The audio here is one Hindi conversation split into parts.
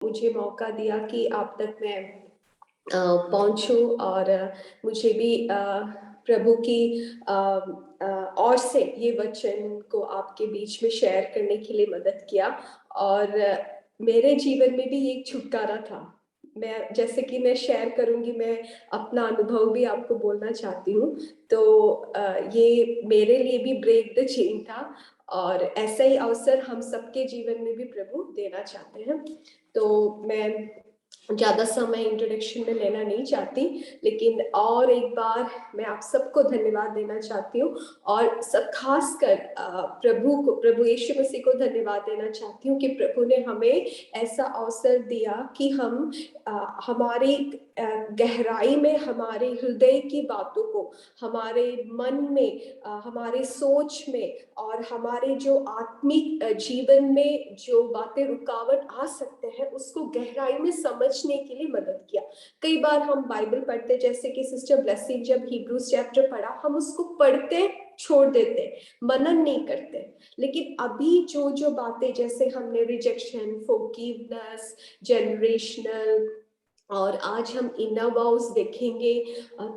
मुझे मौका दिया कि आप तक मैं पहुंचूं और मुझे भी प्रभु की ओर से ये वचन को आपके बीच में शेयर करने के लिए मदद किया। और मेरे जीवन में भी एक छुटकारा था। मैं जैसे कि मैं शेयर करूंगी, मैं अपना अनुभव भी आपको बोलना चाहती हूँ। तो ये मेरे लिए भी ब्रेक द चेन था और ऐसा ही अवसर हम सबके जीवन में भी प्रभु देना चाहते हैं। तो मैं ज़्यादा समय इंट्रोडक्शन में लेना नहीं चाहती, लेकिन और एक बार मैं आप सबको धन्यवाद देना चाहती हूँ और सब खास कर प्रभु यीशु मसीह को धन्यवाद देना चाहती हूँ कि प्रभु ने हमें ऐसा अवसर दिया कि हम हमारी गहराई में हमारे हृदय की बातों को, हमारे मन में, हमारे सोच में और हमारे जो आत्मिक जीवन में जो बातें रुकावट आ सकते हैं उसको गहराई में समझने के लिए मदद किया। कई बार हम बाइबल पढ़ते, जैसे कि सिस्टर ब्लेसिंग जब हिब्रूज चैप्टर पढ़ा, हम उसको पढ़ते छोड़ देते, मनन नहीं करते। लेकिन अभी जो जो बातें, जैसे हमने रिजेक्शन, फॉरगिवनेस, जनरेशनल, और आज हम इनर वॉव्स देखेंगे,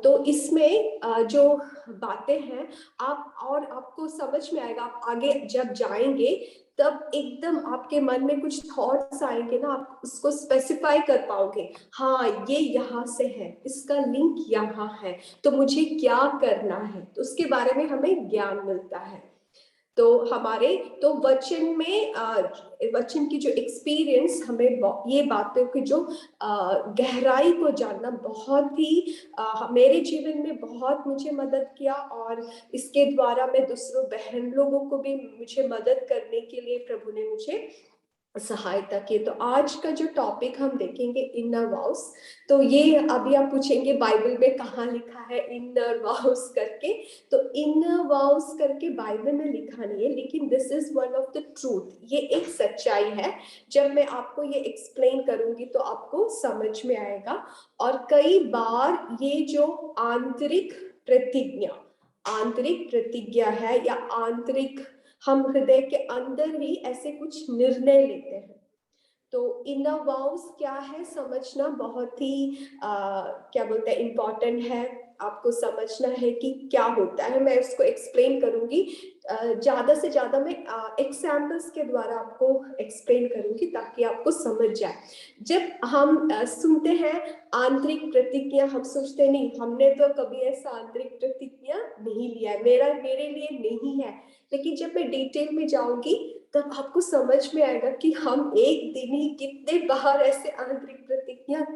तो इसमें जो बातें हैं आपको समझ में आएगा। आप आगे जब जाएंगे तब एकदम आपके मन में कुछ थॉट्स आएंगे ना, आप उसको स्पेसिफाई कर पाओगे। हाँ, ये यहाँ से है, इसका लिंक यहाँ है, तो मुझे क्या करना है, तो उसके बारे में हमें ज्ञान मिलता है। तो हमारे तो वचन में वचन की जो एक्सपीरियंस, हमें ये बातों की जो गहराई को जानना बहुत ही मेरे जीवन में बहुत मुझे मदद किया। और इसके द्वारा मैं दूसरों बहन लोगों को भी मुझे मदद करने के लिए प्रभु ने मुझे सहायता की। तो आज का जो टॉपिक हम देखेंगे, इनर वाउस। तो ये अभी आप पूछेंगे बाइबल में कहाँ लिखा है इनर वाउस करके, तो इनर वाउस करके बाइबल में लिखा नहीं है, लेकिन this is one of the truth, ये एक सच्चाई है। जब मैं आपको ये एक्सप्लेन करूंगी तो आपको समझ में आएगा। और कई बार ये जो आंतरिक प्रतिज्ञा है या आंतरिक, हम हृदय के अंदर ही ऐसे कुछ निर्णय लेते हैं। तो इनर वाउस क्या है समझना बहुत ही क्या बोलते हैं, इम्पोर्टेंट है। आपको समझना है कि क्या होता है, मैं उसको एक्सप्लेन करूंगी। ज्यादा से ज्यादा मैं एग्जाम्पल्स के द्वारा आपको एक्सप्लेन करूंगी ताकि आपको समझ जाए। जब हम सुनते हैं आंतरिक प्रतिज्ञा, हम सोचते नहीं, हमने तो कभी ऐसा आंतरिक प्रतिज्ञा नहीं लिया है, मेरे लिए नहीं है। लेकिन जब मैं डिटेल में जाऊंगी तब आपको समझ में आएगा कि हम एक दिन ही कितने बार ऐसे आंतरिक प्रतिज्ञा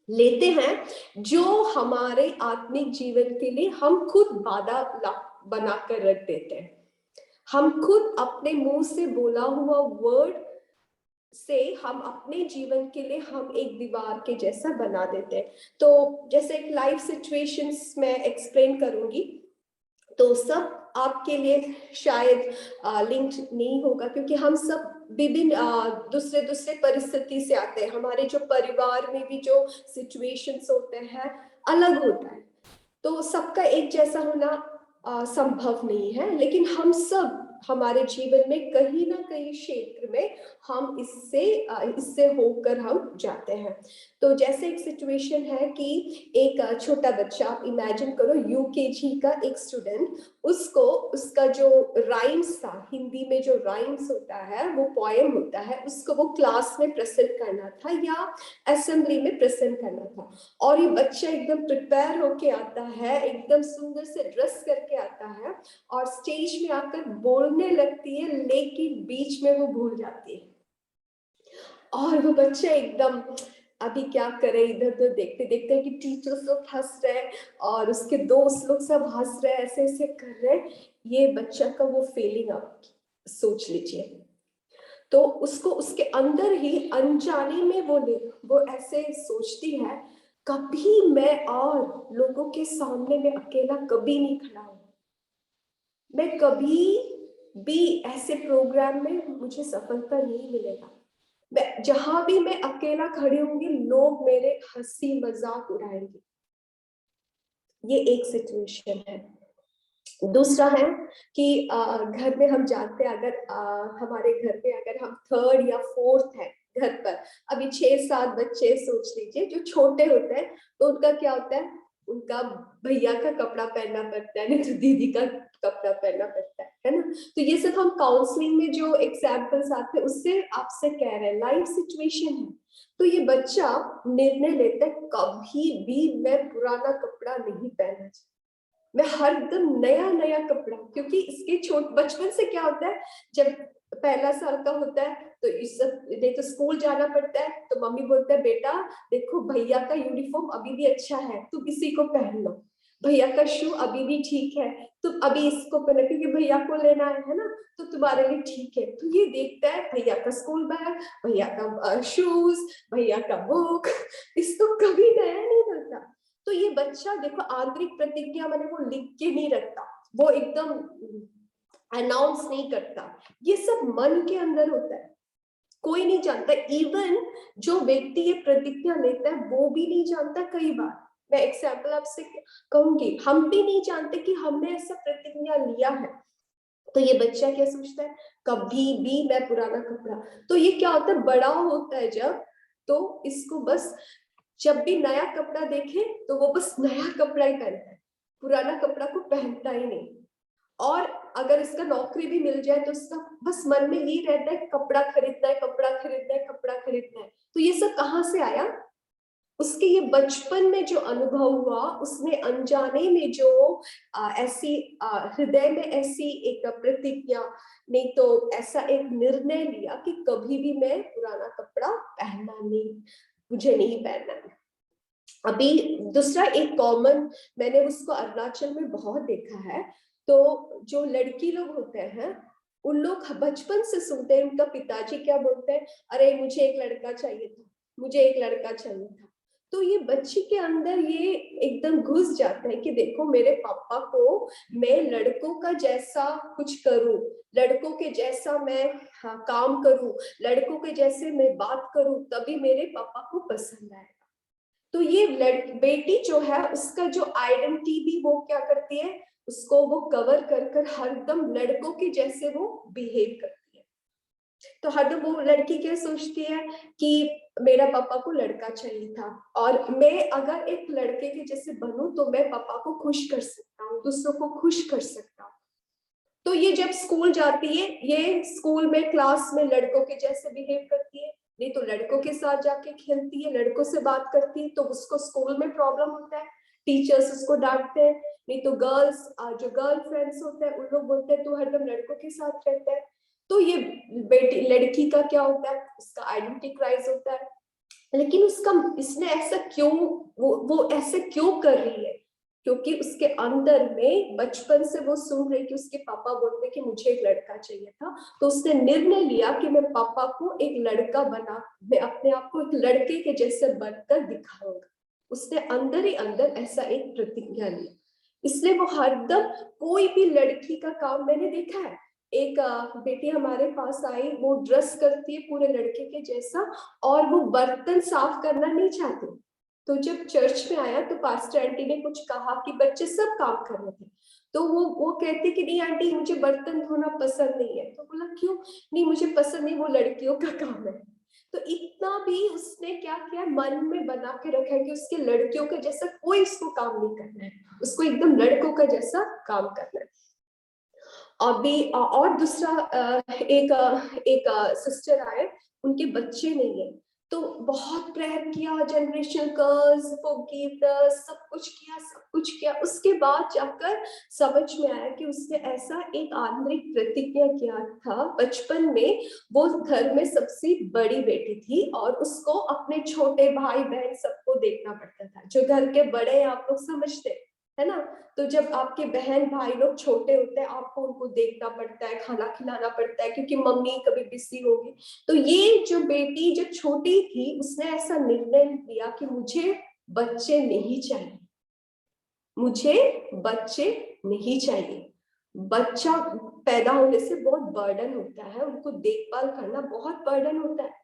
लेते हैं जो हमारे आत्मिक जीवन के लिए हम खुद बाधा बनाकर रख देते हैं। हम खुद अपने मुंह से बोला हुआ वर्ड से हम अपने जीवन के लिए हम एक दीवार के जैसा बना देते हैं। तो जैसे एक लाइफ सिचुएशंस में एक्सप्लेन करूंगी, तो सब आपके लिए शायद लिंक नहीं होगा, क्योंकि हम सब विभिन्न दूसरे दूसरे परिस्थिति से आते हैं। हमारे जो परिवार में भी जो सिचुएशंस होते हैं अलग होता है, तो सबका एक जैसा होना संभव नहीं है। लेकिन हम सब हमारे जीवन में कहीं ना कहीं क्षेत्र में हम इससे होकर हम जाते हैं। तो जैसे एक सिचुएशन है कि एक छोटा बच्चा, आप इमेजिन करो यूकेजी का एक स्टूडेंट, उसको उसका जो राइम्स था, हिंदी में जो राइम्स होता है, वो पोएम होता है, उसको वो क्लास में प्रेजेंट करना था या असेंबली में प्रेजेंट करना था। और ये बच्चा एकदम प्रिपेयर होके आता है, एकदम सुंदर से ड्रेस करके आता है और स्टेज में आकर बोलने लगती है, लेकिन बीच में वो भूल जाती है। और वो बच्चा एकदम अभी क्या करे, इधर उधर देखते देखते कि टीचर्स लोग हंस रहे हैं और उसके दोस्त लोग सब हंस रहे हैं, ऐसे ऐसे कर रहे हैं। ये बच्चा का वो फीलिंग आप सोच लीजिए। तो उसको उसके अंदर ही अनजाने में वो ऐसे सोचती है, कभी मैं और लोगों के सामने में अकेला कभी नहीं खड़ा हूं, मैं कभी भी ऐसे प्रोग्राम में मुझे सफलता नहीं मिलेगा, मैं जहां भी मैं अकेला खड़ी होंगी लोग मेरे हंसी मजाक उड़ाएंगे। ये एक सिचुएशन है। दूसरा है कि घर में हम जानते हैं, अगर हमारे घर में अगर हम थर्ड या फोर्थ है, घर पर। अभी 6-7 बच्चे सोच लीजिए जो छोटे होते हैं, तो उनका क्या होता है, उनका भैया का कपड़ा पहनना पड़ता है, नहीं तो दीदी का कपड़ा पहनना पड़ता है ना। तो ये सब हम काउंसलिंग में जो एग्जाम्पल्स आते हैं उससे आपसे कह रहे हैं, लाइफ सिचुएशन है। तो ये बच्चा निर्णय लेता है कभी भी मैं पुराना कपड़ा नहीं पहनना चाहिए, मैं हरदम नया नया कपड़ा, क्योंकि इसके बचपन से क्या होता है, जब पहला साल का होता है तो इस सब नहीं तो स्कूल जाना पड़ता है, तो मम्मी बोलता है बेटा देखो भैया का यूनिफॉर्म अभी भी अच्छा है, तुम इसी को पहन लो, भैया का शू अभी भी ठीक है, तुम अभी इसको पहनो क्योंकि भैया को लेना है ना, तो तुम्हारे लिए ठीक है। तो ये देखता है भैया का स्कूल बैग, भैया का शूज, भैया का बुक, इसको कभी नया नहीं मिलता। तो ये बच्चा देखो आंतरिक प्रतिज्ञा मैंने वो लिख के नहीं रखता, वो एकदम अनाउंस नहीं करता, ये सब मन के अंदर होता है, कोई नहीं जानता। इवन जो व्यक्ति ये प्रतिज्ञा लेता है वो भी नहीं जानता कई बार। मैं एग्जाम्पल आपसे कहूंगी, हम भी नहीं जानते कि हमने ऐसा प्रतिज्ञा लिया है। तो ये बच्चा क्या सोचता है, कभी भी मैं पुराना कपड़ा, तो ये क्या होता है बड़ा होता है जब, तो इसको बस जब भी नया कपड़ा देखे तो वो बस नया कपड़ा ही पहनता है, पुराना कपड़ा को पहनता ही नहीं। और अगर इसका नौकरी भी मिल जाए तो उसका बस मन में यही रहता है कपड़ा खरीदना है, कपड़ा खरीदना है, कपड़ा खरीदना है। तो ये सब कहाँ से आया, उसके ये बचपन में जो अनुभव हुआ, उसने अनजाने में जो ऐसी हृदय में ऐसी एक प्रतिज्ञा, नहीं तो ऐसा एक निर्णय लिया कि कभी भी मैं पुराना कपड़ा पहनना नहीं, मुझे नहीं पहनना है। अभी दूसरा एक कॉमन, मैंने उसको अरुणाचल में बहुत देखा है, तो जो लड़की लोग होते हैं उन लोग बचपन से सुनते हैं उनका पिताजी क्या बोलते हैं, अरे मुझे एक लड़का चाहिए था, मुझे एक लड़का चाहिए था। तो ये बच्ची के अंदर ये एकदम घुस जाता है कि देखो मेरे पापा को मैं लड़कों का जैसा कुछ करूं, लड़कों के जैसा मैं काम करूं, लड़कों के जैसे मैं बात करूं, तभी मेरे पापा को पसंद आएगा। तो ये बेटी जो है उसका जो आइडेंटिटी भी वो क्या करती है, उसको वो कवर कर कर हरदम लड़कों के जैसे वो बिहेव करती है। तो हरदम वो लड़की क्या सोचती है कि मेरा पापा को लड़का चाहिए था, और मैं अगर एक लड़के के जैसे बनूं तो मैं पापा को खुश कर सकता हूँ, दूसरों को खुश कर सकता हूँ। तो ये जब स्कूल जाती है, ये स्कूल में क्लास में लड़कों के जैसे बिहेव करती है, नहीं तो लड़कों के साथ जाके खेलती है, लड़कों से बात करती है, तो उसको स्कूल में प्रॉब्लम होता है, टीचर्स उसको डांटते हैं। नहीं तो गर्ल्स, जो गर्ल फ्रेंड्स होते हैं उन लोग बोलते हैं तू हरदम लड़कों के साथ रहता है। तो ये बेटी लड़की का क्या होता है, उसका आइडेंटिटी क्राइस होता है। लेकिन उसका इसने ऐसा क्यों, वो ऐसे क्यों कर रही है, क्योंकि उसके अंदर में बचपन से वो सुन रही कि उसके पापा बोलते कि मुझे एक लड़का चाहिए था, तो उसने निर्णय लिया कि मैं पापा को एक लड़का बना, मैं अपने आप को एक लड़के के जैसे बनकर दिखाऊंगा। उसने अंदर ही अंदर ऐसा एक प्रतिज्ञा लिया, इसलिए वो हरदम कोई भी लड़की का काम, मैंने देखा है एक बेटी हमारे पास आई, वो ड्रेस करती है पूरे लड़के के जैसा, और वो बर्तन साफ करना नहीं चाहती। तो जब चर्च में आया तो पास्टर आंटी ने कुछ कहा कि बच्चे सब काम कर रहे थे, तो वो कहती कि नहीं आंटी मुझे बर्तन धोना पसंद नहीं है। तो बोला क्यों, नहीं मुझे पसंद नहीं, वो लड़कियों का काम है। तो इतना भी उसने क्या किया, मन में बना के रखा है कि उसके लड़कियों का जैसा कोई उसको काम नहीं करना है, उसको एकदम लड़कों का जैसा काम करना है। अभी और दूसरा एक सिस्टर आए, उनके बच्चे नहीं है, तो बहुत प्रेयर किया, जनरेशन कर्स, फॉरगिवनेस, सब कुछ किया, उसके बाद जाकर समझ में आया कि उसने ऐसा एक आंतरिक प्रतिज्ञा किया था बचपन में। वो घर में सबसे बड़ी बेटी थी और उसको अपने छोटे भाई बहन सबको देखना पड़ता था, जो घर के बड़े हैं आप लोग समझते है ना। तो जब आपके बहन भाई लोग छोटे होते हैं आपको उनको देखना पड़ता है, खाना खिलाना पड़ता है, क्योंकि मम्मी कभी बिजी होगी। तो ये जो बेटी जो छोटी थी उसने ऐसा निर्णय लिया कि मुझे बच्चे नहीं चाहिए, मुझे बच्चे नहीं चाहिए। बच्चा पैदा होने से बहुत बर्डन होता है, उनको देखभाल करना बहुत बर्डन होता है।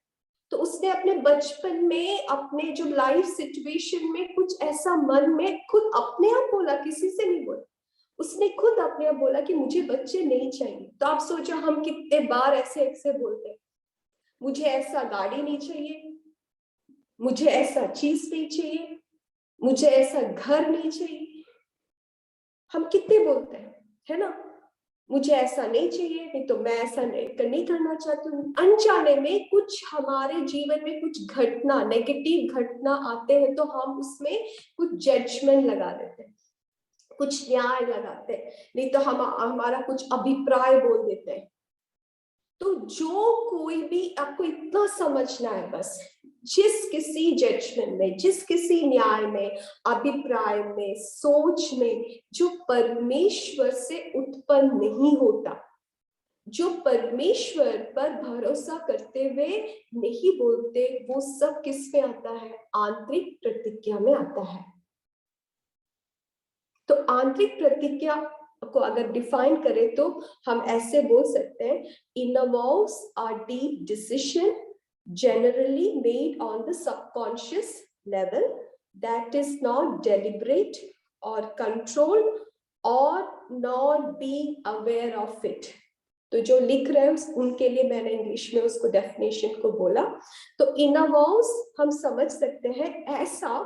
तो उसने अपने बचपन में अपने जो लाइफ सिचुएशन में कुछ ऐसा मन में खुद अपने आप बोला, किसी से नहीं बोला, उसने खुद अपने आप बोला कि मुझे बच्चे नहीं चाहिए। तो आप सोचो हम कितने बार ऐसे ऐसे बोलते हैं। मुझे ऐसा गाड़ी नहीं चाहिए, मुझे ऐसा चीज नहीं चाहिए, मुझे ऐसा घर नहीं चाहिए। हम कितने बोलते हैं, है ना? मुझे ऐसा नहीं चाहिए, नहीं तो मैं ऐसा नहीं करना चाहती हूँ। अनजाने में कुछ हमारे जीवन में कुछ घटना, नेगेटिव घटना आते हैं तो हम उसमें कुछ जजमेंट लगा देते हैं, कुछ न्याय लगाते हैं, नहीं तो हम हमारा कुछ अभिप्राय बोल देते हैं। तो जो कोई भी, आपको इतना समझना है बस, जिस किसी जजमेंट में, जिस किसी न्याय में, अभिप्राय में, सोच में जो परमेश्वर से उत्पन्न नहीं होता, जो परमेश्वर पर भरोसा करते हुए नहीं बोलते, वो सब किस में आता है? आंतरिक प्रतिज्ञा में आता है। तो आंतरिक प्रतिज्ञा को अगर डिफाइन करें तो हम ऐसे बोल सकते हैं, inner vows are deep decision generally made on the subconscious level that is not deliberate or controlled or not being aware of it। तो जो लिख रहे हैं उनके लिए मैंने इंग्लिश में उसको डेफिनेशन को बोला। तो इनर वॉव्स हम समझ सकते हैं ऐसा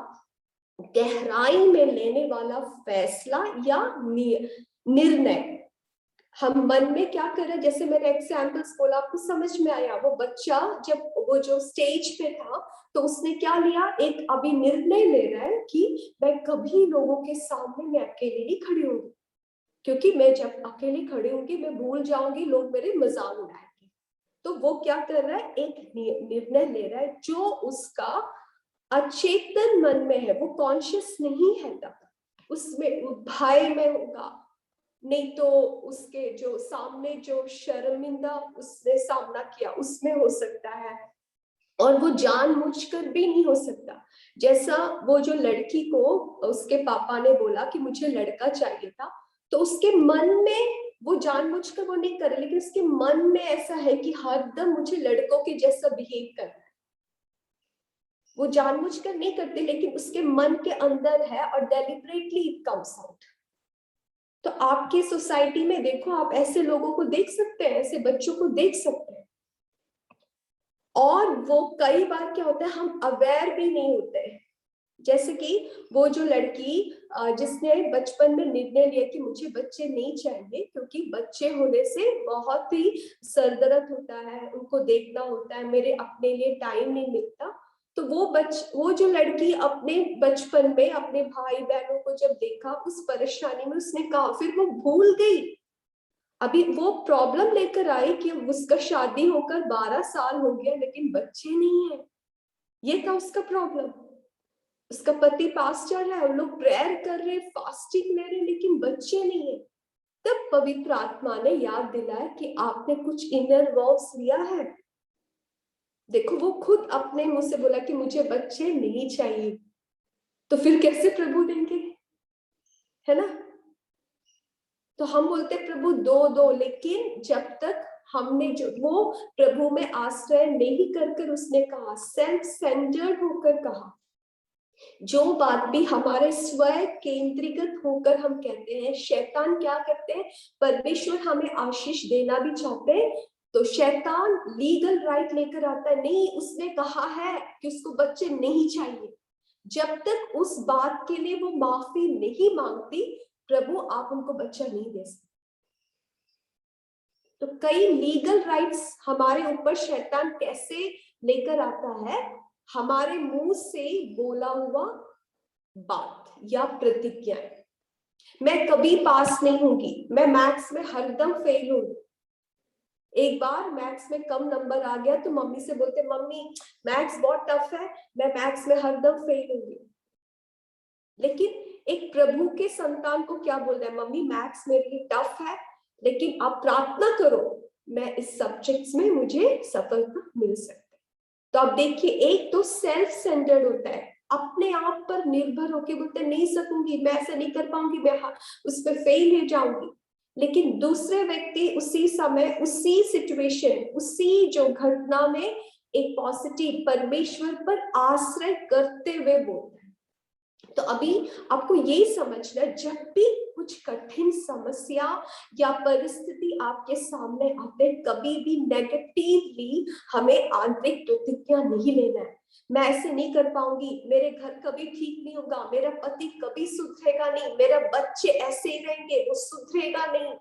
गहराई में लेने वाला फैसला या निर्णय। हम मन में क्या कर रहे हैं, जैसे मैंने एग्जाम्पल्स बोला, आपको समझ में आया? वो बच्चा जब वो जो स्टेज पे था तो उसने क्या लिया, एक अभी निर्णय ले रहा है कि मैं कभी लोगों के सामने मैं अकेले नहीं खड़ी होंगी, क्योंकि मैं जब अकेले खड़ी होंगी मैं भूल जाऊंगी, लोग मेरे मजाक उड़ाएंगे। तो वो क्या कर रहा है, एक निर्णय ले रहा है जो उसका अचेतन मन में है, वो कॉन्शियस नहीं है तब, उसमें भय में होगा, नहीं तो उसके जो सामने जो शर्मिंदा उसने सामना किया उसमें हो सकता है, और वो जानबूझकर भी नहीं हो सकता। जैसा वो जो लड़की को उसके पापा ने बोला कि मुझे लड़का चाहिए था, तो उसके मन में वो जानबूझकर वो नहीं करे, लेकिन उसके मन में ऐसा है कि हरदम मुझे लड़कों के जैसा बिहेव करना है। वो जानबूझकर नहीं करते, लेकिन उसके मन के अंदर है और डेलिबरेटली इट कम्स आउट। तो आपके सोसाइटी में देखो, आप ऐसे लोगों को देख सकते हैं, ऐसे बच्चों को देख सकते हैं। और वो कई बार क्या होता है, हम अवेयर भी नहीं होते हैं। जैसे कि वो जो लड़की जिसने बचपन में निर्णय लिया कि मुझे बच्चे नहीं चाहिए, क्योंकि बच्चे होने से बहुत ही सरदर्द होता है, उनको देखना होता है, मेरे अपने लिए टाइम नहीं मिलता। तो वो जो लड़की अपने बचपन में अपने भाई बहनों को जब देखा, उस परेशानी में उसने कहा, फिर वो भूल गई। अभी वो प्रॉब्लम लेकर आई कि उसका शादी होकर 12 साल हो गया लेकिन बच्चे नहीं है। ये था उसका प्रॉब्लम। उसका पति पास चल रहा है, उन लोग प्रेयर कर रहे, फास्टिंग ले रहे, लेकिन बच्चे नहीं है। तब पवित्र आत्मा ने याद दिलाया कि आपने कुछ इनर वॉव्स लिया है। देखो, वो खुद अपने मुंह से बोला कि मुझे बच्चे नहीं चाहिए, तो फिर कैसे प्रभु देंगे, है ना? तो हम बोलते प्रभु दो दो, लेकिन जब तक हमने जो वो प्रभु में आश्रय नहीं कर उसने कहा, सेल्फ सेंटर्ड होकर कहा, जो बात भी हमारे स्वयं केंद्रीकृत होकर हम कहते हैं, शैतान क्या करते हैं, परमेश्वर हमें आशीष देना भी चाहते हैं तो शैतान लीगल राइट लेकर आता है, नहीं उसने कहा है कि उसको बच्चे नहीं चाहिए। जब तक उस बात के लिए वो माफी नहीं मांगती, प्रभु आप उनको बच्चा नहीं दे सकते। तो कई लीगल राइट्स हमारे ऊपर शैतान कैसे लेकर आता है, हमारे मुंह से बोला हुआ बात या प्रतिज्ञाएं। मैं कभी पास नहीं होंगी, मैं मैथ्स में हरदम फेल हूँ। एक बार मैथ्स में कम नंबर आ गया तो मम्मी से बोलते, मम्मी मैथ्स बहुत टफ है, मैं मैथ्स में हरदम फेल होंगी। लेकिन एक प्रभु के संतान को क्या बोल रहा है, मम्मी मैथ्स मेरे लिए टफ है, लेकिन आप प्रार्थना करो, मैं इस सब्जेक्ट्स में मुझे सफलता मिल सकती है। तो आप देखिए, एक तो सेल्फ सेंटर्ड होता है, अपने आप पर निर्भर होकर बोलते नहीं सकूंगी, मैं ऐसा नहीं कर पाऊंगी, मैं उस पर फेल हो जाऊंगी। लेकिन दूसरे व्यक्ति उसी समय, उसी सिचुएशन, उसी जो घटना में एक पॉजिटिव परमेश्वर पर आश्रय करते हुए बोलते हैं। तो अभी आपको ये समझना, जब भी कुछ कठिन समस्या या परिस्थिति आपके सामने आते, कभी भी नेगेटिवली हमें आंतरिक प्रतिक्रिया नहीं लेना है। मैं ऐसे नहीं कर पाऊंगी, मेरे घर कभी ठीक नहीं होगा, मेरा पति कभी सुधरेगा नहीं, मेरा बच्चे ऐसे ही रहेंगे, वो सुधरेगा नहीं,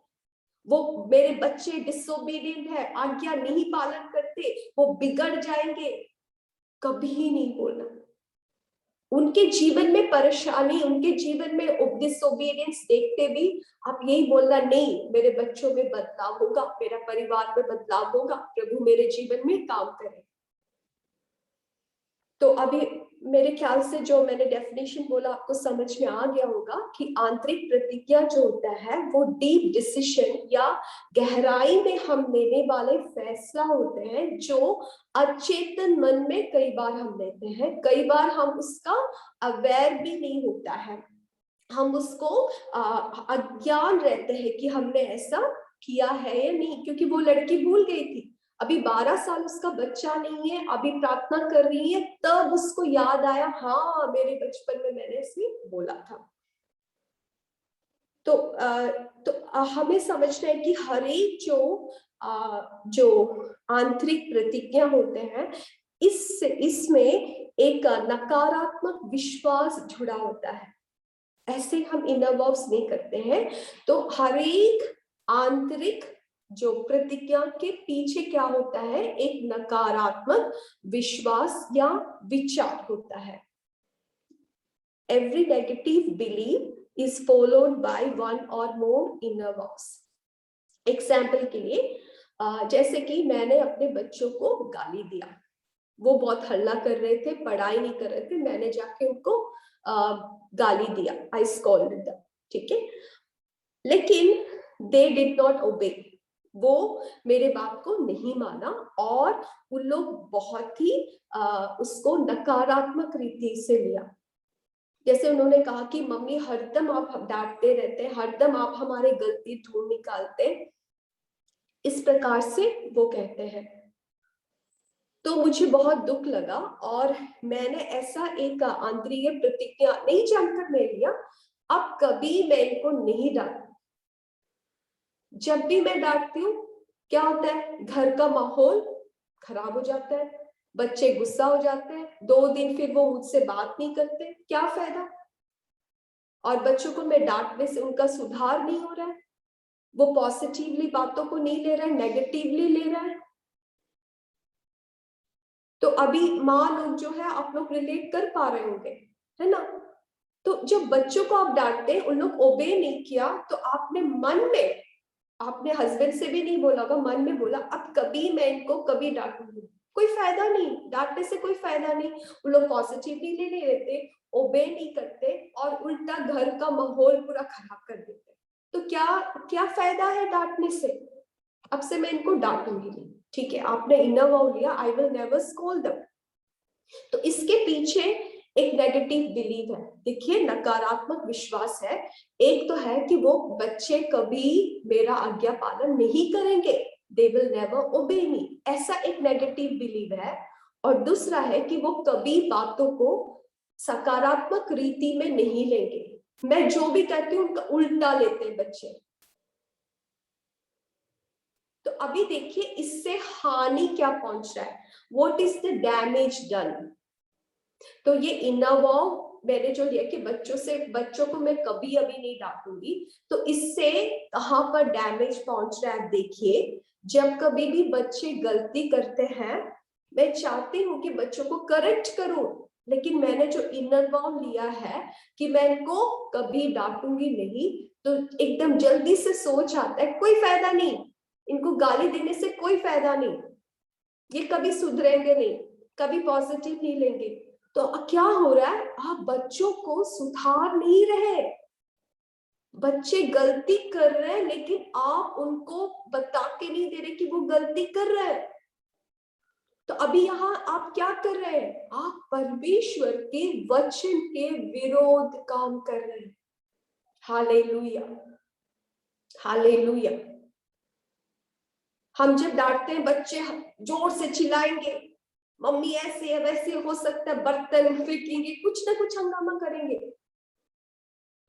वो मेरे बच्चे डिसोबीडियंट है, आज्ञा नहीं पालन करते, वो बिगड़ जाएंगे, कभी नहीं बोलना। उनके जीवन में परेशानी, उनके जीवन में डिसोबीडियंस देखते भी आप यही बोलना, नहीं, मेरे बच्चों में बदलाव होगा, मेरा परिवार में बदलाव होगा, प्रभु मेरे जीवन में काम करे। तो अभी मेरे ख्याल से जो मैंने डेफिनेशन बोला आपको समझ में आ गया होगा कि आंतरिक प्रतिज्ञा जो होता है वो डीप डिसीजन या गहराई में हम लेने वाले फैसला होते हैं, जो अचेतन मन में कई बार हम लेते हैं, कई बार हम उसका अवेयर भी नहीं होता है, हम उसको अज्ञान रहते हैं कि हमने ऐसा किया है या नहीं। क्योंकि वो लड़की भूल गई थी, अभी 12 साल उसका बच्चा नहीं है, अभी प्रार्थना कर रही है, तब उसको याद आया, हाँ मेरे बचपन में मैंने इसे बोला था। तो हमें समझना है कि हर एक जो आंतरिक प्रतिज्ञा होते हैं, इसमें एक नकारात्मक विश्वास जुड़ा होता है। ऐसे हम इनर वर्क्स नहीं करते हैं। तो हर एक आंतरिक जो प्रतिज्ञा के पीछे क्या होता है, एक नकारात्मक विश्वास या विचार होता है। Every negative belief is followed by one or more inner works. Example के लिए जैसे कि मैंने अपने बच्चों को गाली दिया, वो बहुत हल्ला कर रहे थे, पढ़ाई नहीं कर रहे थे, मैंने जाके उनको गाली दिया, आई स्कॉल्डेड देम, ठीक है, लेकिन दे डिड नॉट ओबे, वो मेरे बात को नहीं माना और उन लोग बहुत ही उसको नकारात्मक रीति से लिया। जैसे उन्होंने कहा कि मम्मी हरदम आप डांटते रहते हैं, हरदम आप हमारे गलती ढूंढ निकालते, इस प्रकार से वो कहते हैं। तो मुझे बहुत दुख लगा और मैंने ऐसा एक आंतरिक प्रतिज्ञा नहीं जानकर मैं लिया, अब कभी मैं इनको नहीं डांटू। जब भी मैं डांटती हूँ क्या होता है, घर का माहौल खराब हो जाता है, बच्चे गुस्सा हो जाते हैं, 2 दिन फिर वो मुझसे बात नहीं करते, क्या फायदा। और बच्चों को मैं डांटने से उनका सुधार नहीं हो रहा है, वो पॉजिटिवली बातों को नहीं ले रहा है, नेगेटिवली ले रहा है। तो अभी माँ लोग जो है आप लोग रिलेट कर पा रहे होंगे, है ना। तो जब बच्चों को आप डांटते हैं, उन लोग ओबे नहीं किया, तो आपने मन में, आपने हस्बैंड से भी नहीं बोला होगा, मन में बोला अब कभी मैं इनको कभी डांटूंगी, कोई फायदा नहीं, डांटने से कोई फायदा नहीं। उन लोग पॉजिटिवली नहीं लेते, ओबे नहीं करते और उल्टा घर का माहौल पूरा खराब कर देते। तो क्या क्या फायदा है डांटने से, अब से मैं इनको डांटूंगी नहीं, ठीक है, आपने इनर वाउ लिया, आई विल नेवर स्कोल्ड देम। तो इसके पीछे एक नेगेटिव बिलीव है, देखिए नकारात्मक विश्वास है। एक तो है कि वो बच्चे कभी मेरा आज्ञा पालन नहीं करेंगे, दे विल नेवर ओबे मी, ऐसा एक नेगेटिव बिलीव है। और दूसरा है कि वो कभी बातों को सकारात्मक रीति में नहीं लेंगे, मैं जो भी कहती हूँ उनका उल्टा लेते हैं बच्चे। तो अभी देखिए इससे हानि क्या पहुंच रहा है, what is the damage done. तो ये इनर वॉव मैंने जो लिया कि बच्चों को मैं कभी अभी नहीं डांटूंगी, तो इससे कहां पर डैमेज पहुंच रहा है देखिए। जब कभी भी बच्चे गलती करते हैं, मैं चाहती हूँ कि बच्चों को करेक्ट करूं, लेकिन मैंने जो इनर वॉव लिया है कि मैं इनको कभी डांटूंगी नहीं, तो एकदम जल्दी से सोच आता है कोई फायदा नहीं, इनको गाली देने से कोई फायदा नहीं, ये कभी सुधरेंगे नहीं, कभी पॉजिटिव नहीं लेंगे। तो क्या हो रहा है, आप बच्चों को सुधार नहीं रहे, बच्चे गलती कर रहे हैं लेकिन आप उनको बता के नहीं दे रहे कि वो गलती कर रहे हैं। तो अभी यहाँ आप क्या कर रहे हैं, आप परमेश्वर के वचन के विरोध काम कर रहे हैं। Hallelujah, hallelujah. हम जब डांटते हैं बच्चे जोर से चिल्लाएंगे, मम्मी ऐसे है वैसे हो सकता है, बर्तन फेंकेंगे, कुछ ना कुछ हंगामा करेंगे।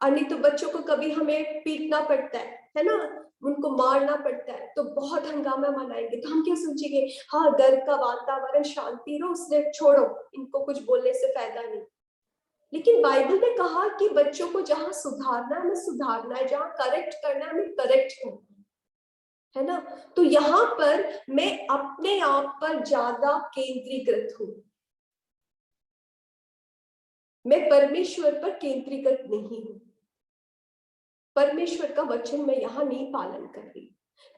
और नहीं तो बच्चों को कभी हमें पीटना पड़ता है ना, उनको मारना पड़ता है, तो बहुत हंगामा मनाएंगे। तो हम क्या सोचेंगे, हाँ घर का वातावरण शांति रहो, उसने छोड़ो, इनको कुछ बोलने से फायदा नहीं। लेकिन बाइबल ने कहा कि बच्चों को जहां सुधारना है हमें सुधारना है, जहां करेक्ट करना है हमें करेक्ट करना है ना। तो यहाँ पर मैं अपने आप पर ज्यादा केंद्रीकृत हूं, मैं परमेश्वर पर केंद्रीकृत नहीं हूं। परमेश्वर का वचन मैं यहाँ नहीं पालन कर रही।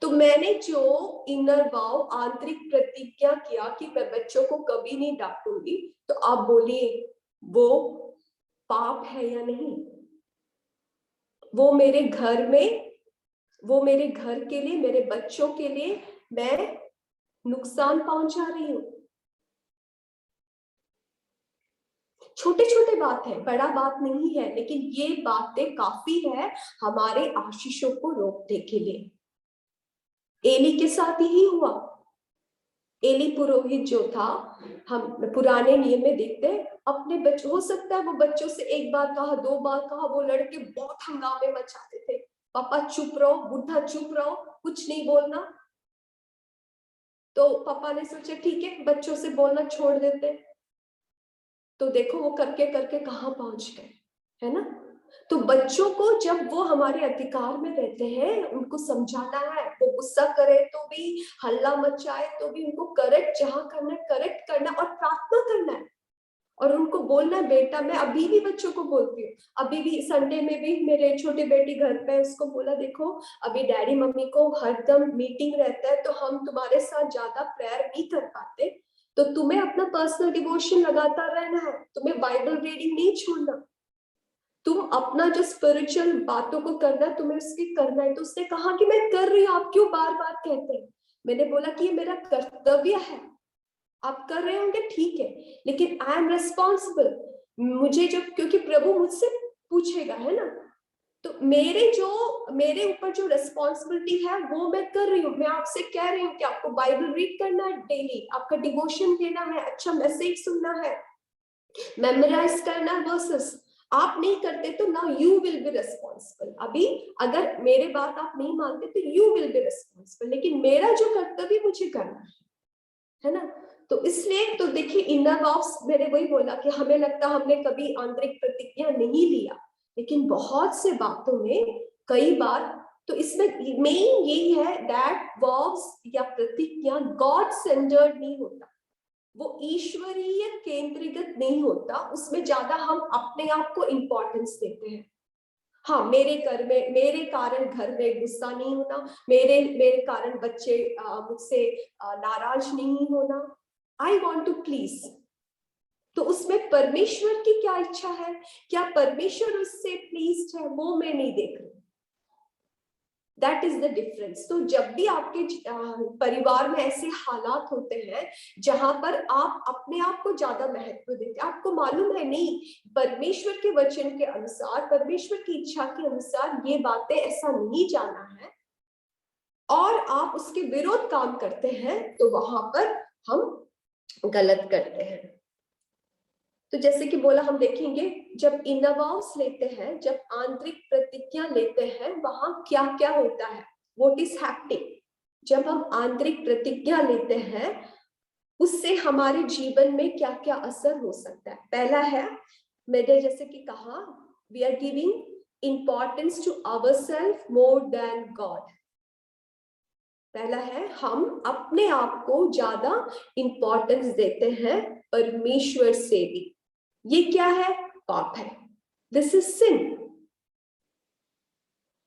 तो मैंने जो इनर वाव, आंतरिक प्रतिज्ञा किया कि मैं बच्चों को कभी नहीं डांटूंगी, तो आप बोलिए वो पाप है या नहीं? वो मेरे घर में, वो मेरे घर के लिए, मेरे बच्चों के लिए मैं नुकसान पहुंचा रही हूँ। छोटे छोटे बात है, बड़ा बात नहीं है, लेकिन ये बातें काफी है हमारे आशीषों को रोकने के लिए। एली के साथ यही हुआ। एली पुरोहित जो था, हम पुराने नियम में देखते हैं, अपने बच्चों, हो सकता है वो बच्चों से एक बार कहा, दो बार कहा, वो लड़के बहुत हंगामे मचाते थे, पापा चुप रहो, बुढ़ा चुप रहो, कुछ नहीं बोलना। तो पापा ने सोचा ठीक है, बच्चों से बोलना छोड़ देते। तो देखो वो करके करके कहाँ पहुंच गए, है ना। तो बच्चों को जब वो हमारे अधिकार में रहते हैं, उनको समझाना है, वो गुस्सा करे तो भी, हल्ला मचाए तो भी, उनको करेक्ट जहां करना है करेक्ट करना और प्रार्थना करना है। और उनको बोलना है, बेटा, मैं अभी भी बच्चों को बोलती हूँ, अभी भी संडे में भी मेरे छोटी बेटी घर पे, उसको बोला देखो अभी डैडी मम्मी को हरदम मीटिंग रहता है, तो हम तुम्हारे साथ ज्यादा प्रेयर नहीं कर पाते, तो तुम्हें अपना पर्सनल डिवोशन लगातार रहना है, तुम्हें बाइबल रीडिंग नहीं छोड़ना, तुम अपना जो स्पिरिचुअल बातों को करना है तुम्हें उसकी करना है। तो उसने कहा कि मैं कर रही हूँ, आप क्यों बार बार कहते हैं? मैंने बोला कि ये मेरा कर्तव्य है, आप कर रहे होंगे ठीक है, लेकिन आई एम रिस्पॉन्सिबल। मुझे जब, क्योंकि प्रभु मुझसे पूछेगा, है ना, तो मेरे ऊपर जो रिस्पॉन्सिबिलिटी है वो मैं कर रही हूँ। मैं आपसे कह रही हूँ कि आपको बाइबल रीड करना है डेली, आपका डिवोशन देना है, अच्छा मैसेज सुनना है, मेमोराइज करना वर्सेस। आप नहीं करते तो now you will be responsible. अभी अगर मेरे बात आप नहीं मानते तो यू विल बी रिस्पॉन्सिबल, लेकिन मेरा जो कर्तव्य मुझे करना है ना। तो इसलिए तो देखिए इनर वॉव्स, मैंने वही बोला कि हमें लगता हमने कभी आंतरिक प्रतिज्ञा नहीं लिया, लेकिन बहुत से बातों में कई बार। तो इसमें मेन यही है दैट वॉव्स या प्रतिज्ञा गॉड सेंटर्ड नहीं होता, वो ईश्वरीय केंद्रीकृत नहीं होता, उसमें ज्यादा हम अपने आप को इंपॉर्टेंस देते हैं। हाँ, मेरे घर में, मेरे कारण घर में गुस्सा नहीं होना, मेरे मेरे कारण बच्चे मुझसे नाराज नहीं होना, आई वॉन्ट टू प्लीज। तो उसमें परमेश्वर की क्या इच्छा है, क्या परमेश्वर उससे प्लीज्ड है, वो मैं नहीं देख रही। That is the difference. तो जब भी आपके परिवार में ऐसे हालात होते हैं जहां पर आप अपने आप को ज्यादा महत्व देते हैं, आपको मालूम है नहीं, परमेश्वर के वचन के अनुसार, परमेश्वर की इच्छा के अनुसार ये बातें ऐसा नहीं जाना है, और आप उसके विरोध काम करते हैं, तो वहां पर हम गलत करते हैं। तो जैसे कि बोला, हम देखेंगे जब इनर वॉव्स लेते हैं, जब आंतरिक प्रतिज्ञा लेते हैं, वहां क्या क्या होता है, व्हाट इज हैपनिंग। जब हम आंतरिक प्रतिज्ञा लेते हैं, उससे हमारे जीवन में क्या क्या असर हो सकता है। पहला है, मैंने जैसे कि कहा, we are giving importance to ourselves more than God. पहला है, हम अपने आप को ज्यादा इंपॉर्टेंस देते हैं परमेश्वर से भी। ये क्या है? पाप है, दिस इज सिन।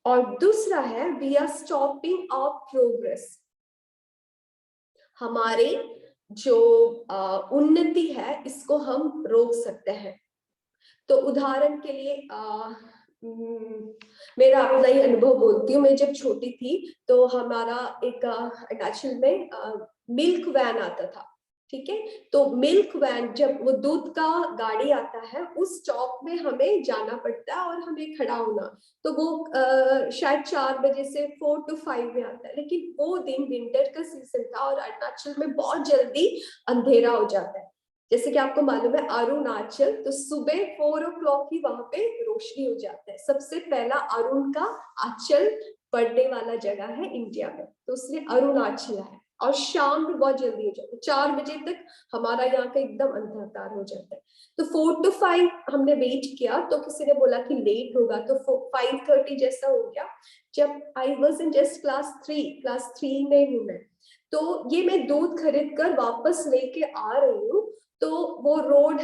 और दूसरा है, we are stopping our progress. हमारे जो उन्नति है इसको हम रोक सकते हैं। तो उदाहरण के लिए मेरा अपना ही अनुभव बोलती हूँ। मैं जब छोटी थी तो हमारा एक अटैचमेंट में मिल्क वैन आता था, ठीक है। तो मिल्क वैन, जब वो दूध का गाड़ी आता है उस स्टॉप में हमें जाना पड़ता है और हमें खड़ा होना, तो वो शायद 4 बजे से 4 to 5 में आता है। लेकिन वो दिन विंटर का सीजन था और अरुणाचल में बहुत जल्दी अंधेरा हो जाता है। जैसे कि आपको मालूम है अरुणाचल, तो सुबह 4 o'clock ही वहां पे रोशनी हो जाता है। सबसे पहला अरुण का आंचल पड़ने वाला जगह है इंडिया में, तो इसलिए अरुणाचल है। और शाम भी बहुत जल्दी हो जाती है, 4 बजे तक हमारा यहाँ का एकदम अंधकार हो जाता है। तो 4 to 5 हमने वेट किया, तो किसी ने बोला कि लेट होगा, तो 5:30 जैसा हो गया। जब I was in just class 3 में हूँ मैं, तो ये मैं दूध खरीद कर वापस लेके आ रही हूँ। तो वो रोड,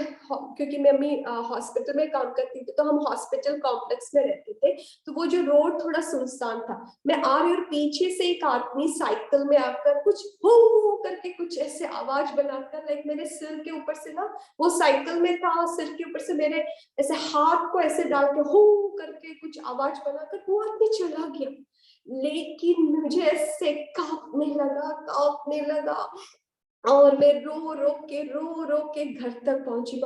क्योंकि मम्मी हॉस्पिटल में काम करती थी, तो हम हॉस्पिटल कॉम्प्लेक्स में रहते थे, तो वो जो रोड थोड़ा सुनसान था। मैं आ रही और पीछे से एक आदमी साइकिल में आकर कुछ हो करके कुछ ऐसे आवाज बनाकर, लाइक मेरे सिर के ऊपर से ना, वो साइकिल में था, सिर के ऊपर से मेरे ऐसे हाथ को ऐसे डाल के हो करके कुछ आवाज बनाकर वो आदमी चला गया। लेकिन मुझे ऐसे कांपने लगा और मैं रो रो के घर तक पहुंची।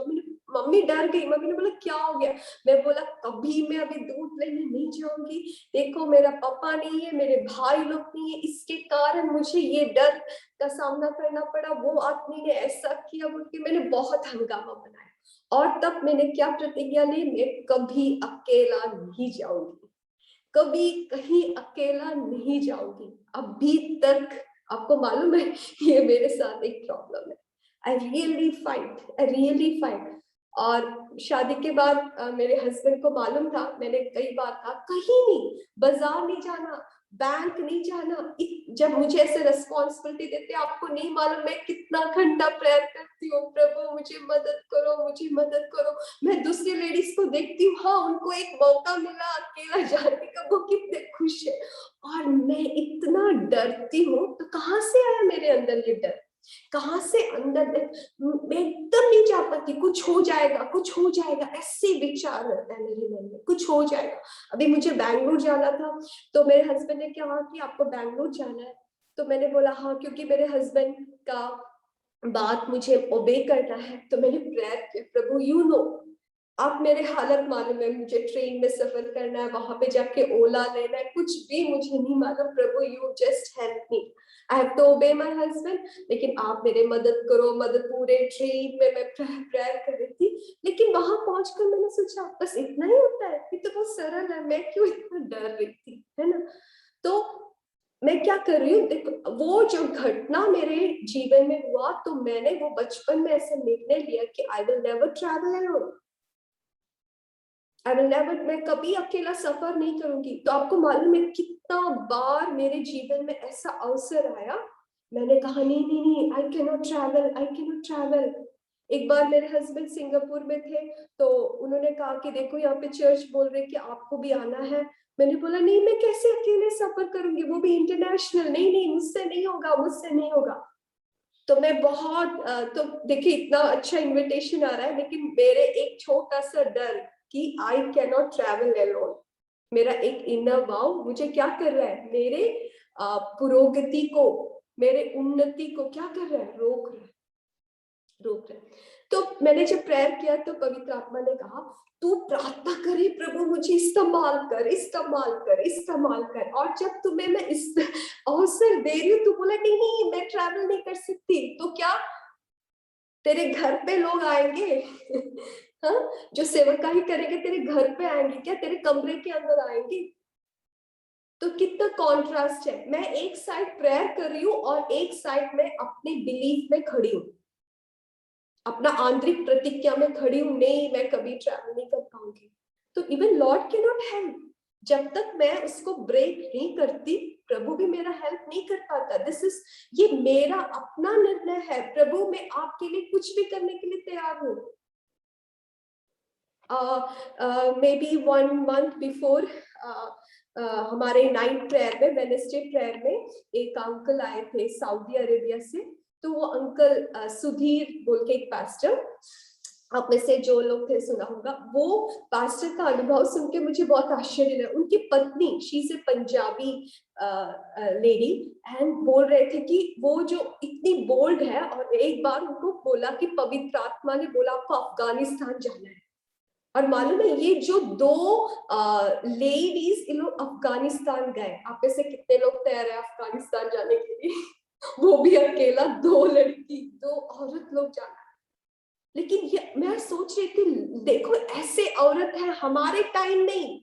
मम्मी डर गई। मम्मी ने बोला क्या हो गया? मैं बोला कभी मैं अभी दूध लेने नहीं जाऊंगी, देखो मेरा पापा नहीं है, मेरे भाई लोग नहीं है, इसके कारण मुझे ये डर का सामना करना पड़ा, वो आदमी ने ऐसा किया बोल के मैंने बहुत हंगामा बनाया। और तब मैंने क्या प्रतिज्ञा ली, मैं कभी अकेला नहीं जाऊंगी, कभी कहीं अकेला नहीं जाऊंगी। अभी तक आपको मालूम है ये मेरे साथ एक प्रॉब्लम है। I really fight. और शादी के बाद मेरे हस्बैंड को मालूम था, मैंने कई बार कहा कहीं नहीं, बाजार नहीं जाना, बैंक नहीं जाना। जब मुझे ऐसे रिस्पॉन्सिबिलिटी देते, आपको नहीं मालूम मैं कितना घंटा प्रेयर करती हूँ, प्रभु मुझे मदद करो, मुझे मदद करो। मैं दूसरी लेडीज को देखती हूँ, हाँ उनको एक मौका मिला अकेला जाने का, वो कितने खुश है, और मैं इतना डरती हूँ। तो कहाँ से आया मेरे अंदर ये डर? कहाँ से अंदर मैं एकदम नहीं चाह पाती, कुछ हो जाएगा ऐसे विचार रहता है मेरे मन में, कुछ हो जाएगा। अभी मुझे बैंगलोर जाना था, तो मेरे हस्बैंड ने कहा कि आपको बैंगलोर जाना है, तो मैंने बोला हाँ, क्योंकि मेरे हस्बैंड का बात मुझे ओबे करना है। तो मैंने प्रेयर किया, प्रभु यू नो, आप मेरे हालत मालूम है, मुझे ट्रेन में सफर करना है, वहां पे जाके ओला लेना है, कुछ भी मुझे नहीं मालूम, प्रभु you just help me, I have to obey my husband, लेकिन आप मेरे मदद करो। मदद पूरे ट्रेन में मैं प्रेयर कर रही थी। लेकिन वहां पहुंचकर मैंने सोचा बस इतना ही होता है, ये तो बहुत सरल है, मैं क्यों इतना डर रही थी, है ना? तो मैं क्या कर रही हूँ, देखो वो जो घटना मेरे जीवन में हुआ, तो मैंने वो बचपन में ऐसे निर्णय लिया कि I will never travel alone, मैं कभी अकेला सफर नहीं करूंगी। तो आपको मालूम है कितना बार मेरे जीवन में ऐसा अवसर आया, मैंने कहा नहीं, आई कैनॉट ट्रैवल। एक बार मेरे हस्बैंड सिंगापुर में थे, तो उन्होंने कहा कि देखो यहाँ पे चर्च बोल रहे कि आपको भी आना है। मैंने बोला नहीं, मैं कैसे अकेले सफर करूंगी, वो भी इंटरनेशनल, नहीं मुझसे नहीं होगा। तो मैं बहुत तो देखिए इतना अच्छा इनविटेशन आ रहा है, लेकिन मेरे एक छोटा सा डर कि आई कैनॉट ट्रैवल अलोन, मेरा एक इनर वाव मुझे क्या कर रहा है, मेरे पुरोगति को, मेरे उन्नति को क्या कर रहा है, रोक रहा है। तो मैंने जब प्रेयर किया, तो पवित्र आत्मा ने कहा तू प्रार्थना करे, प्रभु मुझे इस्तेमाल कर। और जब तुम्हें मैं इस अवसर दे रही हूँ, तू बोला नहीं मैं ट्रैवल नहीं कर सकती, तो क्या तेरे घर पे लोग आएंगे? हाँ, जो सेवकाई करेंगे तेरे घर पे आएंगे क्या, तेरे कमरे के अंदर आएंगे? तो कितना कॉन्ट्रास्ट है। मैं एक साइड प्रेयर कर रही हूँ और एक साइड में अपने बिलीफ में खड़ी हूँ, अपना आंतरिक प्रतिज्ञा में खड़ी हूँ, नहीं मैं कभी ट्रैवल नहीं कर पाऊंगी। तो even Lord can not help, जब तक मैं उसको ब्रेक नहीं करती, प्रभु भी मेरा हेल्प नहीं कर पाता। ये मेरा अपना निर्णय है, प्रभु मैं आपके लिए कुछ भी करने के लिए तैयार हूँ। मे बी 1 month बिफोर हमारे नाइट प्रेयर में, वेडनेसडे प्रेयर में, एक अंकल आए थे सऊदी अरेबिया से। तो वो अंकल सुधीर बोल के एक पास्टर, आप में से जो लोग थे सुना होगा, वो पास्टर का अनुभव सुन के मुझे बहुत आश्चर्य लगा। उनकी पत्नी, she is a Punjabi lady, and बोल रहे थे कि वो जो इतनी बोल्ड है, और एक बार उनको बोला कि पवित्र आत्मा ने बोला आपको अफगानिस्तान जाना है। और मालूम है ये जो दो लेडीज, इन लोग अफगानिस्तान गए। आप में से कितने लोग तैयार है अफगानिस्तान जाने के लिए? वो भी अकेला, दो लड़की, दो औरत लोग जाना। लेकिन ये मैं सोच रही थी, देखो ऐसे औरत है हमारे टाइम में,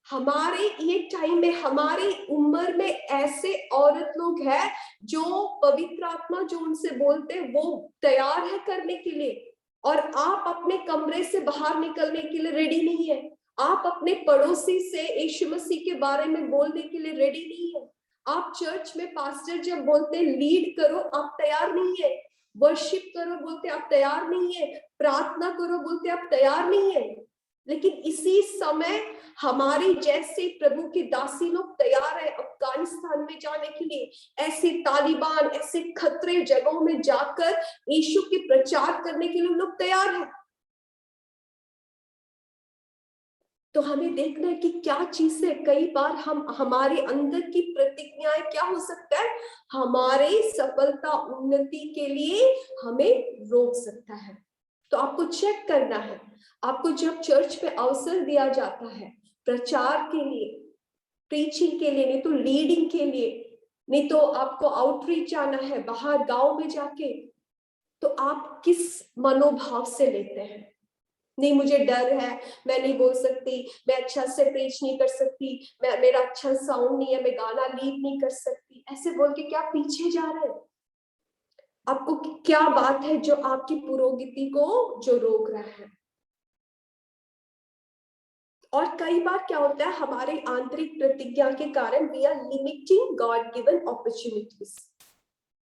हमारे ये टाइम में, हमारी उम्र में ऐसे औरत लोग हैं जो पवित्र आत्मा जो उनसे बोलते हैं वो तैयार है करने के लिए। और आप अपने कमरे से बाहर निकलने के लिए रेडी नहीं है। आप अपने पड़ोसी से यीशु मसीह के बारे में बोलने के लिए रेडी नहीं है। आप चर्च में पास्टर जब बोलते हैं लीड करो, आप तैयार नहीं है। वर्शिप करो बोलते आप तैयार नहीं है। प्रार्थना करो बोलते आप तैयार नहीं है। लेकिन इसी समय हमारी जैसे प्रभु की दासी लोग तैयार है अफगानिस्तान में जाने के लिए। ऐसे तालिबान, ऐसे खतरे जगहों में जाकर यीशु की प्रचार करने के लिए लोग तैयार है। तो हमें देखना है कि क्या चीज से कई बार हम, हमारे अंदर की प्रतिज्ञाएं क्या हो सकता है, हमारे सफलता उन्नति के लिए हमें रोक सकता है। तो आपको चेक करना है। आपको जब चर्च में अवसर दिया जाता है प्रचार के लिए, प्रीचिंग के लिए, नहीं तो लीडिंग के लिए, नहीं तो आपको आउटरीच जाना है बाहर गांव में जाके, तो आप किस मनोभाव से लेते हैं? नहीं मुझे डर है, मैं नहीं बोल सकती, मैं अच्छा से प्रीच नहीं कर सकती, मैं, मेरा अच्छा साउंड नहीं है, मैं गाना लीड नहीं कर सकती, ऐसे बोल के क्या पीछे जा रहे हैं? आपको क्या बात है जो आपकी पुरोगति को जो रोक रहा है? और कई बार क्या होता है, हमारे आंतरिक प्रतिज्ञा के कारण we are limiting God given opportunities.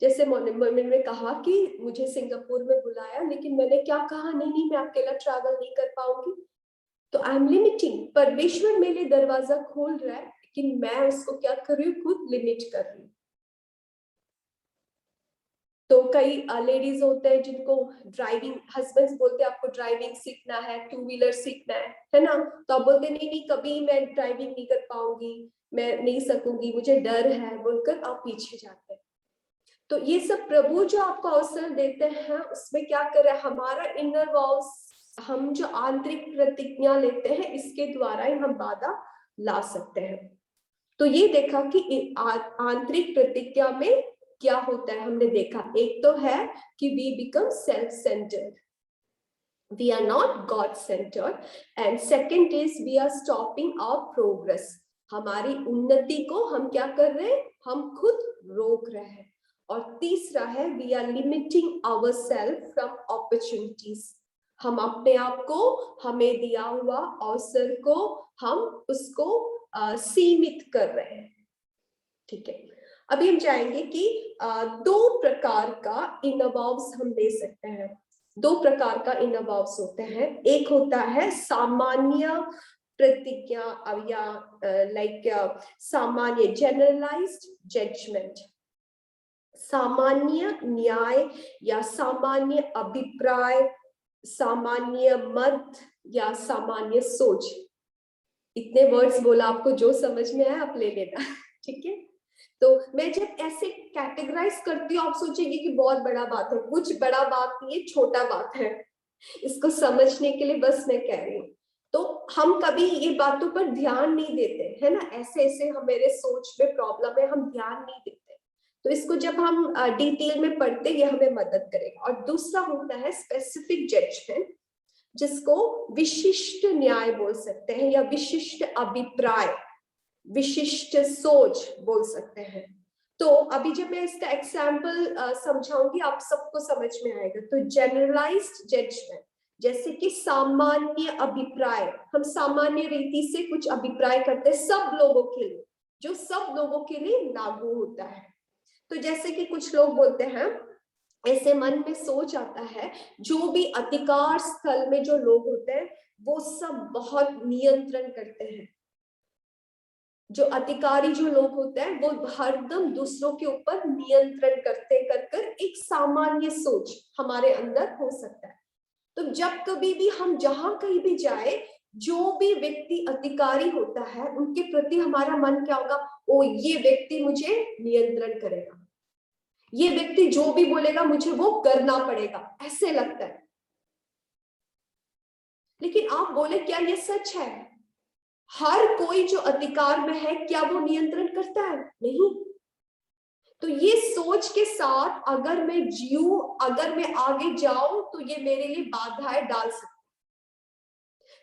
जैसे मैंने कहा कि मुझे सिंगापुर में बुलाया, लेकिन मैंने क्या कहा, नहीं नहीं मैं अकेला ट्रैवल नहीं कर पाऊंगी, तो आई एम लिमिटिंग। परमेश्वर मेरे लिए दरवाजा खोल रहा है, लेकिन मैं उसको क्या कर रही हूँ, खुद लिमिट कर रही हूँ। तो कई लेडीज होते हैं जिनको ड्राइविंग, हस्बैंड्स बोलते हैं आपको ड्राइविंग सीखना है, टू व्हीलर सीखना है ना, तो आप बोलते नहीं नहीं कभी मैं ड्राइविंग नहीं कर पाऊंगी, मैं नहीं सकूंगी, मुझे डर है, बोलकर आप पीछे जाते हैं। तो ये सब प्रभु जो आपको अवसर देते हैं उसमें क्या कर रहे हैं, हमारा इनर वॉल्स, हम जो आंतरिक प्रतिज्ञा लेते हैं इसके द्वारा ही हम बाधा ला सकते हैं। तो ये देखा कि आंतरिक प्रतिज्ञा में क्या होता है, हमने देखा एक तो है कि we become self centered, we are not God centered, and second is we are stopping our progress. हमारी उन्नति को हम क्या कर रहे हैं, हम खुद रोक रहे हैं। और तीसरा है we are limiting our self from opportunities. हम अपने आप को, हमें दिया हुआ अवसर को हम उसको सीमित कर रहे हैं। ठीक है, अभी हम जाएंगे कि दो प्रकार का इनवर्व्स हम ले सकते हैं। दो प्रकार का इनवर्व्स होते हैं। एक होता है सामान्य प्रतिज्ञा, या लाइक सामान्य जनरलाइज्ड जजमेंट, सामान्य न्याय या सामान्य अभिप्राय, सामान्य मत या सामान्य सोच। इतने वर्ड्स बोला, आपको जो समझ में आया आप ले लेना। ठीक है, तो मैं जब ऐसे कैटेगराइज करती हूँ आप सोचेंगे कि बहुत बड़ा बात है, कुछ बड़ा बात नहीं है, छोटा बात है, इसको समझने के लिए बस मैं कह रही हूँ। तो हम कभी ये बातों पर ध्यान नहीं देते है ना, ऐसे ऐसे हम, मेरे सोच में प्रॉब्लम है, हम ध्यान नहीं देते। तो इसको जब हम डिटेल में पढ़ते ये हमें मदद करेगा। और दूसरा होता है स्पेसिफिक जजमेंट, जिसको विशिष्ट न्याय बोल सकते हैं या विशिष्ट अभिप्राय, विशिष्ट सोच बोल सकते हैं। तो अभी जब मैं इसका एग्जाम्पल समझाऊंगी आप सबको समझ में आएगा। तो जनरलाइज्ड जजमेंट, जैसे कि सामान्य अभिप्राय, हम सामान्य रीति से कुछ अभिप्राय करते हैं सब लोगों के लिए, जो सब लोगों के लिए लागू होता है। तो जैसे कि कुछ लोग बोलते हैं, ऐसे मन में सोच आता है, जो भी अधिकार स्थल में जो लोग होते हैं वो सब बहुत नियंत्रण करते हैं। जो अधिकारी जो लोग होते हैं वो हरदम दूसरों के ऊपर नियंत्रण करते कर एक सामान्य सोच हमारे अंदर हो सकता है। तो जब कभी भी हम जहां कहीं भी जाए, जो भी व्यक्ति अधिकारी होता है उनके प्रति हमारा मन क्या होगा, ओ ये व्यक्ति मुझे नियंत्रण करेगा, ये व्यक्ति जो भी बोलेगा मुझे वो करना पड़ेगा, ऐसे लगता है। लेकिन आप बोले क्या ये सच है? हर कोई जो अधिकार में है क्या वो नियंत्रण करता है? नहीं। तो ये सोच के साथ अगर मैं जीऊं, अगर मैं आगे जाऊं तो ये मेरे लिए बाधाएं डाल सकता।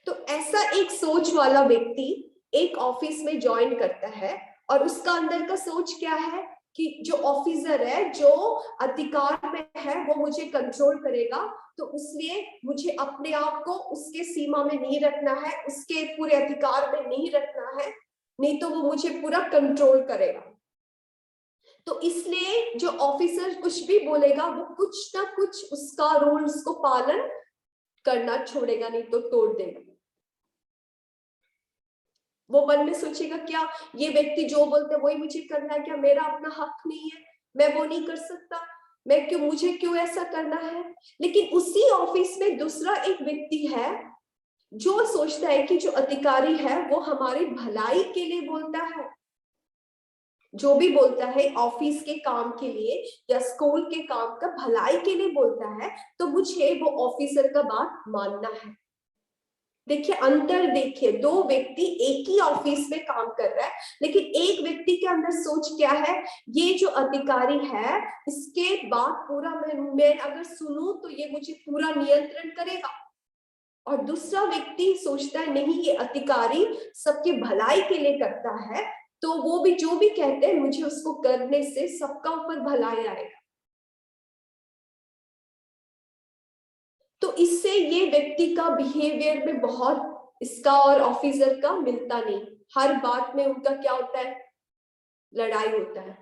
तो ऐसा एक सोच वाला व्यक्ति एक ऑफिस में ज्वाइन करता है और उसका अंदर का सोच क्या है कि जो ऑफिसर है, जो अधिकार में है, वो मुझे कंट्रोल करेगा, तो इसलिए मुझे अपने आप को उसके सीमा में नहीं रखना है, उसके पूरे अधिकार में नहीं रखना है, नहीं तो वो मुझे पूरा कंट्रोल करेगा। तो इसलिए जो ऑफिसर कुछ भी बोलेगा वो कुछ ना कुछ उसका रूल्स को पालन करना छोड़ेगा, नहीं तो तोड़ देगा। वो मन में सोचेगा क्या ये व्यक्ति जो बोलते हैं वही मुझे करना है, क्या मेरा अपना हक नहीं है, मैं वो नहीं कर सकता, मैं क्यों, मुझे क्यों ऐसा करना है। लेकिन उसी ऑफिस में दूसरा एक व्यक्ति है जो सोचता है कि जो अधिकारी है वो हमारी भलाई के लिए बोलता है, जो भी बोलता है ऑफिस के काम के लिए या स्कूल के काम का भलाई के लिए बोलता है, तो मुझे वो ऑफिसर का बात मानना है। देखिए अंतर, देखिए दो व्यक्ति एक ही ऑफिस में काम कर रहा है, लेकिन एक व्यक्ति के अंदर सोच क्या है, ये जो अधिकारी है इसके बात पूरा मैं अगर सुनूं तो ये मुझे पूरा नियंत्रण करेगा। और दूसरा व्यक्ति सोचता है नहीं, ये अधिकारी सबके भलाई के लिए करता है, तो वो भी जो भी कहते हैं मुझे उसको करने से सबका ऊपर भलाई आएगा। तो इससे ये व्यक्ति का बिहेवियर में बहुत इसका और ऑफिसर का मिलता नहीं, हर बात में उनका क्या होता है, लड़ाई होता है।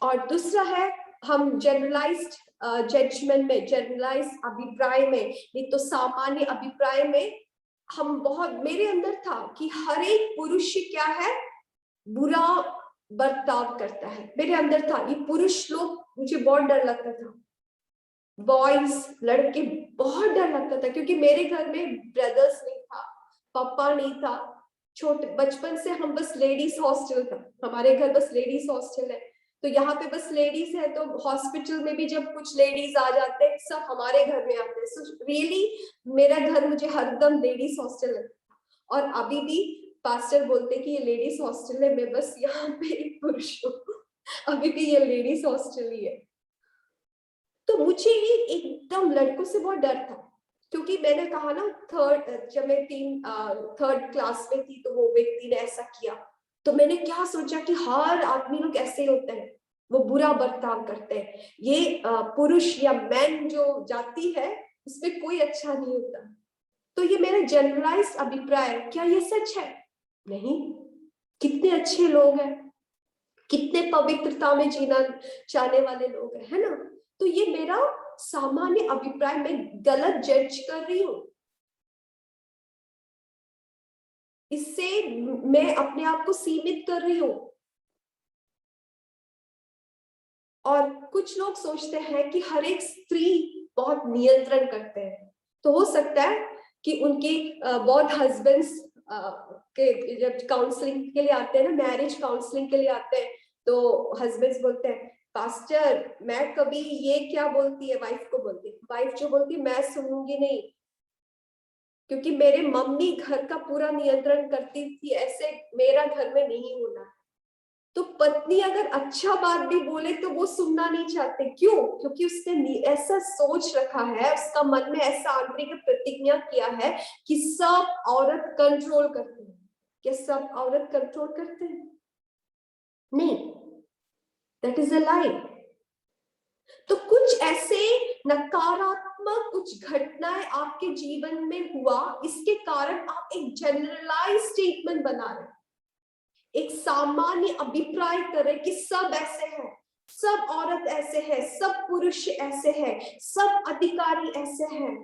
और दूसरा है हम जनरलाइज्ड जजमेंट में, जनरलाइज्ड अभिप्राय में, नहीं तो सामान्य अभिप्राय में हम बहुत, मेरे अंदर था कि हर एक पुरुष क्या है, बुरा बर्ताव करता है, मेरे अंदर था। ये पुरुष लोग मुझे बहुत डर लगता था, बॉयज लड़के बहुत डर लगता था, क्योंकि मेरे घर में ब्रदर्स नहीं था, पापा नहीं था, छोटे बचपन से हम बस लेडीज हॉस्टल था, हमारे घर बस लेडीज हॉस्टल है, तो यहाँ पे बस लेडीज है। तो हॉस्पिटल में भी जब कुछ लेडीज आ जाते हैं सब हमारे घर में आते हैं। सो रियली मेरा घर मुझे हरदम लेडीज हॉस्टल लगता था। और अभी भी पास्टर बोलते कि ये लेडीज हॉस्टल है, मैं बस यहाँ पे एक पुरुष हूँ अभी भी ये लेडीज हॉस्टल ही है। तो मुझे ही एकदम लड़कों से बहुत डर था, क्योंकि मैंने कहा ना जब मैं थर्ड क्लास में थी तो वो व्यक्ति ने ऐसा किया, तो मैंने क्या सोचा कि हर आदमी लोग ऐसे होते हैं, वो बुरा बर्ताव करते हैं, ये पुरुष या मैन जो जाति है उसमें कोई अच्छा नहीं होता। तो ये मेरा जनरलाइज्ड अभिप्राय है, क्या ये सच है? नहीं, कितने अच्छे लोग हैं, कितने पवित्रता में जीना चाहने वाले लोग हैं, है ना। तो ये मेरा सामान्य अभिप्राय, मैं गलत जज कर रही हूं, इससे मैं अपने आप को सीमित कर रही हूं। और कुछ लोग सोचते हैं कि हर एक स्त्री बहुत नियंत्रण करते हैं, तो हो सकता है कि उनके बहुत हस्बैंड्स के जब काउंसलिंग के लिए आते हैं ना, मैरिज काउंसलिंग के लिए आते हैं, तो हस्बैंड्स बोलते हैं पास्टर मैं कभी ये क्या बोलती है, वाइफ को बोलती है, वाइफ जो बोलती है मैं सुनूंगी नहीं, क्योंकि मेरे मम्मी घर का पूरा नियंत्रण करती थी, ऐसे मेरा घर में नहीं होना है। तो पत्नी अगर अच्छा बात भी बोले तो वो सुनना नहीं चाहते, क्यों? क्योंकि उसने ऐसा सोच रखा है, उसका मन में ऐसा आंतरिक प्रतिज्ञा किया है कि सब औरत कंट्रोल करती है। क्या सब औरत कंट्रोल करते हैं? नहीं, दैट इज अ लाई। तो कुछ ऐसे नकारात्मक कुछ घटनाएं आपके जीवन में हुआ, इसके कारण आप एक जनरलाइज स्टेटमेंट बना रहे, एक सामान्य अभिप्राय करें कि सब ऐसे हैं, सब औरत ऐसे है, सब पुरुष ऐसे हैं, सब अधिकारी ऐसे हैं।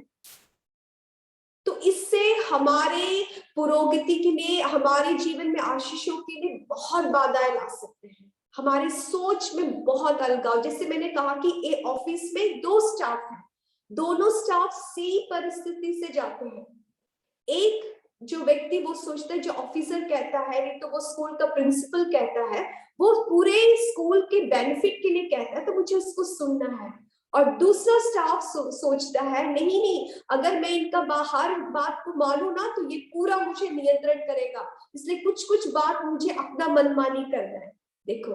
तो इससे हमारे पुरोगति के लिए, हमारे जीवन में आशीषों के लिए बहुत बाधाएं ला सकते हैं। हमारे सोच में बहुत अलगाव। जैसे मैंने कहा कि ए ऑफिस में 2 स्टाफ हैं, दोनों स्टाफ सी परिस्थिति से जाते हैं। एक जो व्यक्ति वो सोचता है, जो ऑफिसर कहता है, नहीं तो वो स्कूल का प्रिंसिपल कहता है, वो पूरे स्कूल के बेनिफिट के लिए कहता है, तो मुझे उसको सुनना है। और दूसरा स्टाफ सोचता है नहीं नहीं, अगर मैं इनका बाहर बात को मानूं ना तो ये पूरा मुझे नियंत्रण करेगा, इसलिए कुछ कुछ बात मुझे अपना मनमानी करना है। देखो,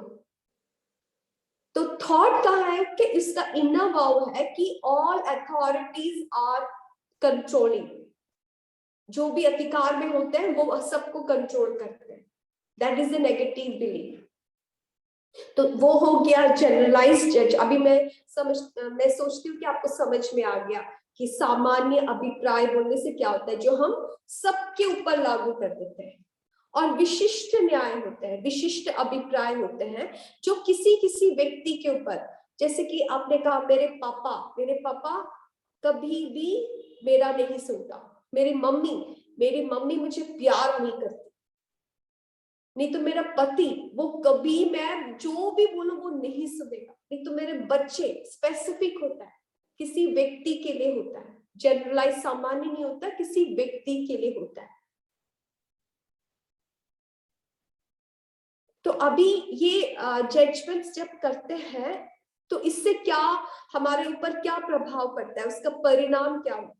तो थॉट कहाँ है कि इसका इनर वाव है कि ऑल अथॉरिटीज आर कंट्रोलिंग। जो भी अधिकार में होते हैं वो सबको कंट्रोल करते हैं। That is the negative belief. तो वो हो गया जनरलाइज्ड जज। अभी मैं सोचती हूँ कि आपको समझ में आ गया कि सामान्य अभिप्राय बोलने से क्या होता है, जो हम सबके ऊपर लागू कर देते हैं। और विशिष्ट न्याय होते हैं, विशिष्ट अभिप्राय होते हैं जो किसी किसी व्यक्ति के ऊपर, जैसे कि आपने कहा मेरे पापा कभी भी मेरा नहीं सुनता, मेरी मम्मी मुझे प्यार नहीं करती, नहीं तो मेरा पति वो कभी मैं जो भी बोलूं वो नहीं सुनेगा, नहीं तो मेरे बच्चे। स्पेसिफिक होता है, किसी व्यक्ति के लिए होता है, जनरलाइज सामान्य नहीं होता, किसी व्यक्ति के लिए होता है। तो अभी ये जजमेंट्स जब करते हैं तो इससे क्या हमारे ऊपर क्या प्रभाव पड़ता है, उसका परिणाम क्या होता है।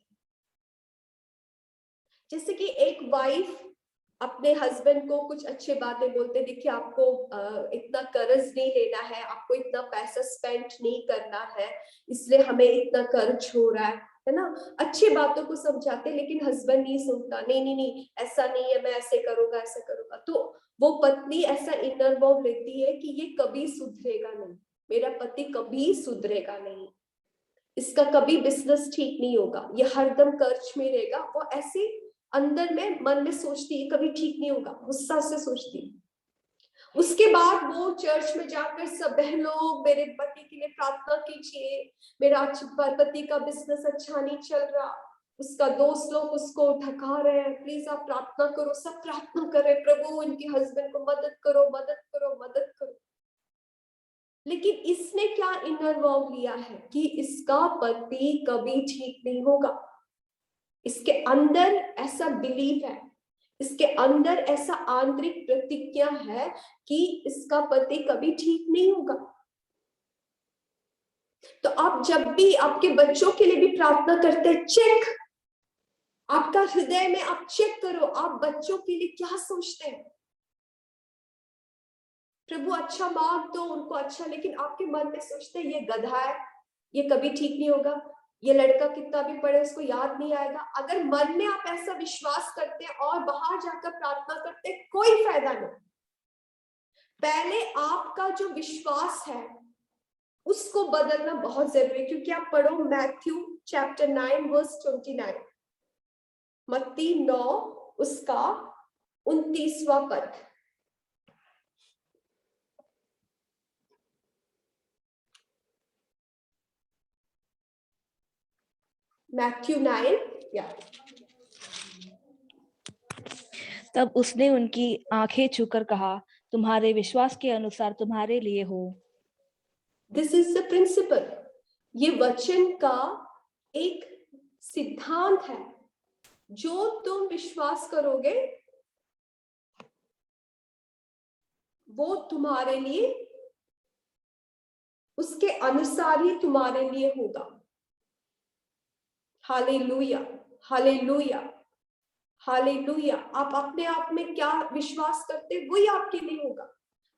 जैसे कि एक वाइफ अपने हस्बैंड को कुछ अच्छे बातें बोलते, देखिए आपको इतना कर्ज नहीं लेना है, आपको इतना पैसा स्पेंड नहीं करना है, इसलिए हमें इतना कर्ज हो रहा है ना। अच्छी बातों को समझाते, लेकिन हस्बैंड नहीं सुनता, नहीं नहीं नहीं ऐसा नहीं है, मैं ऐसे करूंगा ऐसा करूंगा। तो वो पत्नी ऐसा इनर वॉव लेती है कि ये कभी सुधरेगा नहीं, मेरा पति कभी सुधरेगा नहीं, इसका कभी बिजनेस ठीक नहीं होगा, ये हरदम कर्ज में रहेगा। वो ऐसे अंदर में मन में सोचती है कभी ठीक नहीं होगा, गुस्सा से सोचती है। उसके बाद वो चर्च में जाकर सब बहन लोग मेरे पति के लिए प्रार्थना कीजिए, मेरा पति का बिजनेस अच्छा नहीं चल रहा, उसका दोस्त लोग उसको ठका रहे हैं, प्लीज आप प्रार्थना करो। सब प्रार्थना कर रहे, प्रभु इनके हस्बैंड को मदद करो मदद करो मदद करो। लेकिन इसने क्या इनर वॉव लिया है कि इसका पति कभी ठीक नहीं होगा। इसके अंदर ऐसा बिलीफ है, इसके अंदर ऐसा आंतरिक प्रतिज्ञा है कि इसका पति कभी ठीक नहीं होगा। तो आप जब भी आपके बच्चों के लिए भी प्रार्थना करते हैं, चेक आपका हृदय में आप चेक करो, आप बच्चों के लिए क्या सोचते हैं। प्रभु अच्छा मार्ग दो उनको, अच्छा, लेकिन आपके मन में सोचते हैं ये गधा है, ये कभी ठीक नहीं होगा, ये लड़का कितना भी पढ़े उसको याद नहीं आएगा। अगर मन में आप ऐसा विश्वास करते हैं और बाहर जाकर प्रार्थना करते हैं, कोई फायदा नहीं। पहले आपका जो विश्वास है उसको बदलना बहुत जरूरी है। क्योंकि आप पढ़ो मैथ्यू चैप्टर 9 वर्स 29, मत्ती 9 उसका 29वां पद। मैथ्यू 9 या तब उसने उनकी आंखें छूकर कहा, तुम्हारे विश्वास के अनुसार तुम्हारे लिए हो। This is the principle. ये वचन का एक सिद्धांत है, जो तुम विश्वास करोगे वो तुम्हारे लिए, उसके अनुसार ही तुम्हारे लिए होगा। Hallelujah, hallelujah, hallelujah. आप अपने आप में क्या विश्वास करते वही आपके लिए होगा।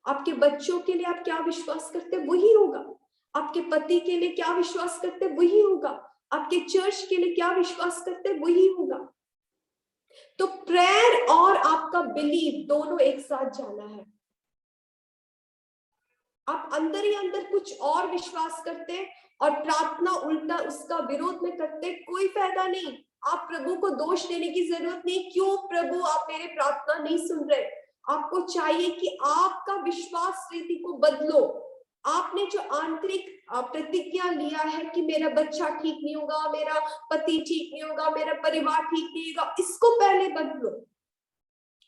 आपके बच्चों के लिए आप क्या विश्वास करते वही होगा। आपके पति के लिए क्या विश्वास करते वही होगा। आपके चर्च के लिए क्या विश्वास करते वही होगा। तो प्रेयर और आपका बिलीव दोनों एक साथ जाना है। आप अंदर ही अंदर कुछ और विश्वास करते और प्रार्थना उल्टा उसका विरोध में करते, कोई फायदा नहीं। आप प्रभु को दोष देने की जरूरत नहीं, क्यों प्रभु आप मेरे प्रार्थना नहीं सुन रहे। आपको चाहिए कि आपका विश्वास रीति को बदलो। आपने जो आंतरिक प्रतिज्ञा लिया है कि मेरा बच्चा ठीक नहीं होगा, मेरा पति ठीक नहीं होगा, मेरा परिवार ठीक नहीं होगा, इसको पहले बदलो,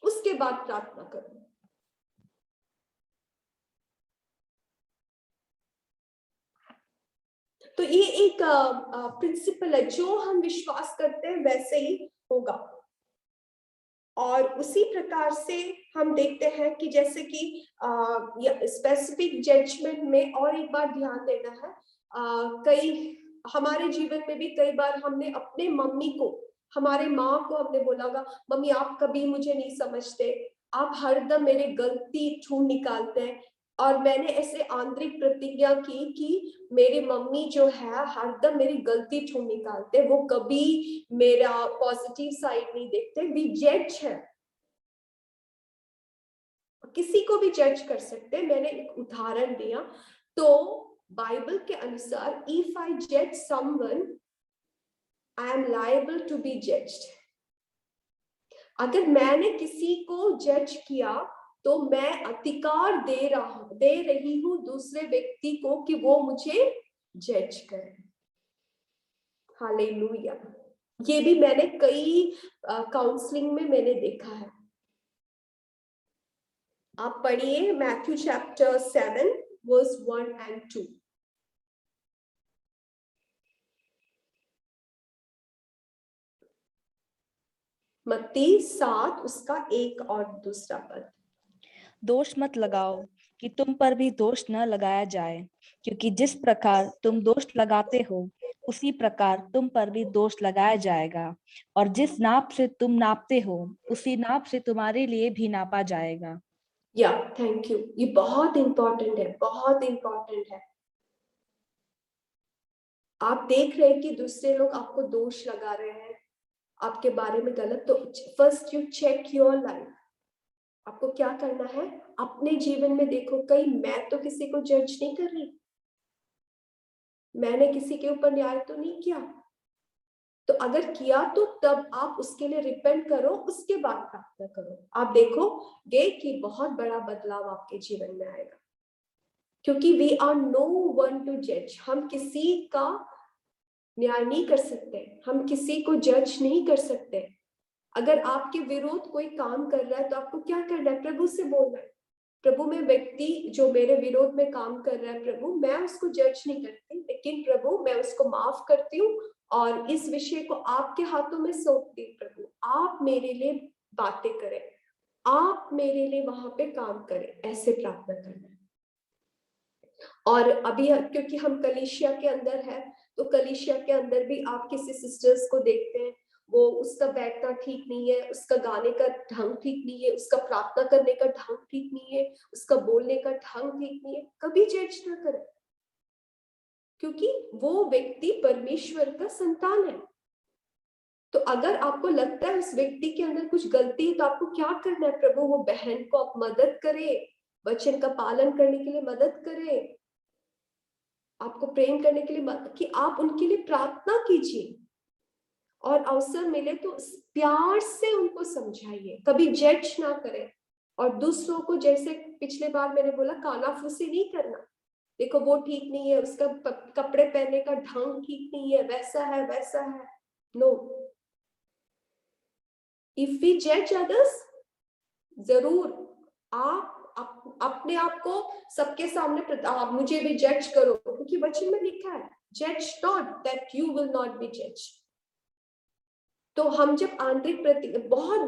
उसके बाद प्रार्थना करो। तो ये एक प्रिंसिपल है, जो हम विश्वास करते हैं वैसे ही होगा। और उसी प्रकार से हम देखते हैं कि जैसे कि स्पेसिफिक जजमेंट में और एक बार ध्यान देना है, कई हमारे जीवन में भी कई बार हमने अपने मम्मी को, हमारे माँ को हमने बोला होगा, मम्मी आप कभी मुझे नहीं समझते, आप हरदम मेरे गलती ढूंढ निकालते हैं। और मैंने ऐसे आंतरिक प्रतिज्ञा की कि मेरी मम्मी जो है हरदम मेरी गलती ढूंढ निकालते, वो कभी मेरा पॉजिटिव साइड नहीं देखते, वी जज है, किसी को भी जज कर सकते हैं। मैंने एक उदाहरण दिया, तो बाइबल के अनुसार इफ आई जज someone I am liable to be judged. अगर मैंने किसी को जज किया तो मैं अधिकार दे रही हूं दूसरे व्यक्ति को कि वो मुझे जज करे। हालेलुया। ये भी मैंने कई काउंसलिंग में मैंने देखा है। आप पढ़िए मैथ्यू चैप्टर 7 वर्स 1 and 2। मत्ती 7 उसका 1 और दूसरा पद। दोष मत लगाओ कि तुम पर भी दोष न लगाया जाए, क्योंकि जिस प्रकार तुम दोष लगाते हो उसी प्रकार तुम पर भी दोष लगाया जाएगा, और जिस नाप से तुम नापते हो उसी नाप से तुम्हारे लिए भी नापा जाएगा। या थैंक यू, ये बहुत इंपॉर्टेंट है, बहुत इंपॉर्टेंट है। आप देख रहे हैं कि दूसरे लोग आपको दोष लगा रहे हैं, आपके बारे में गलत, तो first you check your life. आपको क्या करना है, अपने जीवन में देखो, कहीं मैं तो किसी को जज नहीं कर रही, मैंने किसी के ऊपर न्याय तो नहीं किया। तो अगर किया तो तब आप उसके लिए रिपेंट करो, उसके बाद प्रार्थना करो। आप देखोगे कि बहुत बड़ा बदलाव आपके जीवन में आएगा, क्योंकि we are no one to जज। हम किसी का न्याय नहीं कर सकते, हम किसी को जज नहीं कर सकते। अगर आपके विरोध कोई काम कर रहा है तो आपको क्या करना है, प्रभु से बोलना है, प्रभु में व्यक्ति जो मेरे विरोध में काम कर रहा है, प्रभु मैं उसको जज नहीं करती, लेकिन प्रभु मैं उसको माफ करती हूँ और इस विषय को आपके हाथों में सौंपती हूँ। प्रभु आप मेरे लिए बातें करें, आप मेरे लिए वहां पे काम करें, ऐसे प्रार्थना करना है। और अभी क्योंकि हम कलीसिया के अंदर है, तो कलीसिया के अंदर भी आप किसी सिस्टर्स को देखते हैं, वो उसका बैठना ठीक नहीं है, उसका गाने का ढंग ठीक नहीं है, उसका प्रार्थना करने का ढंग ठीक नहीं है, उसका बोलने का ढंग ठीक नहीं है, कभी जज ना करें, क्योंकि वो व्यक्ति परमेश्वर का संतान है। तो अगर आपको लगता है उस व्यक्ति के अंदर कुछ गलती है, तो आपको क्या करना है, प्रभु वो बहन को आप मदद करें, वचन का पालन करने के लिए मदद करें, आपको प्रेम करने के लिए कि आप उनके लिए प्रार्थना कीजिए, और अवसर मिले तो प्यार से उनको समझाइए, कभी जज ना करें। और दूसरों को, जैसे पिछले बार मैंने बोला, कानाफूसी नहीं करना, देखो वो ठीक नहीं है, उसका कपड़े पहनने का ढंग ठीक नहीं है, वैसा है वैसा है। नो, इफ वी जज अदर्स, जरूर आप अपने आप को सबके सामने आप मुझे भी जज करो, क्योंकि वचन में लिखा है, जज not that you will not be जज। तो हम जब आंतरिक प्रति, बहुत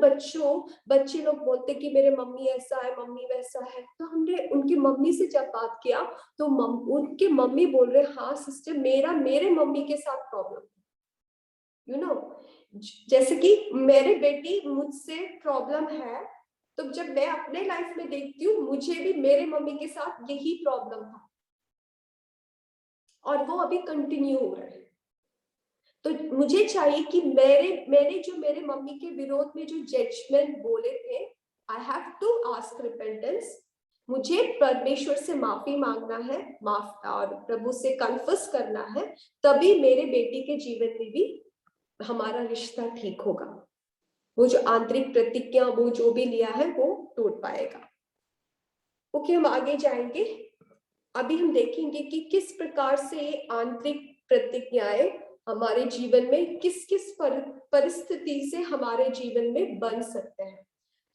बच्चे लोग बोलते कि मेरे मम्मी ऐसा है, मम्मी वैसा है, तो हमने उनकी मम्मी से जब बात किया तो उनके मम्मी बोल रहे, हाँ सिस्टर मेरे मम्मी के साथ प्रॉब्लम, यू नो, जैसे कि मेरे बेटी मुझसे प्रॉब्लम है, तो जब मैं अपने लाइफ में देखती हूँ, मुझे भी मेरे मम्मी के साथ यही प्रॉब्लम था और वो अभी कंटिन्यू हो रहा है। तो मुझे चाहिए कि मैंने जो मेरे मम्मी के विरोध में जो जजमेंट बोले थे, I have to ask repentance, मुझे परमेश्वर से माफी मांगना है, माफ और प्रभु से कन्फेस करना है, तभी मेरे बेटी के जीवन में भी हमारा रिश्ता ठीक होगा। वो जो आंतरिक प्रतिज्ञा वो जो भी लिया है वो तोड़ पाएगा। ओके, हम आगे जाएंगे। अभी हम देखेंगे कि किस प्रकार से आंतरिक प्रतिज्ञाएं हमारे जीवन में किस किस परिस्थिति से हमारे जीवन में बन सकते हैं।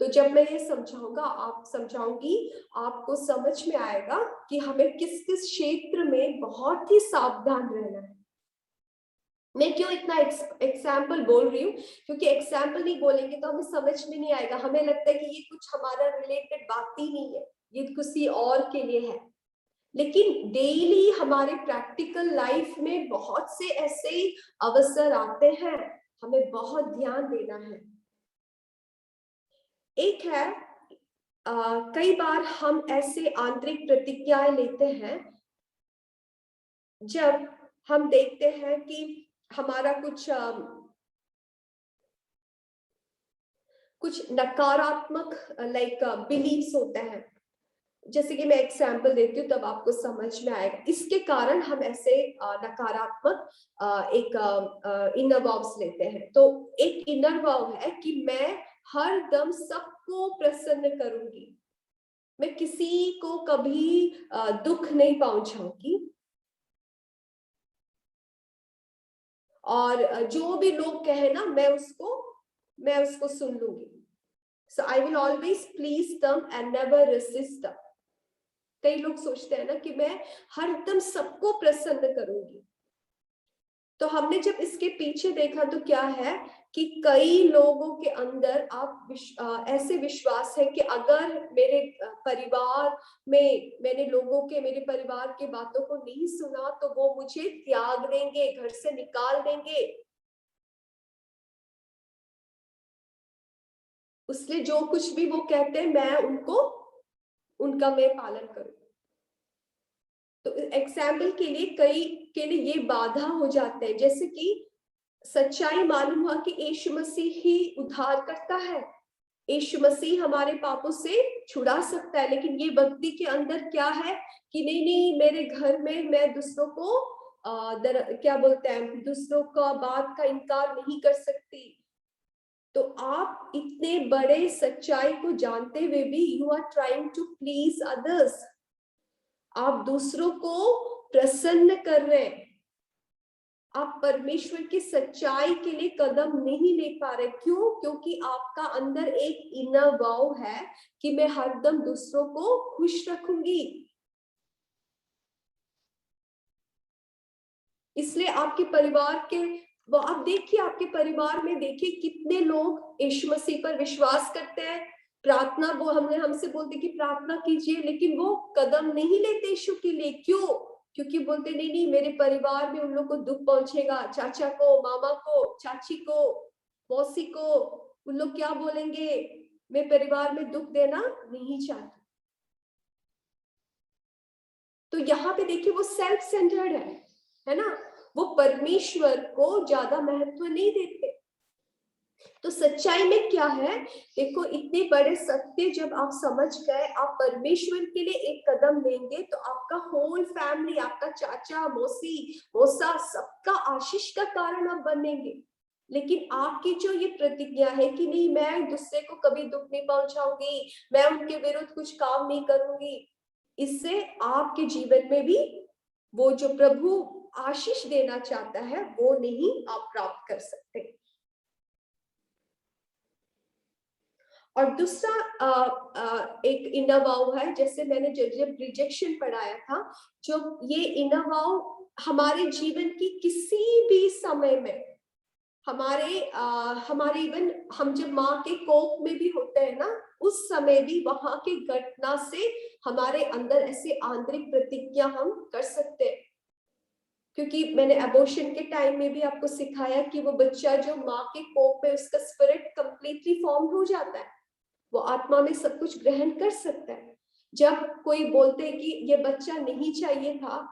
तो जब मैं ये समझाऊंगा, आप समझाऊंगी, आपको समझ में आएगा कि हमें किस किस क्षेत्र में बहुत ही सावधान रहना है। मैं क्यों इतना एग्जाम्पल बोल रही हूँ, क्योंकि एग्जाम्पल नहीं बोलेंगे तो हमें समझ में नहीं आएगा, हमें लगता है कि ये कुछ हमारा रिलेटेड बात ही नहीं है, ये किसी और के लिए है। लेकिन डेली हमारे प्रैक्टिकल लाइफ में बहुत से ऐसे अवसर आते हैं, हमें बहुत ध्यान देना है। एक है कई बार हम ऐसे आंतरिक प्रतिज्ञाएं लेते हैं जब हम देखते हैं कि हमारा कुछ नकारात्मक लाइक बिलीव्स होते हैं। जैसे कि मैं एग्जाम्पल देती हूँ तब आपको समझ में आएगा। इसके कारण हम ऐसे नकारात्मक एक इनर वाव्स लेते हैं। तो एक इनर वाव है कि मैं हर दम सबको प्रसन्न करूंगी, मैं किसी को कभी दुख नहीं पहुंचाऊंगी, और जो भी लोग कहे ना मैं उसको सुन लूंगी। So I will always please them and never resist them. कई लोग सोचते हैं ना कि मैं हरदम सबको प्रसन्न करूंगी। तो हमने जब इसके पीछे देखा तो क्या है कि कई लोगों के अंदर ऐसे विश्वास है कि अगर मेरे परिवार में मेरे परिवार के बातों को नहीं सुना तो वो मुझे त्याग देंगे, घर से निकाल देंगे, इसलिए जो कुछ भी वो कहते हैं मैं उनका मैं पालन करूं। तो एग्जाम्पल के लिए कई के लिए ये बाधा हो जाते हैं। जैसे कि सच्चाई मालूम हुआ कि यीशु मसीह ही उद्धार करता है, यीशु मसीह हमारे पापों से छुड़ा सकता है, लेकिन ये व्यक्ति के अंदर क्या है कि नहीं नहीं, मेरे घर में मैं दूसरों को क्या बोलते हैं, दूसरों का बात का इनकार नहीं कर सकती। तो आप इतने बड़े सच्चाई को जानते हुए भी you are trying to please others, आप दूसरों को प्रसन्न कर रहे हैं, आप परमेश्वर की सच्चाई के लिए कदम नहीं ले पा रहे। क्यों? क्योंकि आपका अंदर एक इनर वाव है कि मैं हरदम दूसरों को खुश रखूंगी। इसलिए आपके परिवार के आप देखिए, आपके परिवार में देखिए कितने लोग यीशु मसीह पर विश्वास करते हैं, प्रार्थना वो हमसे बोलते कि प्रार्थना कीजिए, लेकिन वो कदम नहीं लेते यीशु के लिए। क्यों? क्योंकि बोलते नहीं नहीं, मेरे परिवार में उन लोग को दुख पहुंचेगा, चाचा को, मामा को, चाची को, मौसी को, उन लोग क्या बोलेंगे, मैं परिवार में दुख देना नहीं चाहती। तो यहाँ पे देखिए वो सेल्फ सेंटर्ड है ना, वो परमेश्वर को ज्यादा महत्व नहीं देते। तो सच्चाई में क्या है, देखो इतने बड़े सत्य जब आप समझ गए, आप परमेश्वर के लिए एक कदम लेंगे तो आपका होल फैमिली, आपका चाचा, मौसी, मौसा, सबका आशीष का कारण आप बनेंगे। लेकिन आपकी जो ये प्रतिज्ञा है कि नहीं, मैं दूसरे को कभी दुख नहीं पहुंचाऊंगी, मैं उनके विरुद्ध कुछ काम नहीं करूंगी, इससे आपके जीवन में भी वो जो प्रभु आशीष देना चाहता है वो नहीं आप प्राप्त कर सकते। और दूसरा एक इनर वाव है, जैसे मैंने जब रिजेक्शन पढ़ाया था, जो ये इनर वाव हमारे जीवन की किसी भी समय में हमारे इवन हम जब माँ के कोख में भी होते हैं ना, उस समय भी वहां की घटना से हमारे अंदर ऐसे आंतरिक प्रतिज्ञा हम कर सकते हैं। क्योंकि मैंने अबॉर्शन के टाइम में भी आपको सिखाया कि वो बच्चा जो माँ के कोख में, उसका स्पिरिट कंप्लीटली फॉर्म हो जाता है, वो आत्मा में सब कुछ ग्रहण कर सकता है। जब कोई बोलते हैं कि ये बच्चा नहीं चाहिए था,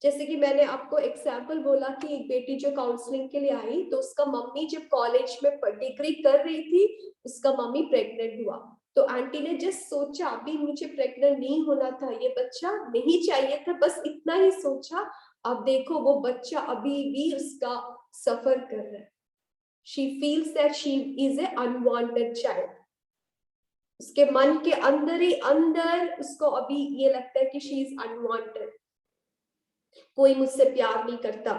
जैसे कि मैंने आपको एग्जाम्पल बोला कि एक बेटी जो काउंसलिंग के लिए आई, तो उसका मम्मी जब कॉलेज में डिग्री कर रही थी, उसका मम्मी प्रेग्नेंट हुआ। तो आंटी ने जस्ट सोचा अभी मुझे प्रेग्नेंट नहीं होना था, ये बच्चा नहीं चाहिए था, बस इतना ही सोचा। अब देखो वो बच्चा अभी भी उसका सफर कर रहा है। She feels that she is a unwanted child. उसके मन के अंदर ही अंदर उसको अभी ये लगता है कि शी इज अनवांटेड, कोई मुझसे प्यार नहीं करता,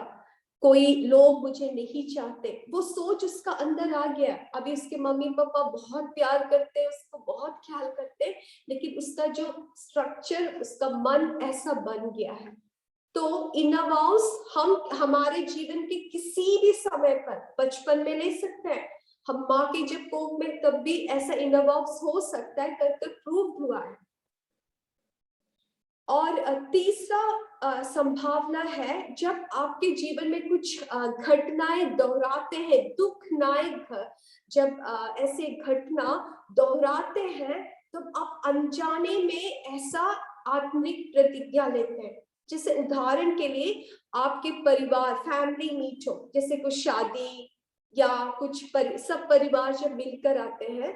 कोई लोग मुझे नहीं चाहते, वो सोच उसका अंदर आ गया। अभी उसके मम्मी पापा बहुत प्यार करते हैं, उसको बहुत ख्याल करते हैं, लेकिन उसका जो स्ट्रक्चर, उसका मन ऐसा बन गया है। तो इनर वॉव्स हम हमारे जीवन के किसी भी समय पर, बचपन में ले सकते हैं, हम माँ के जब कोख में तब भी ऐसा इनर वॉव्स हो सकता है, कर प्रूव हुआ है। और तीसरा संभावना है, जब आपके जीवन में कुछ घटनाएं दोहराते हैं, दुखदायक जब ऐसे घटना दोहराते हैं, तो आप अनजाने में ऐसा आत्मिक प्रतिज्ञा लेते हैं। जैसे उदाहरण के लिए, आपके परिवार फैमिली मीट हो, जैसे कुछ शादी या कुछ सब परिवार जब मिलकर आते हैं,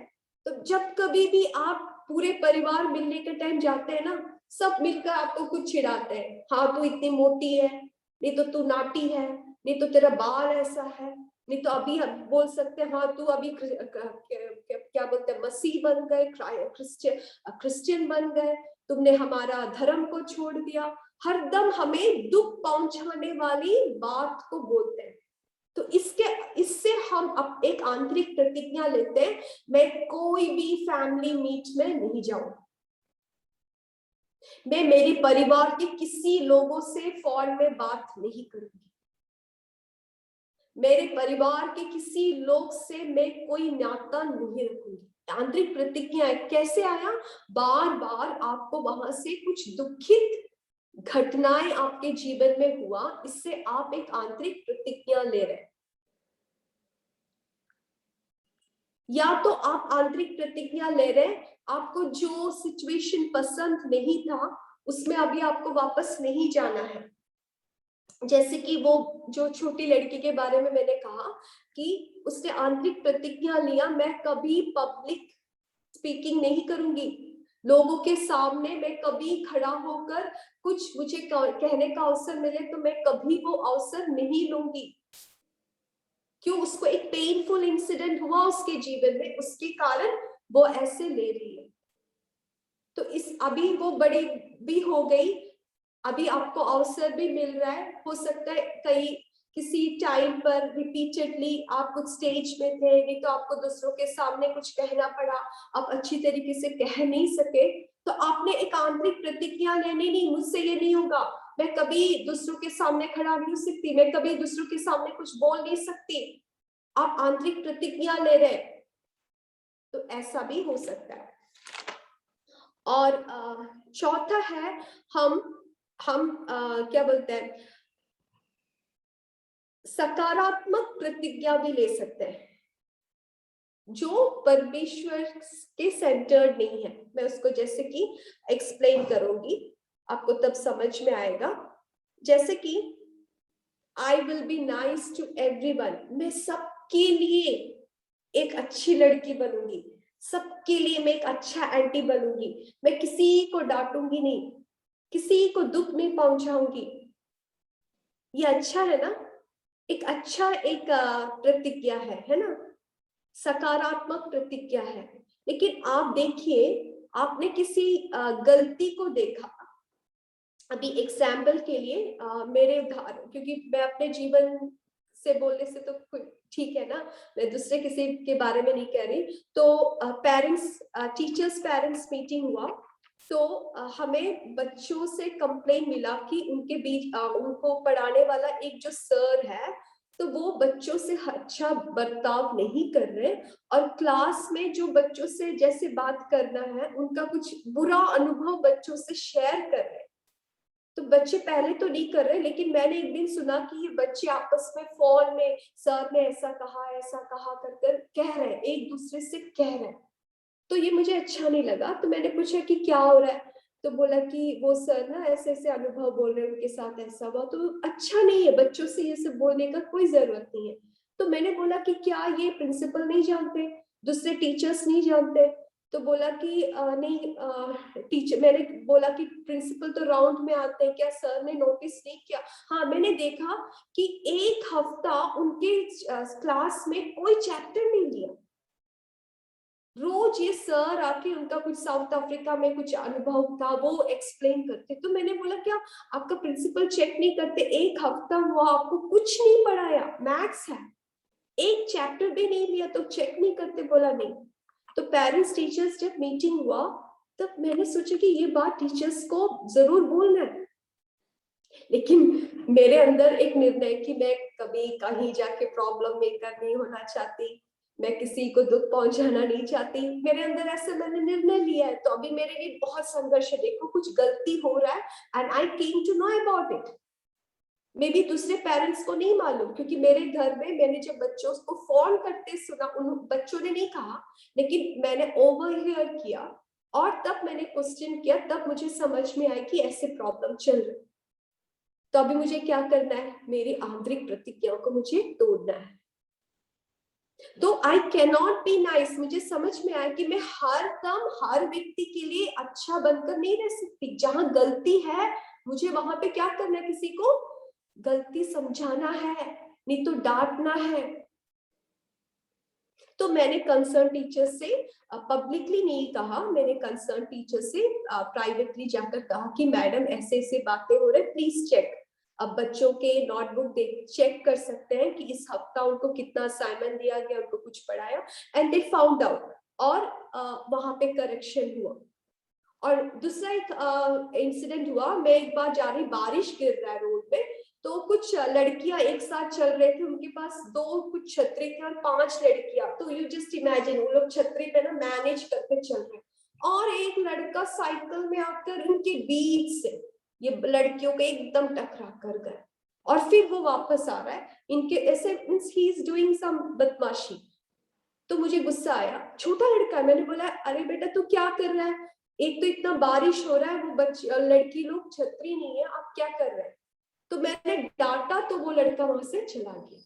तो जब कभी भी आप पूरे परिवार मिलने के टाइम जाते हैं ना, सब मिलकर आपको कुछ चिढ़ाते हैं। हाँ, तू इतनी मोटी है, नहीं तो तू नाटी है, नहीं तो तेरा बाल ऐसा है, नहीं तो अभी हम बोल सकते हैं, हाँ तू अभी क्या बोलते हैं, मसीह बन गए, क्रिश्चियन बन गए, तुमने हमारा धर्म को छोड़ दिया। हरदम हमें दुख पहुंचाने वाली बात को बोलते हैं। तो इससे हम अब एक आंतरिक प्रतिज्ञा लेते हैं, मैं कोई भी फैमिली मीट में नहीं जाऊंगा, मैं मेरे परिवार के किसी लोगों से फोन में बात नहीं करूंगी, मेरे परिवार के किसी लोग से मैं कोई नाता नहीं रखूंगी। आंतरिक प्रतिज्ञा कैसे आया? बार बार आपको वहां से कुछ दुखित घटनाएं आपके जीवन में हुआ, इससे आप एक आंतरिक प्रतिज्ञा ले रहे हैं। या तो आप आंतरिक प्रतिज्ञा ले रहे हैं, आपको जो सिचुएशन पसंद नहीं था उसमें अभी आपको वापस नहीं जाना है। जैसे कि वो जो छोटी लड़की के बारे में मैंने कहा कि उसने आंतरिक प्रतिज्ञा लिया, मैं कभी पब्लिक स्पीकिंग नहीं करूंगी, लोगों के सामने मैं कभी खड़ा होकर कुछ मुझे कहने का अवसर मिले तो मैं कभी वो अवसर नहीं लूंगी। क्यों? उसको एक पेनफुल इंसिडेंट हुआ उसके जीवन में, उसके कारण वो ऐसे ले रही है। तो अभी वो बड़ी भी हो गई, अभी आपको अवसर भी मिल रहा है। हो सकता है किसी टाइम पर रिपीटेडली आप कुछ स्टेज में थे, नहीं तो आपको दूसरों के सामने कुछ कहना पड़ा, आप अच्छी तरीके से कह नहीं सके, तो आपने एक आंतरिक प्रतिज्ञा लेनी, नहीं मुझसे ये नहीं होगा, मैं कभी दूसरों के सामने खड़ा नहीं हो सकती, मैं कभी दूसरों के सामने कुछ बोल नहीं सकती। आप आंतरिक प्रतिज्ञा ले रहे, तो ऐसा भी हो सकता है। और चौथा है, हम क्या बोलते हैं, सकारात्मक प्रतिज्ञा भी ले सकते हैं जो परमेश्वर के सेंटर्ड नहीं है। मैं उसको जैसे कि एक्सप्लेन करूंगी, आपको तब समझ में आएगा। जैसे कि I will be nice to everyone, मैं सबके लिए एक अच्छी लड़की बनूंगी, सबके लिए मैं एक अच्छा आंटी बनूंगी, मैं किसी को डांटूंगी नहीं, किसी को दुख नहीं पहुंचाऊंगी। ये अच्छा है ना? एक अच्छा एक प्रतिज्ञा है ना? सकारात्मक प्रतिज्ञा है। लेकिन आप देखिए, आपने किसी गलती को देखा। अभी एग्जाम्पल के लिए मेरे उदाहरण, क्योंकि मैं अपने जीवन से बोलने से तो ठीक है ना, मैं दूसरे किसी के बारे में नहीं कह रही। तो पेरेंट्स टीचर्स पेरेंट्स मीटिंग हुआ, तो हमें बच्चों से कंप्लेन मिला कि उनके बीच उनको पढ़ाने वाला एक जो सर है, तो वो बच्चों से अच्छा बर्ताव नहीं कर रहे, और क्लास में जो बच्चों से जैसे बात करना है, उनका कुछ बुरा अनुभव बच्चों से शेयर कर रहे। तो बच्चे पहले तो नहीं कर रहे, लेकिन मैंने एक दिन सुना कि ये बच्चे आपस में फोन में सर ने ऐसा कहा कर कह रहे, एक दूसरे से कह रहे। तो ये मुझे अच्छा नहीं लगा, तो मैंने पूछा कि क्या हो रहा है, तो बोला कि वो सर ना ऐसे ऐसे अनुभव बोल रहे हैं, उनके साथ ऐसा हुआ। तो अच्छा नहीं है, बच्चों से ये सब बोलने का कोई जरूरत नहीं है। तो मैंने बोला कि क्या ये प्रिंसिपल नहीं जानते, दूसरे टीचर्स नहीं जानते? तो बोला कि नहीं टीचर, मैंने बोला कि प्रिंसिपल तो राउंड में आते हैं, क्या सर ने नोटिस नहीं किया? हाँ, मैंने देखा कि एक हफ्ता उनके क्लास में कोई चैप्टर नहीं लिया, रोज ये सर आके उनका कुछ साउथ अफ्रीका में कुछ अनुभव था वो एक्सप्लेन करते। तो मैंने बोला क्या आपका प्रिंसिपल चेक नहीं करते? एक हफ्ता हुआ आपको कुछ नहीं पढ़ाया, मैथ्स है, एक चैप्टर भी नहीं लिया तो चेक नहीं करते? बोला नहीं। तो पेरेंट्स टीचर्स जब मीटिंग हुआ तब मैंने सोचा कि ये बात टीचर्स को जरूर बोलना है, लेकिन मेरे अंदर एक निर्णय कि मैं कभी कहीं जाके प्रॉब्लम मेकर नहीं होना चाहती, मैं किसी को दुख पहुंचाना नहीं चाहती, मेरे अंदर ऐसा मैंने निर्णय लिया है। तो अभी मेरे लिए बहुत संघर्ष है, देखो कुछ गलती हो रहा है and I came to know about it. Maybe दूसरे पेरेंट्स को नहीं मालूम, क्योंकि मेरे घर में मैंने जब बच्चों को फोन करते सुना, उन बच्चों ने नहीं कहा, लेकिन मैंने ओवरहियर किया और तब मैंने क्वेश्चन किया, तब मुझे समझ में आया कि ऐसे प्रॉब्लम चल रही। तो अभी मुझे क्या करना है? मेरी आंतरिक प्रतिक्रियाओं को मुझे तोड़ना है। तो I can not be nice. मुझे समझ में आया कि मैं हर दम हर व्यक्ति के लिए अच्छा बनकर नहीं रह सकती। जहां गलती है मुझे वहां पे क्या करना है? किसी को गलती समझाना है, नहीं तो डांटना है। तो मैंने कंसर्न टीचर से पब्लिकली नहीं कहा, मैंने कंसर्न टीचर से प्राइवेटली जाकर कहा कि मैडम ऐसे ऐसे बातें हो रहे, प्लीज चेक। अब बच्चों के नोटबुक देख चेक कर सकते हैं कि इस हफ्ता उनको कितना असाइनमेंट दिया गया, उनको कुछ पढ़ाया, एंड दे फाउंड आउट, और वहां पे करेक्शन हुआ। और दूसरा एक इंसिडेंट हुआ, मैं एक बार जा रही, बारिश गिर रहा है रोड पे, तो कुछ लड़कियां एक साथ चल रहे थे, उनके पास दो कुछ छतरी थे और 5 लड़कियां। तो यू जस्ट इमेजिन वो लोग छतरी पे ना मैनेज करके चल रहे, और एक लड़का साइकिल में आकर उनके बीच से ये लड़कियों को एकदम टकरा कर गया, और फिर वो वापस आ रहा है, इनके ऐसे ही इज डूइंग सम बदमाशी। तो मुझे गुस्सा आया, छोटा लड़का है, मैंने बोला अरे बेटा तू क्या कर रहा है? एक तो इतना बारिश हो रहा है, वो लड़की लोग छतरी नहीं है, आप क्या कर रहे हैं? तो मैंने डांटा तो वो लड़का वहां से चला गया।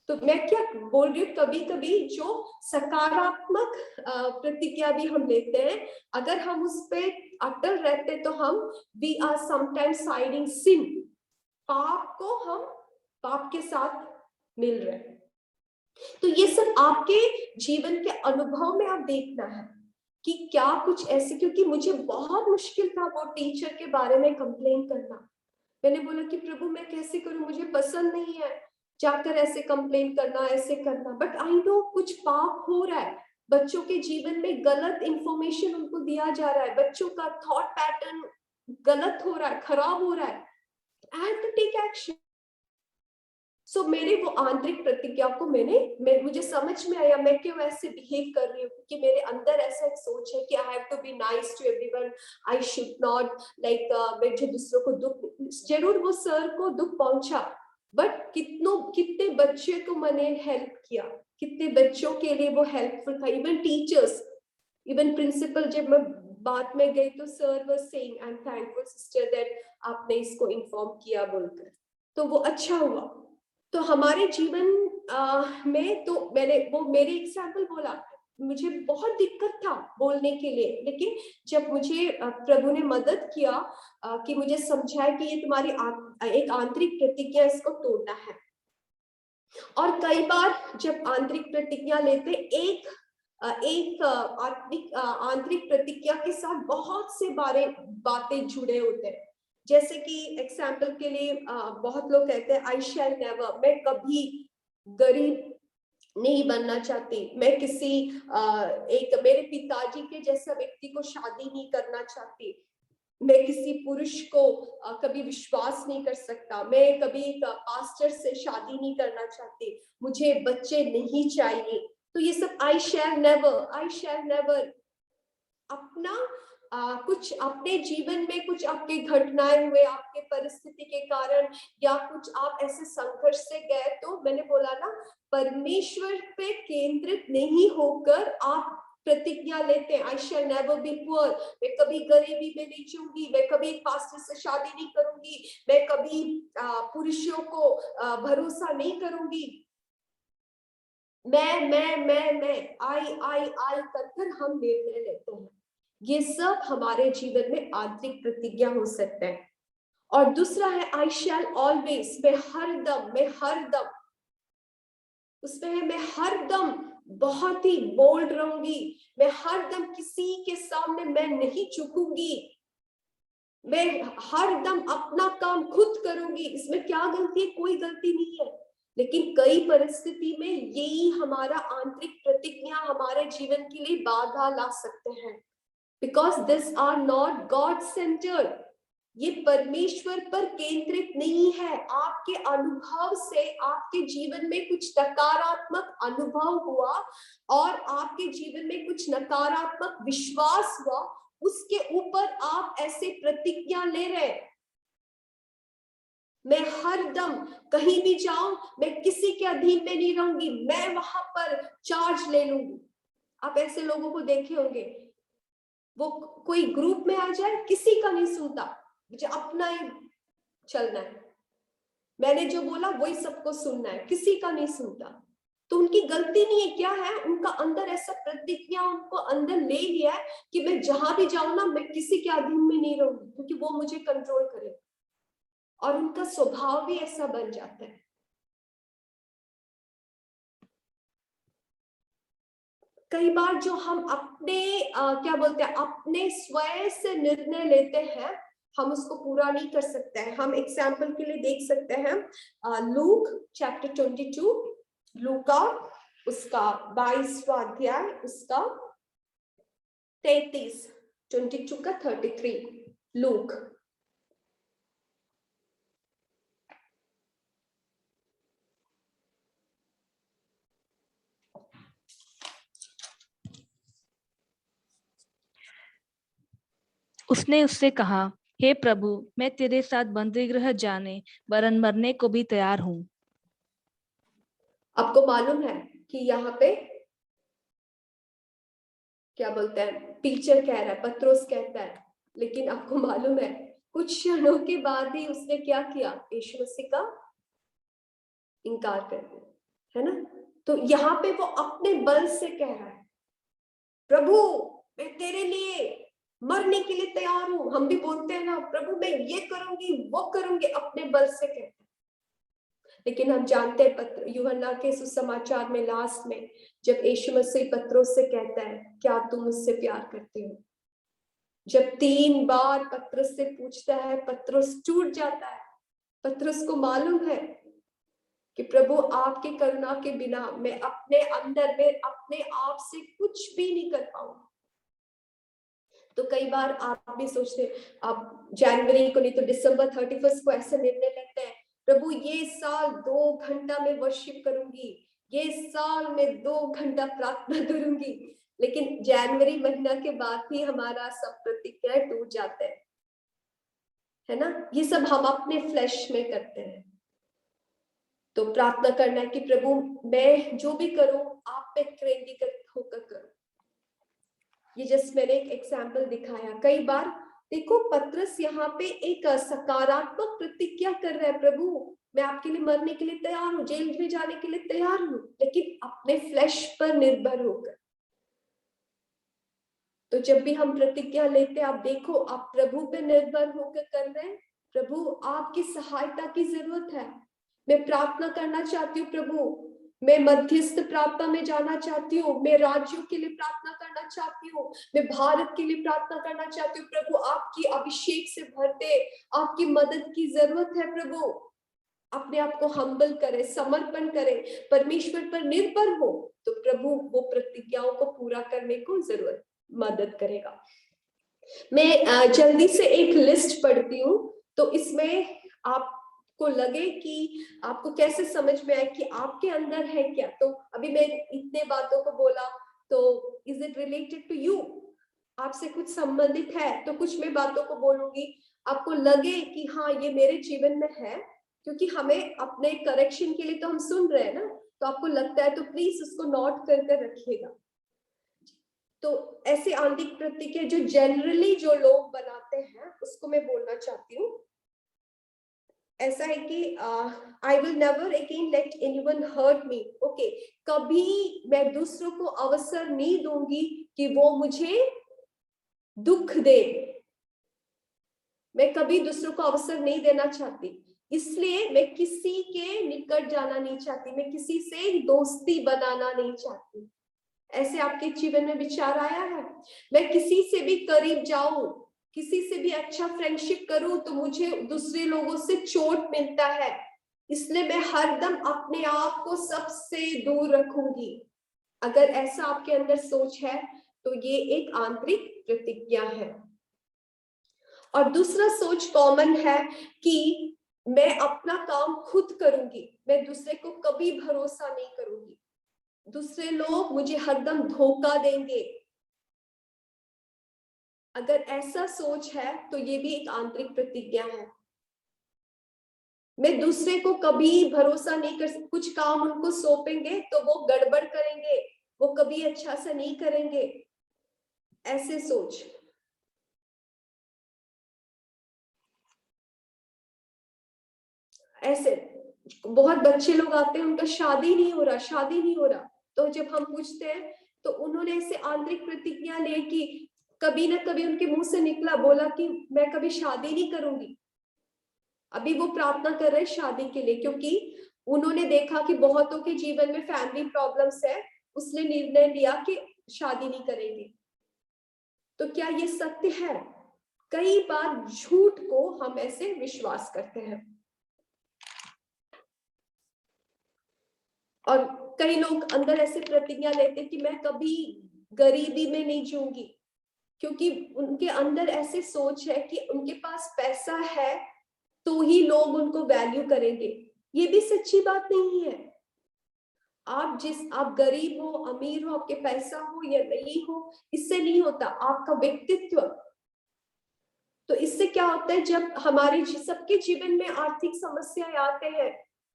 तो मैं क्या बोल रही हूँ, कभी कभी जो सकारात्मक प्रतिक्रिया भी हम लेते हैं, अगर हम उस पे अटल रहते तो हम वी आर समटाइम्स साइडिंग सिन, पाप को हम पाप के साथ मिल रहे हैं। तो ये सब आपके जीवन के अनुभव में आप देखना है कि क्या कुछ ऐसे, क्योंकि मुझे बहुत मुश्किल था वो टीचर के बारे में कंप्लेन करना। मैंने बोला कि प्रभु मैं कैसे करूं, मुझे पसंद नहीं है जाकर ऐसे कंप्लेन करना, ऐसे करना, बट आई नो कुछ पाप हो रहा है, बच्चों के जीवन में गलत इंफॉर्मेशन उनको दिया जा रहा है, बच्चों का थॉट पैटर्न गलत हो रहा है, खराब हो रहा है, I have to take action. So मेरे वो आंतरिक प्रतिज्ञा को मुझे समझ में आया मैं क्यों ऐसे बिहेव कर रही हूँ, क्योंकि मेरे अंदर ऐसा एक सोच है कि I have to be nice to everyone, I should not like मैं जो दूसरों को दुख, जरूर वो सर को दुख पहुंचा, बट कितने बच्चे को मैंने हेल्प किया, कितने बच्चों के लिए वो हेल्पफुल था, इवन टीचर्स, इवन प्रिंसिपल। जब मैं बात में गई तो sir was saying I am thankful sister that आपने इसको इन्फॉर्म किया बोलकर, तो वो अच्छा हुआ। तो हमारे जीवन में तो मैंने वो मेरे एग्जाम्पल बोला, मुझे बहुत दिक्कत था बोलने के लिए, लेकिन जब मुझे प्रभु ने मदद किया कि मुझे समझाया कि ये तुम्हारी एक आंतरिक प्रतिज्ञा, इसको तोड़ना है। और कई बार जब आंतरिक प्रतिज्ञा लेते एक आंतरिक प्रतिज्ञा के साथ बहुत से बातें जुड़े होते हैं। जैसे कि एग्जाम्पल के लिए बहुत लोग कहते हैं आई शैल नेवर, मैं कभी गरीब नहीं बनना चाहती, मैं किसी एक मेरे पिताजी के जैसा व्यक्ति को शादी नहीं करना चाहती, मैं किसी पुरुष को कभी विश्वास नहीं कर सकता, मैं कभी पास्टर से शादी नहीं करना चाहती, मुझे बच्चे नहीं चाहिए। तो ये सब आई शैल नेवर अपना कुछ अपने जीवन में कुछ आपके घटनाएं हुए, आपके परिस्थिति के कारण, या कुछ आप ऐसे संघर्ष से गए, तो मैंने बोला ना, परमेश्वर पे केंद्रित नहीं होकर आप प्रतिज्ञा लेते हैं, आई शैल नेवर बी पुअर, मैं कभी गरीबी में नहीं जीऊंगी, मैं कभी पास्टर से शादी नहीं करूंगी, मैं कभी पुरुषों को भरोसा नहीं करूंगी, मैं आई कर हम निर्णय लेते हैं। ये सब हमारे जीवन में आंतरिक प्रतिज्ञा हो सकता है। और दूसरा है आई शैल ऑलवेज, मैं हर दम, उसमें है मैं हर दम बहुत ही बोल्ड रहूंगी, मैं हरदम किसी के सामने मैं नहीं झुकूंगी, मैं हरदम अपना काम खुद करूंगी। इसमें क्या गलती है? कोई गलती नहीं है। लेकिन कई परिस्थिति में यही हमारा आंतरिक प्रतिज्ञा हमारे जीवन के लिए बाधा ला सकते हैं, because this are not God centered. ये परमेश्वर पर केंद्रित नहीं है। आपके अनुभव से आपके जीवन में कुछ नकारात्मक अनुभव हुआ और आपके जीवन में कुछ नकारात्मक विश्वास हुआ, उसके ऊपर आप ऐसे प्रतिज्ञा ले रहे, मैं हरदम कहीं भी जाऊं मैं किसी के अधीन में नहीं रहूंगी, मैं वहां पर चार्ज ले लूंगी। आप ऐसे लोगों को देखे होंगे, वो कोई ग्रुप में आ जाए किसी का नहीं सुनता, मुझे अपना ही चलना है, मैंने जो बोला वही सबको सुनना है, किसी का नहीं सुनता। तो उनकी गलती नहीं है, क्या है? उनका अंदर ऐसा प्रतिज्ञा उनको अंदर ले लिया है कि मैं जहां भी जाऊं ना मैं किसी के अधीन में नहीं रहूंगी, क्योंकि वो मुझे कंट्रोल करे, और उनका स्वभाव भी ऐसा बन जाता है। कई बार जो हम अपने क्या बोलते हैं, अपने स्वयं से निर्णय लेते हैं, हम उसको पूरा नहीं कर सकते हैं। हम एग्जाम्पल के लिए देख सकते हैं लूक चैप्टर 22, लूका उसका 22वां अध्याय, उसका 33, 22 का 33, लूक। उसने उससे कहा, हे प्रभु, मैं तेरे साथ बंदीगृह जाने वरन मरने को भी तैयार हूँ। आपको मालूम है कि यहाँ पे क्या बोलते हैं, टीचर कह रहा है, पत्रोस कहता है, लेकिन आपको मालूम है कुछ क्षणों के बाद ही उसने क्या किया? यीशु मसीह का इनकार कर दिया, है ना? तो यहाँ पे वो अपने बल से कह रहा है, प्रभु मैं तेरे लिए मरने के लिए तैयार हूं। हम भी बोलते हैं ना, प्रभु मैं ये करूंगी वो करूंगी, अपने बल से कहते हैं। लेकिन हम जानते हैं पत्र यूहन्ना के सुसमाचार में लास्ट में जब यीशु मसीह पत्रोस से कहता है, क्या तुम मुझसे प्यार करते हो? जब 3 बार पत्रोस से पूछता है, पत्रोस टूट जाता है। पत्रोस को मालूम है कि प्रभु आपके करुणा के बिना मैं अपने अंदर में अपने आप से कुछ भी नहीं कर पाऊंगा। तो कई बार आप भी सोचते, आप जनवरी को नहीं तो दिसंबर 31 को ऐसे निर्णय लेते हैं, प्रभु ये साल 2 घंटा में वर्शिप करूंगी, ये साल में 2 घंटा प्रार्थना करूंगी। लेकिन जनवरी महीना के बाद ही हमारा सब प्रतिज्ञा टूट जाते हैं, है ना? ये सब हम अपने फ्लैश में करते हैं। तो प्रार्थना करना है कि प्रभु मैं जो भी करूं आप पे केंद्रीकृत होकर करूं। ये जस्ट मैंने एक एग्जाम्पल दिखाया। कई बार देखो पत्रस यहाँ पे एक सकारात्मक प्रतिज्ञा कर रहा है, प्रभु मैं आपके लिए मरने के लिए तैयार हूँ, जेल में जाने के लिए तैयार हूँ, लेकिन अपने फ्लैश पर निर्भर होकर। तो जब भी हम प्रतिज्ञा लेते हैं, आप देखो आप प्रभु पे निर्भर होकर कर रहे हैं, प्रभु आपकी सहायता की जरूरत है, मैं प्रार्थना करना चाहती हूँ प्रभु, मैं मध्यस्थ प्रार्थना में जाना चाहती हूँ, मैं राज्यों के लिए प्रार्थना करना चाहती हूँ, मैं भारत के लिए प्रार्थना करना चाहती हूँ, प्रभु आपकी अभिषेक से भरते, आपकी मदद की जरूरत है प्रभु। अपने आप को हम्बल करे, समर्पण करे, परमेश्वर पर निर्भर हो, तो प्रभु वो प्रतिज्ञाओं को पूरा करने को जरूरत मदद करेगा। मैं जल्दी से एक लिस्ट पढ़ती हूँ, तो इसमें आपको लगे कि आपको कैसे समझ में आए कि आपके अंदर है क्या। तो अभी मैं इतने बातों को बोला, तो is it related to you? आपसे कुछ संबंधित है तो कुछ मैं बातों को बोलूंगी, आपको लगे कि हाँ ये मेरे जीवन में है, क्योंकि हमें अपने करेक्शन के लिए तो हम सुन रहे हैं ना, तो आपको लगता है तो प्लीज उसको नोट कर रखिएगा। तो ऐसे आंतरिक प्रतिक्रिया जो जनरली जो लोग बनाते हैं उसको मैं बोलना चाहती हूँ। ऐसा है कि I will never again let anyone hurt me. Okay, कभी मैं दूसरों को अवसर नहीं दूंगी कि वो मुझे दुख दे, मैं कभी दूसरों को अवसर नहीं देना चाहती, इसलिए मैं किसी के निकट जाना नहीं चाहती, मैं किसी से दोस्ती बनाना नहीं चाहती। ऐसे आपके जीवन में विचार आया है? मैं किसी से भी करीब जाऊं, किसी से भी अच्छा फ्रेंडशिप करूं तो मुझे दूसरे लोगों से चोट मिलता है, इसलिए मैं हरदम अपने आप को सबसे दूर रखूंगी। अगर ऐसा आपके अंदर सोच है तो ये एक आंतरिक प्रतिज्ञा है। और दूसरा सोच कॉमन है कि मैं अपना काम खुद करूंगी, मैं दूसरे को कभी भरोसा नहीं करूंगी, दूसरे लोग मुझे हरदम धोखा देंगे। अगर ऐसा सोच है तो ये भी एक आंतरिक प्रतिज्ञा है। मैं दूसरे को कभी भरोसा नहीं कर सकती, कुछ काम उनको सौंपेंगे तो वो गड़बड़ करेंगे, वो कभी अच्छा से नहीं करेंगे, ऐसे सोच। ऐसे बहुत बच्चे लोग आते हैं, उनका शादी नहीं हो रहा, तो जब हम पूछते हैं तो उन्होंने ऐसे आंतरिक प्रतिज्ञा ले कि कभी ना कभी उनके मुंह से निकला, बोला कि मैं कभी शादी नहीं करूंगी। अभी वो प्रार्थना कर रहे हैं शादी के लिए, क्योंकि उन्होंने देखा कि बहुतों के जीवन में फैमिली प्रॉब्लम्स है, उसने निर्णय लिया कि शादी नहीं करेंगे। तो क्या ये सत्य है? कई बार झूठ को हम ऐसे विश्वास करते हैं, और कई लोग अंदर ऐसे प्रतिज्ञा लेते हैं कि मैं कभी गरीबी में नहीं जीऊंगी, क्योंकि उनके अंदर ऐसे सोच है कि उनके पास पैसा है तो ही लोग उनको वैल्यू करेंगे। ये भी सच्ची बात नहीं है। आप गरीब हो, अमीर हो, आपके पैसा हो या नहीं हो, इससे नहीं होता आपका व्यक्तित्व। तो इससे क्या होता है, जब हमारे सबके जीवन में आर्थिक समस्याएं आते हैं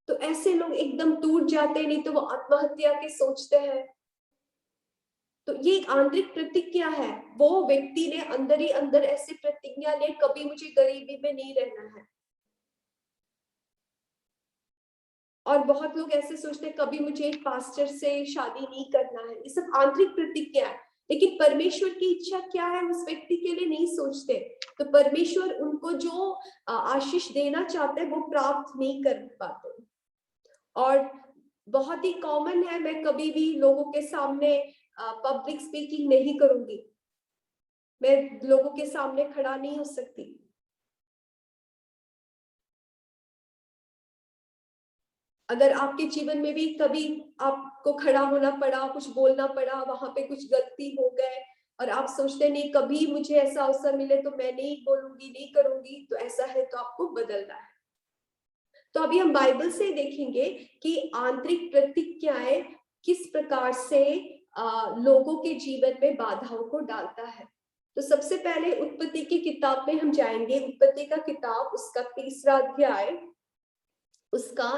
तो ऐसे लोग एकदम टूट जाते हैं, नहीं तो वो आत्महत्या के सोचते हैं। तो ये एक आंतरिक प्रतिज्ञा है, वो व्यक्ति ने अंदर ही अंदर ऐसे प्रतिज्ञा ले, कभी मुझे गरीबी में नहीं रहना है। और बहुत लोग ऐसे सोचते हैं कभी मुझे एक पास्टर से शादी नहीं करना है। ये सब आंतरिक प्रतिज्ञा है, लेकिन परमेश्वर की इच्छा क्या है उस व्यक्ति के लिए नहीं सोचते। तो परमेश्वर उनको जो आशीष देना चाहते हैं वो प्राप्त नहीं कर पाते। और बहुत ही कॉमन है, मैं कभी भी लोगों के सामने पब्लिक स्पीकिंग नहीं करूंगी, मैं लोगों के सामने खड़ा नहीं हो सकती। अगर आपके जीवन में भी कभी आपको खड़ा होना पड़ा, कुछ बोलना पड़ा, वहां पे कुछ गलती हो गए और आप सोचते नहीं कभी मुझे ऐसा अवसर मिले तो मैं नहीं बोलूंगी, नहीं करूंगी, तो ऐसा है तो आपको बदलना है। तो अभी हम बाइबल से देखेंगे कि आंतरिक प्रतिज्ञाएं किस प्रकार से लोगों के जीवन में बाधाओं को डालता है। तो सबसे पहले उत्पत्ति की किताब में हम जाएंगे। उत्पत्ति का किताब, उसका 3रा अध्याय, उसका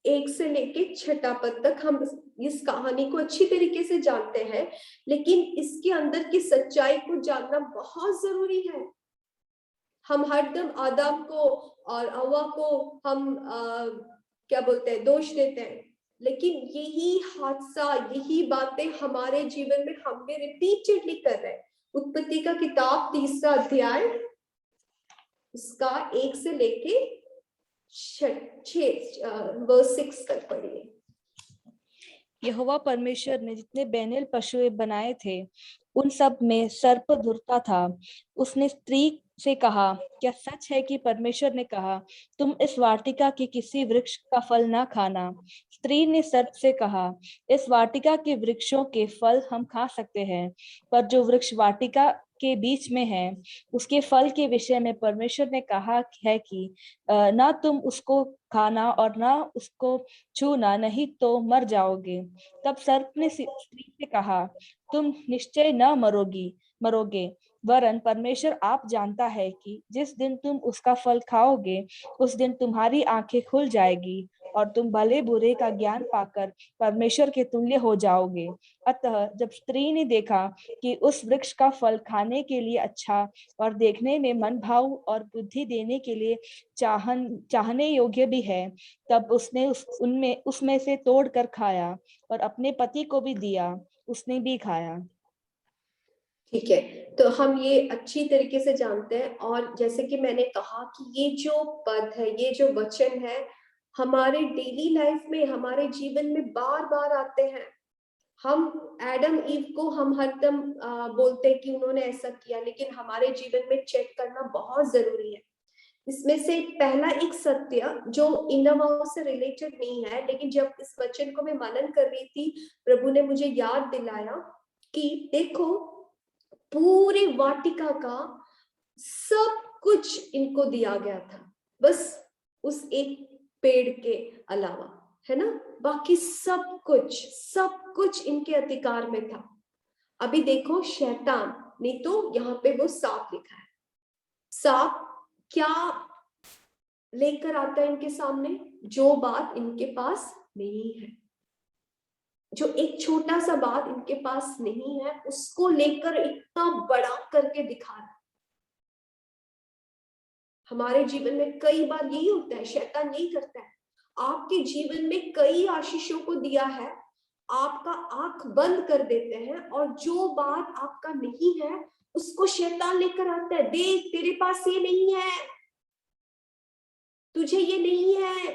1 से लेके 6 पद तक हम इस कहानी को अच्छी तरीके से जानते हैं, लेकिन इसके अंदर की सच्चाई को जानना बहुत जरूरी है। हम हरदम आदम को और हव्वा को हम क्या बोलते हैं, दोष देते हैं, लेकिन यही हादसा, यही बातें हमारे जीवन में हम भी रिपीटेडली कर रहे हैं। उत्पत्ति का किताब 3रा अध्याय, उसका 1 से लेके 6 तक पढ़िए। यहोवा परमेश्वर ने जितने बैनेल पशु बनाए थे उन सब में सर्प धुरता था। उसने स्त्री से कहा, क्या सच है कि परमेश्वर ने कहा, तुम इस वाटिका के किसी वृक्ष का फल ना खाना? स्त्री ने सर्प से कहा, इस वाटिका के वृक्षों के फल हम खा सकते हैं, पर जो वृक्ष वाटिका के बीच में है उसके फल के विषय में परमेश्वर ने कहा है कि ना तुम उसको खाना और ना उसको छूना, नहीं तो मर जाओगे। तब सर्प ने स्त्री से कहा, तुम निश्चय न मरोगे, वरन परमेश्वर आप जानता है कि जिस दिन तुम उसका फल खाओगे उस दिन तुम्हारी आंखें खुल जाएगी और तुम भले बुरे का ज्ञान पाकर परमेश्वर के तुल्य हो जाओगे। अतः जब स्त्री ने देखा कि उस वृक्ष का फल खाने के लिए अच्छा और देखने में मन भाव और बुद्धि देने के लिए चाहने योग्य भी है, तब उसने उसमें से तोड़कर खाया और अपने पति को भी दिया, उसने भी खाया। ठीक है, तो हम ये अच्छी तरीके से जानते हैं। और जैसे कि मैंने कहा कि ये जो पद है, ये जो वचन है, हमारे डेली लाइफ में, हमारे जीवन में बार बार आते हैं। हम एडम ईव को हम हरदम बोलते हैं कि उन्होंने ऐसा किया, लेकिन हमारे जीवन में चेक करना बहुत जरूरी है। इसमें से पहला एक सत्य जो इनर वाव से रिलेटेड नहीं है, लेकिन जब इस वचन को मैं मनन कर रही थी, प्रभु ने मुझे याद दिलाया कि देखो पूरे वाटिका का सब कुछ इनको दिया गया था, बस उस एक पेड़ के अलावा, है ना, बाकी सब कुछ इनके अधिकार में था। अभी देखो शैतान, नहीं तो यहाँ पे वो सांप लिखा है, सांप क्या लेकर आता है इनके सामने? जो बात इनके पास नहीं है, जो एक छोटा सा बात इनके पास नहीं है, उसको लेकर इतना बड़ा करके दिखा रहा है। हमारे जीवन में कई बार यही होता है, शैतान यही करता है। आपके जीवन में कई आशीषों को दिया है, आपका आंख बंद कर देते हैं, और जो बात आपका नहीं है उसको शैतान लेकर आता है। देख तेरे पास ये नहीं है, तुझे ये नहीं है।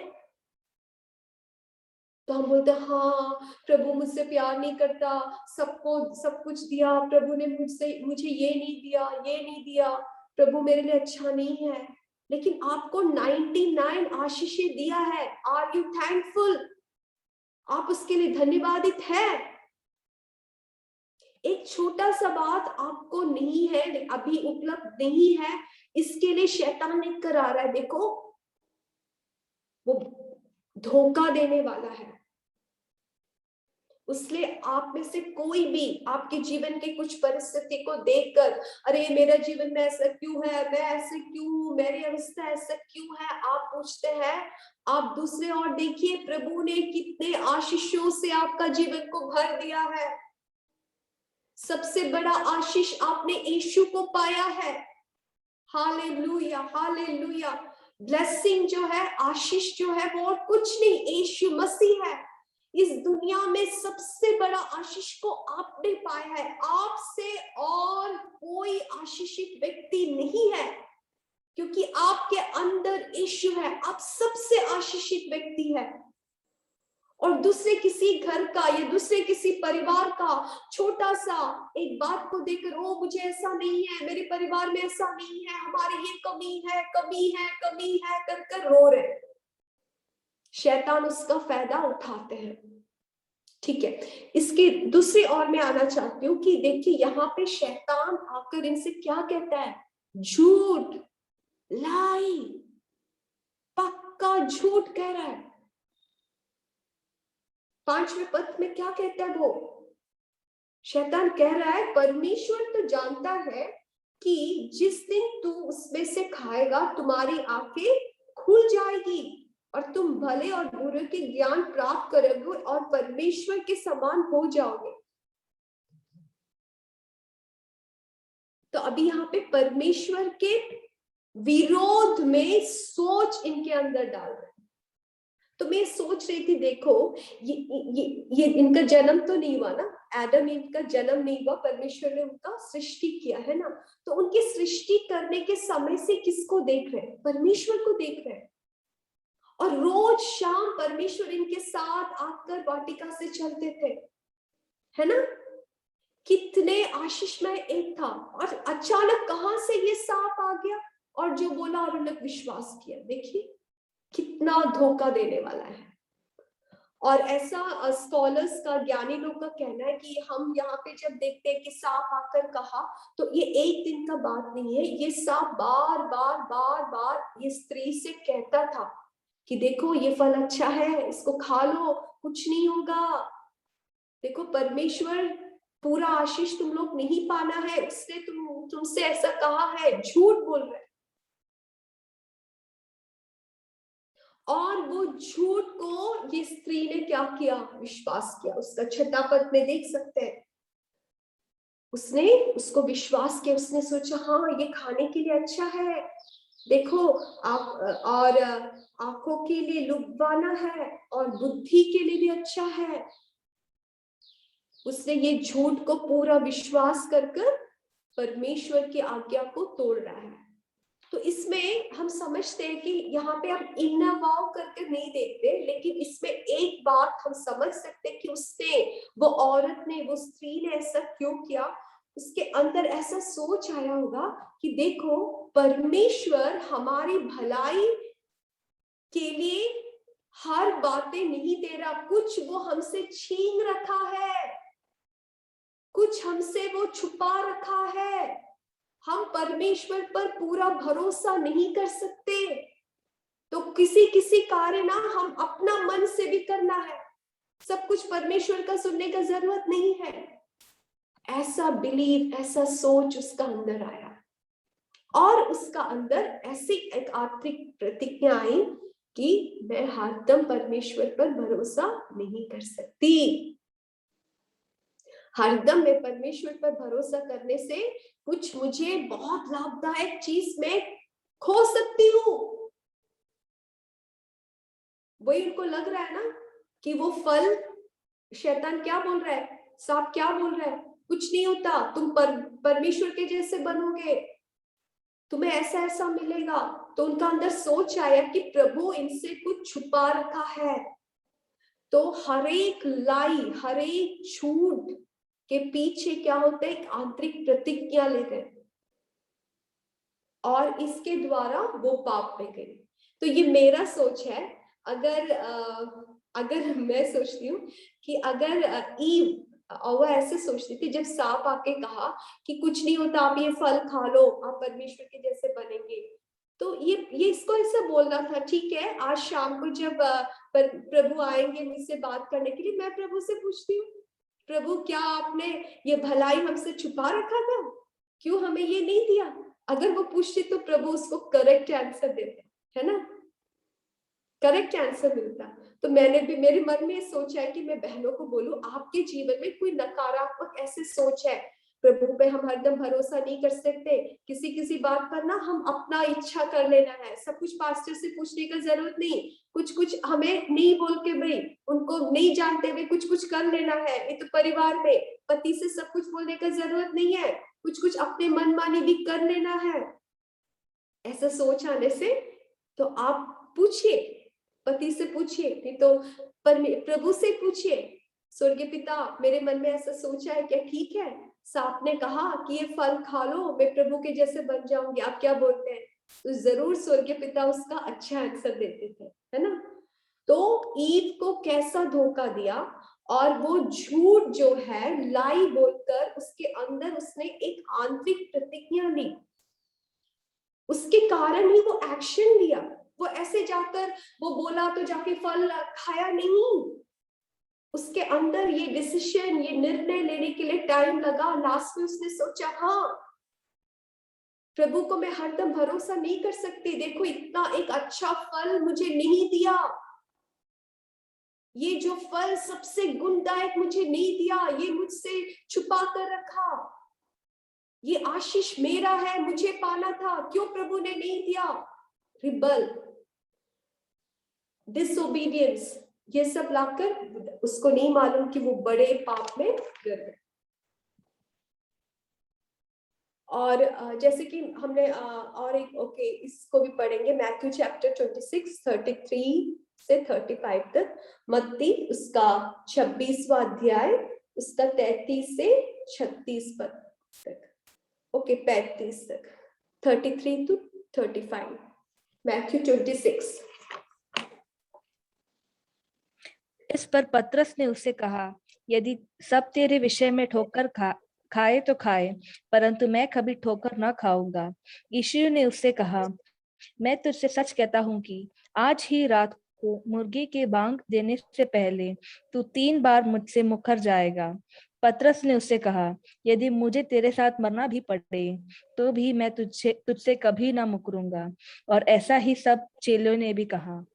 तो हम बोलते हैं हाँ प्रभु मुझसे प्यार नहीं करता, सबको सब कुछ दिया प्रभु ने, मुझे ये नहीं दिया, ये नहीं दिया, प्रभु मेरे लिए अच्छा नहीं है। लेकिन आपको 99 आशीषें दिया है। Are you thankful? आप उसके लिए धन्यवादित है? एक छोटा सा बात आपको नहीं है, अभी उपलब्ध नहीं है, इसके लिए शैतान एक करा रहा है। देखो वो धोखा देने वाला है। इसलिए आप में से कोई भी आपके जीवन के कुछ परिस्थिति को देखकर, अरे मेरा जीवन में ऐसा क्यों है, मैं ऐसे क्यों हूं, मेरी अवस्था ऐसा क्यों है, आप पूछते हैं, आप दूसरे और देखिए प्रभु ने कितने आशीषों से आपका जीवन को भर दिया है। सबसे बड़ा आशीष आपने यीशु को पाया है। Hallelujah, hallelujah. ब्लेसिंग जो है, आशीष जो है, वो और कुछ नहीं, यीशु मसीह है। इस दुनिया में सबसे बड़ा आशीष को आपने पाया है। आपसे और कोई आशीषित व्यक्ति नहीं है, क्योंकि आपके अंदर यीशु है। आप सबसे आशीषित व्यक्ति है। और दूसरे किसी घर का या दूसरे किसी परिवार का छोटा सा एक बात को देखकर, ओ मुझे ऐसा नहीं है, मेरे परिवार में ऐसा नहीं है, हमारे ये कमी है, कमी है, कमी है कर कर रो रहे। शैतान उसका फायदा उठाते हैं। ठीक है, इसके दूसरी ओर में आना चाहती हूँ कि देखिए यहाँ पे शैतान आकर इनसे क्या कहता है? झूठ, लाई, पक्का झूठ कह रहा है। 5वें पद में क्या कहता है वो? शैतान कह रहा है परमेश्वर तो जानता है कि जिस दिन तू उसमें से खाएगा तुम्हारी आंखें खुल जाएगी और तुम भले और बुरे के ज्ञान प्राप्त करोगे और परमेश्वर के समान हो जाओगे। तो अभी यहाँ पे परमेश्वर के विरोध में सोच इनके अंदर डाल रहे। तो मैं सोच रही थी, देखो ये इनका जन्म तो नहीं हुआ ना, एडम ईव का जन्म नहीं हुआ, परमेश्वर ने उनका सृष्टि किया है ना। तो उनकी सृष्टि करने के समय से किसको देख रहे हैं? परमेश्वर को देख रहे हैं। और रोज शाम परमेश्वर इनके साथ आकर वाटिका से चलते थे, है ना। कितने आशीषमय एक था, और अचानक कहां से ये सांप आ गया और जो बोला और उन्होंने विश्वास किया। देखिए कितना धोखा देने वाला है। और ऐसा स्कॉलर्स का, ज्ञानी लोग का कहना है कि हम यहाँ पे जब देखते हैं कि सांप आकर कहा, तो ये एक दिन का बात नहीं है। ये सांप बार बार बार बार ये स्त्री से कहता था कि देखो ये फल अच्छा है, इसको खा लो, कुछ नहीं होगा। देखो परमेश्वर पूरा आशीष तुम लोग नहीं पाना है, उसने तुमसे ऐसा कहा है। झूठ बोल रहे। और वो झूठ को ये स्त्री ने क्या किया? विश्वास किया। उसका 6वां पद में देख सकते हैं, उसने उसको विश्वास किया। उसने सोचा हाँ ये खाने के लिए अच्छा है, देखो आप, और आंखों के लिए लुभावना है और बुद्धि के लिए भी अच्छा है। उसने ये झूठ को पूरा विश्वास कर परमेश्वर की आज्ञा को तोड़ रहा है। तो इसमें हम समझते हैं कि यहाँ पे हम इन्नर वाव करके नहीं देखते, लेकिन इसमें एक बात हम समझ सकते हैं कि उसने, वो औरत ने, वो स्त्री ने ऐसा क्यों किया। उसके अंदर ऐसा सोच आया होगा कि देखो, परमेश्वर हमारी भलाई के लिए हर बातें नहीं दे रहा, कुछ वो हमसे छीन रखा है, कुछ हमसे वो छुपा रखा है। हम परमेश्वर पर पूरा भरोसा नहीं कर सकते, तो किसी किसी कार्य ना हम अपना मन से भी करना है, सब कुछ परमेश्वर का सुनने का जरूरत नहीं है। ऐसा बिलीव, ऐसा सोच उसका अंदर आया, और उसका अंदर ऐसी एक आत्मिक प्रतिज्ञा आई कि मैं हरदम परमेश्वर पर भरोसा नहीं कर सकती। हरदम मैं परमेश्वर पर भरोसा करने से कुछ मुझे बहुत लाभदायक चीज में खो सकती हूँ। वही उनको लग रहा है ना कि वो फल, शैतान क्या बोल रहा है, सांप क्या बोल रहा है, कुछ नहीं होता, तुम परमेश्वर के जैसे बनोगे, तुम्हें ऐसा ऐसा मिलेगा। तो उनका अंदर सोच आया कि प्रभु इनसे कुछ छुपा रखा है। तो हर एक लाई, हर एक झूठ के पीछे क्या होता है, एक आंतरिक प्रतिज्ञा लेते हैं, और इसके द्वारा वो पाप में गए। तो ये मेरा सोच है। अगर मैं सोचती हूँ कि अगर ईव, और वो ऐसे सोचती थी, जब सांप आके कहा कि कुछ नहीं होता, आप ये फल खा लो, आप परमेश्वर के जैसे बनेंगे, तो ये इसको ऐसा बोलना था, ठीक है आज शाम को जब प्रभु आएंगे मुझसे बात करने के लिए, मैं प्रभु से पूछती हूँ, प्रभु क्या आपने ये भलाई हमसे छुपा रखा था, क्यों हमें ये नहीं दिया। अगर वो पूछते तो प्रभु उसको करेक्ट आंसर देते, है ना, करेक्ट आंसर मिलता। तो मैंने भी मेरे मन में सोचा है कि मैं बहनों को बोलूं, आपके जीवन में कोई नकारात्मक ऐसे सोच है, प्रभु पे हम हरदम भरोसा नहीं कर सकते, किसी किसी बात पर ना हम अपना इच्छा कर लेना है, सब कुछ पास्टर से पूछने का जरूरत नहीं, कुछ कुछ हमें नहीं बोल के भाई उनको नहीं जानते हुए कुछ कुछ कर लेना है। ये तो परिवार में पति से सब कुछ बोलने का जरूरत नहीं है, कुछ कुछ अपने मनमानी भी कर लेना है। ऐसा सोच आने से तो आप पूछिए, पति से पूछिए, नहीं तो प्रभु से पूछिए, स्वर्गीय पिता मेरे मन में ऐसा सोचा है, क्या ठीक है, सांप ने कहा कि ये फल खा लो मैं प्रभु के जैसे बन जाऊंगी, आप क्या बोलते हैं। तो जरूर स्वर्गीय पिता उसका अच्छा आंसर देते थे, है ना। तो ईव को कैसा धोखा दिया, और वो झूठ जो है, लाई बोलकर उसके अंदर उसने एक आंतरिक प्रतिज्ञा ली, उसके कारण ही वो एक्शन लिया। वो ऐसे जाकर वो बोला तो जाके फल खाया नहीं, उसके अंदर ये डिसीजन, ये निर्णय लेने के लिए टाइम लगा। लास्ट में उसने सोचा, हाँ प्रभु को मैं हरदम भरोसा नहीं कर सकती, देखो इतना एक अच्छा फल मुझे नहीं दिया, ये जो फल सबसे गुणदायक मुझे नहीं दिया, ये मुझसे छुपा कर रखा, ये आशीष मेरा है, मुझे पाना था, क्यों प्रभु ने नहीं दिया। रिबल, डिसोबीडियंस, ये सब लाकर उसको नहीं मालूम कि वो बड़े पाप में गिर गए। और जैसे कि हमने और एक इसको भी पढ़ेंगे, मैथ्यू चैप्टर 26 33 से 35 तक, मत्ती उसका 26वां अध्याय उसका 33 से 36 पद तक, 35 तक, 33 to 35, मैथ्यू 26। इस पर पतरस ने उससे कहा, यदि सब तेरे विषय में ठोकर खाए तो खाए, परंतु मैं कभी ठोकर न खाऊंगा। यीशु ने उससे कहा, मैं तुझसे सच कहता हूँ कि आज ही रात को मुर्गी के बांग देने से पहले तू 3 बार मुझसे मुकर जाएगा। पतरस ने उससे कहा, यदि मुझे तेरे साथ मरना भी पड़े तो भी मैं तुझसे कभी ना मुकरूंगा। और ऐसा ही सब चेलों ने भी कहा।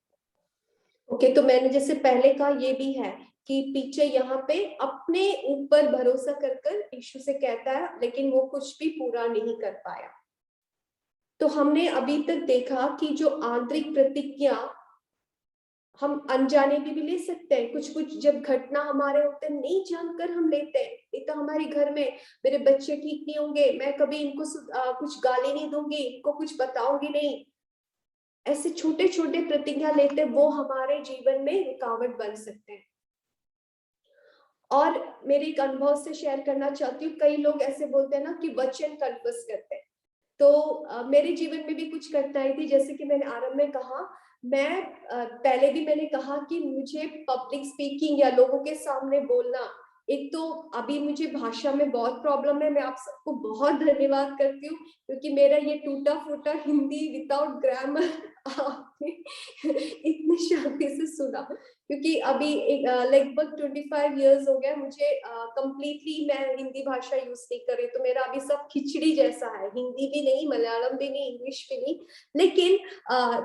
तो मैंने जैसे पहले कहा, ये भी है कि पीछे यहाँ पे अपने ऊपर भरोसा कर कर यीशु से कहता है, लेकिन वो कुछ भी पूरा नहीं कर पाया। तो हमने अभी तक देखा कि जो आंतरिक प्रतिज्ञा हम अनजाने भी ले सकते हैं, कुछ कुछ जब घटना हमारे होते नहीं जानकर हम लेते हैं, नहीं तो हमारे घर में मेरे बच्चे ठीक नहीं होंगे, मैं कभी इनको कुछ गाली नहीं दूंगी, इनको कुछ बताऊंगी नहीं। ऐसे छोटे छोटे प्रतिज्ञा लेते वो हमारे जीवन में रुकावट बन सकते हैं। और मेरे एक अनुभव से शेयर करना चाहती हूँ, कई लोग ऐसे बोलते हैं ना कि वचन कन्फर्स करते हैं। तो मेरे जीवन में भी कुछ कठिनाई थी, जैसे कि मैंने आरंभ में कहा, मैं पहले भी मैंने कहा कि मुझे पब्लिक स्पीकिंग या लोगों के सामने बोलना, एक तो अभी मुझे भाषा में बहुत प्रॉब्लम है। मैं आप सबको बहुत धन्यवाद करती हूँ क्योंकि मेरा ये टूटा फूटा हिंदी विदाउट ग्रामर आपने इतनी शांति से सुना, क्योंकि अभी लगभग 25 इयर्स हो गए मुझे कंप्लीटली मैं हिंदी भाषा यूज नहीं कर रही। तो मेरा अभी सब खिचड़ी जैसा है, हिंदी भी नहीं, मलयालम भी नहीं, इंग्लिश भी नहीं। लेकिन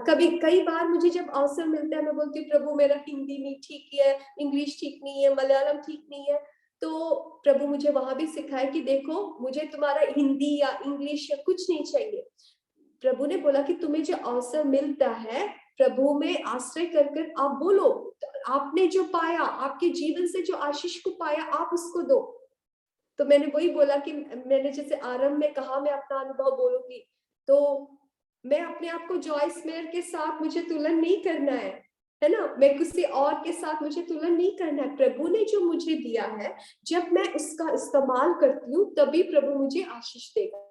कभी कई बार मुझे जब अवसर मिलता है मैं बोलती हूँ प्रभु मेरा हिंदी नहीं ठीक है, इंग्लिश ठीक नहीं है, मलयालम ठीक नहीं है। तो प्रभु मुझे वहां भी सिखाए कि देखो मुझे तुम्हारा हिंदी या इंग्लिश या कुछ नहीं चाहिए। प्रभु ने बोला कि तुम्हें जो अवसर मिलता है प्रभु में आश्रय कर कर आप बोलो, आपने जो पाया, आपके जीवन से जो आशीष को पाया आप उसको दो। तो मैंने वही बोला कि मैंने जैसे आरंभ में कहा मैं अपना अनुभव बोलूंगी, तो मैं अपने आप को जॉयस मेयर के साथ मुझे तुलन नहीं करना है ना, मैं किसी और के साथ मुझे तुलन नहीं करना है। प्रभु ने जो मुझे दिया है जब मैं उसका इस्तेमाल करती हूँ तभी प्रभु मुझे आशीष देगा।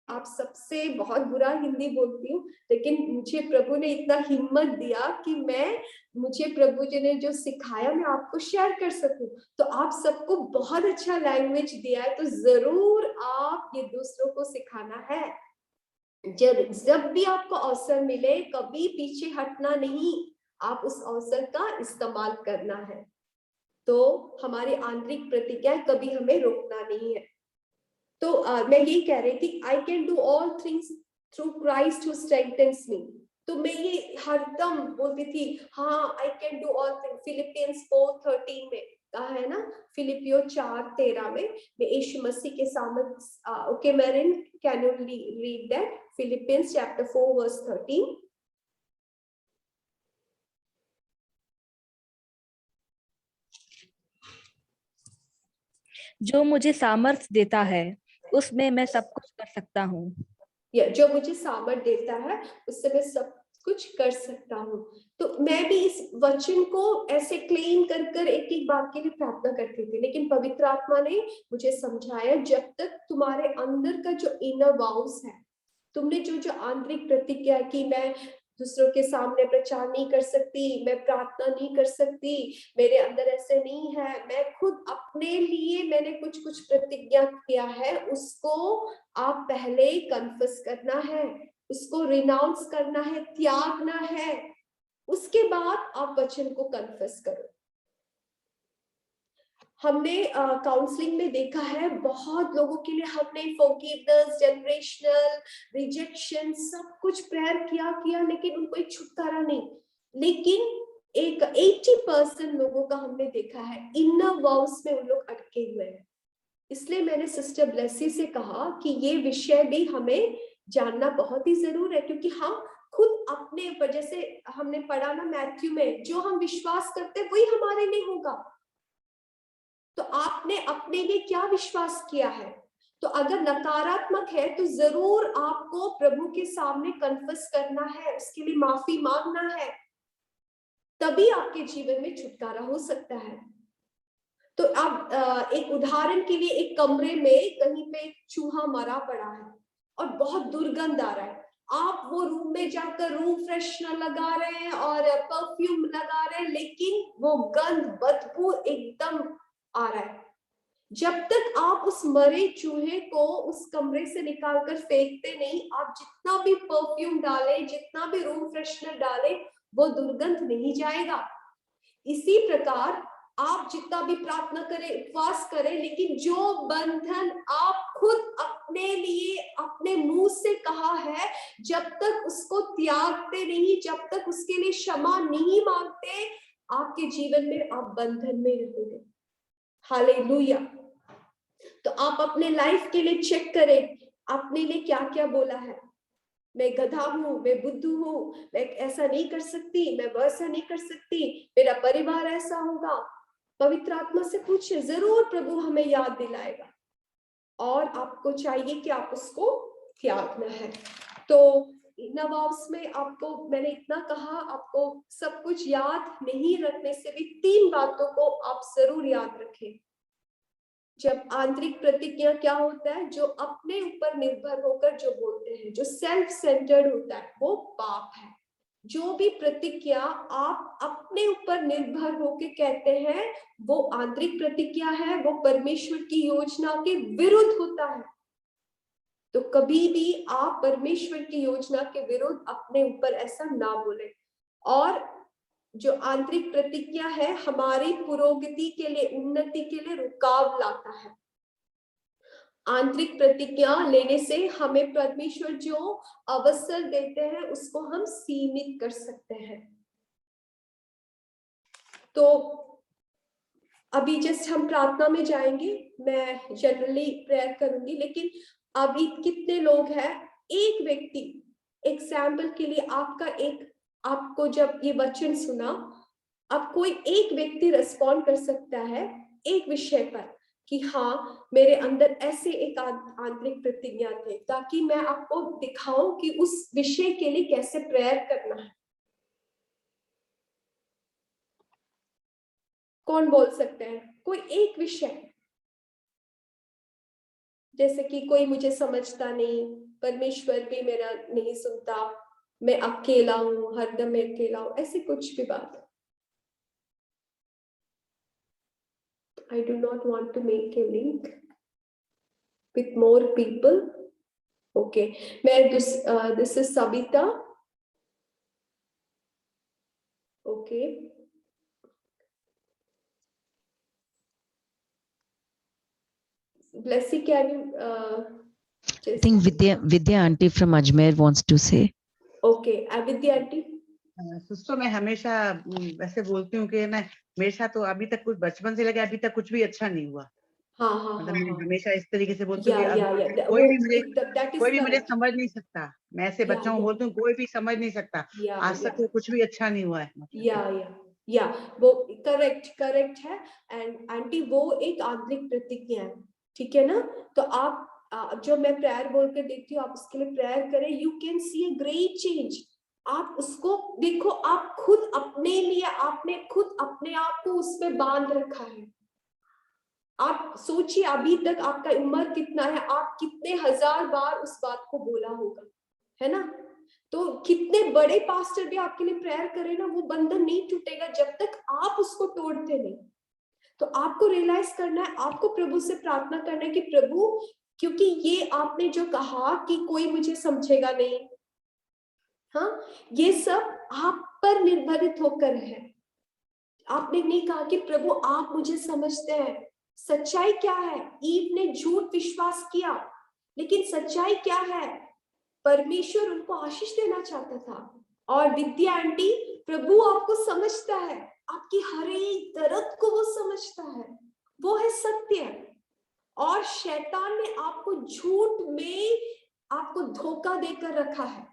आप सबसे बहुत बुरा हिंदी बोलती हूँ, लेकिन मुझे प्रभु ने इतना हिम्मत दिया कि मुझे प्रभु जी ने जो सिखाया मैं आपको शेयर कर सकूं। तो आप सबको बहुत अच्छा लैंग्वेज दिया है, तो जरूर आप ये दूसरों को सिखाना है। जब भी आपको अवसर मिले कभी पीछे हटना नहीं, आप उस अवसर का इस्तेमाल करना है। तो हमारी आंतरिक प्रतिज्ञा कभी हमें रोकना नहीं है। तो मैं यही कह रही थी, I can do all things through Christ who strengthens me. तो मैं ये हरदम बोलती थी, हाँ I can do all things. Philippians 4:13 में कहा है ना, फिलिपियो 4:13 में मैं यीशु मसीह के सामने okay Marin can you read that, Philippians chapter 4 verse 13। जो मुझे सामर्थ्य देता है उसमें मैं सब कुछ कर सकता हूँ। जो मुझे सामर्थ देता है उससे मैं सब कुछ कर सकता हूँ। तो मैं भी इस वचन को ऐसे क्लेम कर कर एक एक बात के लिए प्रार्थना करती थी, लेकिन पवित्र आत्मा ने मुझे समझाया जब तक तुम्हारे अंदर का जो इनर वाउस है, तुमने जो आंतरिक प्रतिज्ञा की, मैं दूसरों के सामने प्रचार नहीं कर सकती, मैं प्रार्थना नहीं कर सकती, मेरे अंदर ऐसे नहीं है, मैं खुद अपने लिए मैंने कुछ कुछ प्रतिज्ञा किया है, उसको आप पहले कन्फेस करना है, उसको रिनाउंस करना है, त्यागना है, उसके बाद आप वचन को कन्फेस करो। हमने काउंसलिंग में देखा है बहुत लोगों के लिए हमने फॉरगिवनेस, जनरेशनल रिजेक्शन सब कुछ प्रेयर किया लेकिन उनको एक छुटकारा नहीं। लेकिन एक 80% लोगों का हमने देखा है इनर वाउस में उन लोग अटके हुए हैं। इसलिए मैंने सिस्टर ब्लेसी से कहा कि ये विषय भी हमें जानना बहुत ही जरूर है, क्योंकि हम खुद अपने ऊपर, जैसे हमने पढ़ा ना मैथ्यू में, जो हम विश्वास करते हैं वही हमारे लिए होगा। तो आपने अपने लिए क्या विश्वास किया है? तो अगर नकारात्मक है तो जरूर आपको प्रभु के सामने कन्फेस करना है, उसके लिए माफी मांगना है, तभी आपके जीवन में छुटकारा हो सकता है। तो आप एक उदाहरण के लिए, एक कमरे में कहीं पे एक चूहा मरा पड़ा है और बहुत दुर्गंध आ रहा है, आप वो रूम में जाकर रूम फ्रेशनर लगा रहे हैं और परफ्यूम लगा रहे हैं, लेकिन वो गंध बदबू एकदम आ रहा है। जब तक आप उस मरे चूहे को उस कमरे से निकालकर फेंकते नहीं, आप जितना भी परफ्यूम डालें, जितना भी रूम फ्रेशनर डालें, वो दुर्गंध नहीं जाएगा। इसी प्रकार आप जितना भी प्रार्थना करें, उपवास करें, लेकिन जो बंधन आप खुद अपने लिए अपने मुंह से कहा है, जब तक उसको त्यागते नहीं, जब तक उसके लिए क्षमा नहीं मांगते, आपके जीवन में आप बंधन में रहोगे। हालेलुया। तो आप अपने लाइफ के लिए चेक करें, अपने लिए क्या क्या बोला है। मैं गधा हूँ, मैं बुद्धू हूँ, मैं ऐसा नहीं कर सकती, मैं वैसा नहीं कर सकती, मेरा परिवार ऐसा होगा। पवित्र आत्मा से पूछिए, जरूर प्रभु हमें याद दिलाएगा और आपको चाहिए कि आप उसको त्यागना है। तो नवाब्स में आपको मैंने इतना कहा, आपको सब कुछ याद नहीं रखने से भी 3 बातों को आप जरूर याद रखें। जब आंतरिक प्रतिज्ञा क्या होता है, जो अपने ऊपर निर्भर होकर जो बोलते हैं, जो सेल्फ सेंटर्ड होता है, वो पाप है। जो भी प्रतिज्ञा आप अपने ऊपर निर्भर होकर कहते हैं, वो आंतरिक प्रतिज्ञा है, वो परमेश्वर की योजना के विरुद्ध होता है। तो कभी भी आप परमेश्वर की योजना के विरुद्ध अपने ऊपर ऐसा ना बोले। और जो आंतरिक प्रतिज्ञा है, हमारी पुरोगति के लिए, उन्नति के लिए रुकाव लाता है। आंतरिक प्रतिज्ञा लेने से हमें परमेश्वर जो अवसर देते हैं उसको हम सीमित कर सकते हैं। तो अभी जस्ट हम प्रार्थना में जाएंगे, मैं जनरली प्रेयर करूंगी, लेकिन अभी कितने लोग हैं, एक व्यक्ति एग्जाम्पल के लिए आपको जब ये वचन सुना, अब कोई एक व्यक्ति रिस्पॉन्ड कर सकता है एक विषय पर कि हाँ, मेरे अंदर ऐसे एक आंतरिक प्रतिज्ञा थे, ताकि मैं आपको दिखाऊं कि उस विषय के लिए कैसे प्रेयर करना है। कौन बोल सकते हैं कोई एक विषय? जैसे कि कोई मुझे समझता नहीं, परमेश्वर भी मेरा नहीं सुनता, मैं अकेला हूं, हरदम मैं अकेला हूं, ऐसे कुछ भी बात। I do not want to make a link with more people. Okay, this is Sabita. Okay. Blessy, can you I think Vidya auntie from Ajmer wants to say. Okay, Vidya auntie. Sister, मैं हमेशा वैसे बोलती हूँ कि ना, मेरे साथ तो अभी तक कुछ बचपन से लगे अभी तक कुछ भी अच्छा नहीं हुआ। मतलब मैं हमेशा इस तरीके से बोलती हूँ कि कोई भी मुझे समझ नहीं सकता। मैं ऐसे बच्चों को बोलती हूँ, कोई भी समझ नहीं सकता। आज तक तो कुछ भी अच्छा नहीं हुआ है। वो करेक्ट है। एंड आंटी, वो एक आंतरिक प्रतिज्ञा है, ठीक है ना? तो आप जो मैं प्रेयर बोल के देखती हूँ, आप उसके लिए प्रेयर करें। You can see a great change. आप उसको देखो, आप खुद अपने लिए, आपने खुद अपने आप को उसमें बांध रखा है। आप सोचिए, अभी तक आपका उम्र कितना है, आप कितने हजार बार उस बात को बोला होगा, है ना? तो कितने बड़े पास्टर भी आपके लिए प्रेयर करें ना, वो बंधन नहीं टूटेगा जब तक आप उसको तोड़ते नहीं। तो आपको रियलाइज करना है, आपको प्रभु से प्रार्थना करना है कि प्रभु, क्योंकि ये आपने जो कहा कि कोई मुझे समझेगा नहीं, हाँ, ये सब आप पर निर्भरित होकर है। आपने नहीं कहा कि प्रभु आप मुझे समझते हैं। सच्चाई क्या है? ईव ने झूठ विश्वास किया, लेकिन सच्चाई क्या है? परमेश्वर उनको आशीष देना चाहता था। और विद्या आंटी, प्रभु आपको समझता है, आपकी हर एक दर्द को वो समझता है, वो है सत्य। और शैतान ने आपको झूठ में आपको धोखा देकर रखा है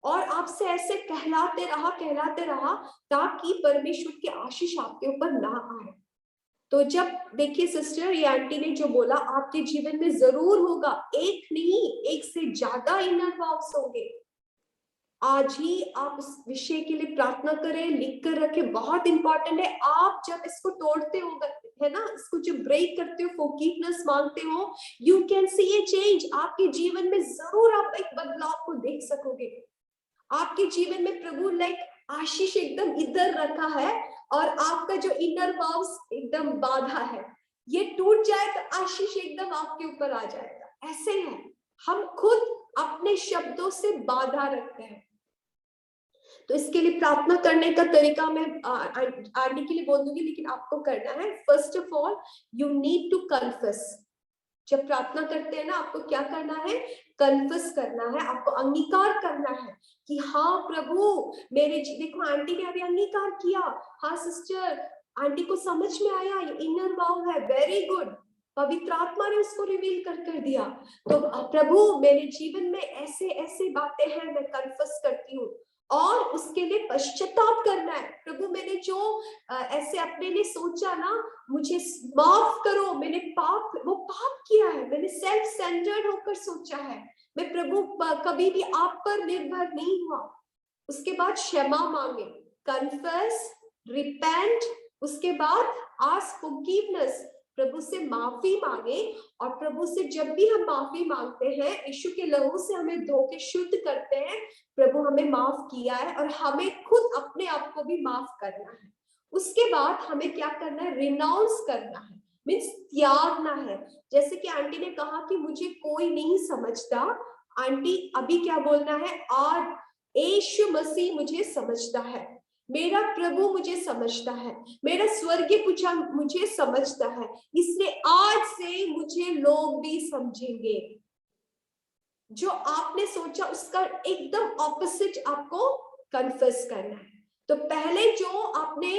और आपसे ऐसे कहलाते रहा ताकि परमेश्वर की आशीष आपके ऊपर ना आए। तो जब देखिए सिस्टर, ये आंटी ने जो बोला, आपके जीवन में जरूर होगा, एक नहीं, एक से ज्यादा इनर वॉक्स होंगे। आज ही आप इस विषय के लिए प्रार्थना करें, लिख कर रखें, बहुत इंपॉर्टेंट है। आप जब इसको तोड़ते हो, है ना, इसको जो ब्रेक करते हो, फॉरगिवनेस मांगते हो, you can see A change. आपके जीवन में जरूर आप एक बदलाव को देख सकोगे। आपके जीवन में प्रभु आशीष एकदम इधर रखा है और आपका जो इनर वाउस एकदम बाधा है, ये टूट जाए तो आशीष एकदम आपके ऊपर आ जाएगा। ऐसे है, हम खुद अपने शब्दों से बाधा रखते हैं। तो इसके लिए प्रार्थना करने का तरीका मैं आंटी के लिए बोल दूंगी, लेकिन आपको करना है। First of all, you need to confess. जब प्रार्थना करते हैं ना, आपको क्या करना है? कन्फेस करना है, आपको अंगीकार करना है कि हाँ प्रभु, देखो आंटी ने अभी अंगीकार किया, हाँ सिस्टर, आंटी को समझ में आया, ये इनर वाव है, वेरी गुड, पवित्र आत्मा ने उसको रिवील कर दिया। तो प्रभु, मेरे जीवन में ऐसे ऐसे बातें हैं, मैं कन्फेस करती हूँ। और उसके लिए पश्चाताप करना है। प्रभु मैंने जो ऐसे अपने लिए सोचा ना, मुझे माफ करो, मैंने वो पाप किया है, मैंने सेल्फ सेंटर्ड होकर सोचा है, मैं प्रभु कभी भी आप पर निर्भर नहीं हुआ। उसके बाद क्षमा मांगे, कन्फेस, रिपेंट, उसके बाद आस्क फॉरगिवनेस, प्रभु से माफी मांगे। और प्रभु से जब भी हम माफी मांगते हैं, यीशु के लहू से हमें धो के शुद्ध करते हैं, प्रभु हमें माफ किया है और हमें खुद अपने आप को भी माफ करना है। उसके बाद हमें क्या करना है, रिनाउंस करना है, मीन्स त्यागना है। जैसे कि आंटी ने कहा कि मुझे कोई नहीं समझता, आंटी अभी क्या बोलना है, आज यीशु मसीह मुझे समझता है, मेरा प्रभु मुझे समझता है, मेरा स्वर्गीय पिता मुझे समझता है, इसलिए आज से मुझे लोग भी समझेंगे। जो आपने सोचा उसका एकदम ऑपोजिट आपको कन्फेस करना है। तो पहले जो आपने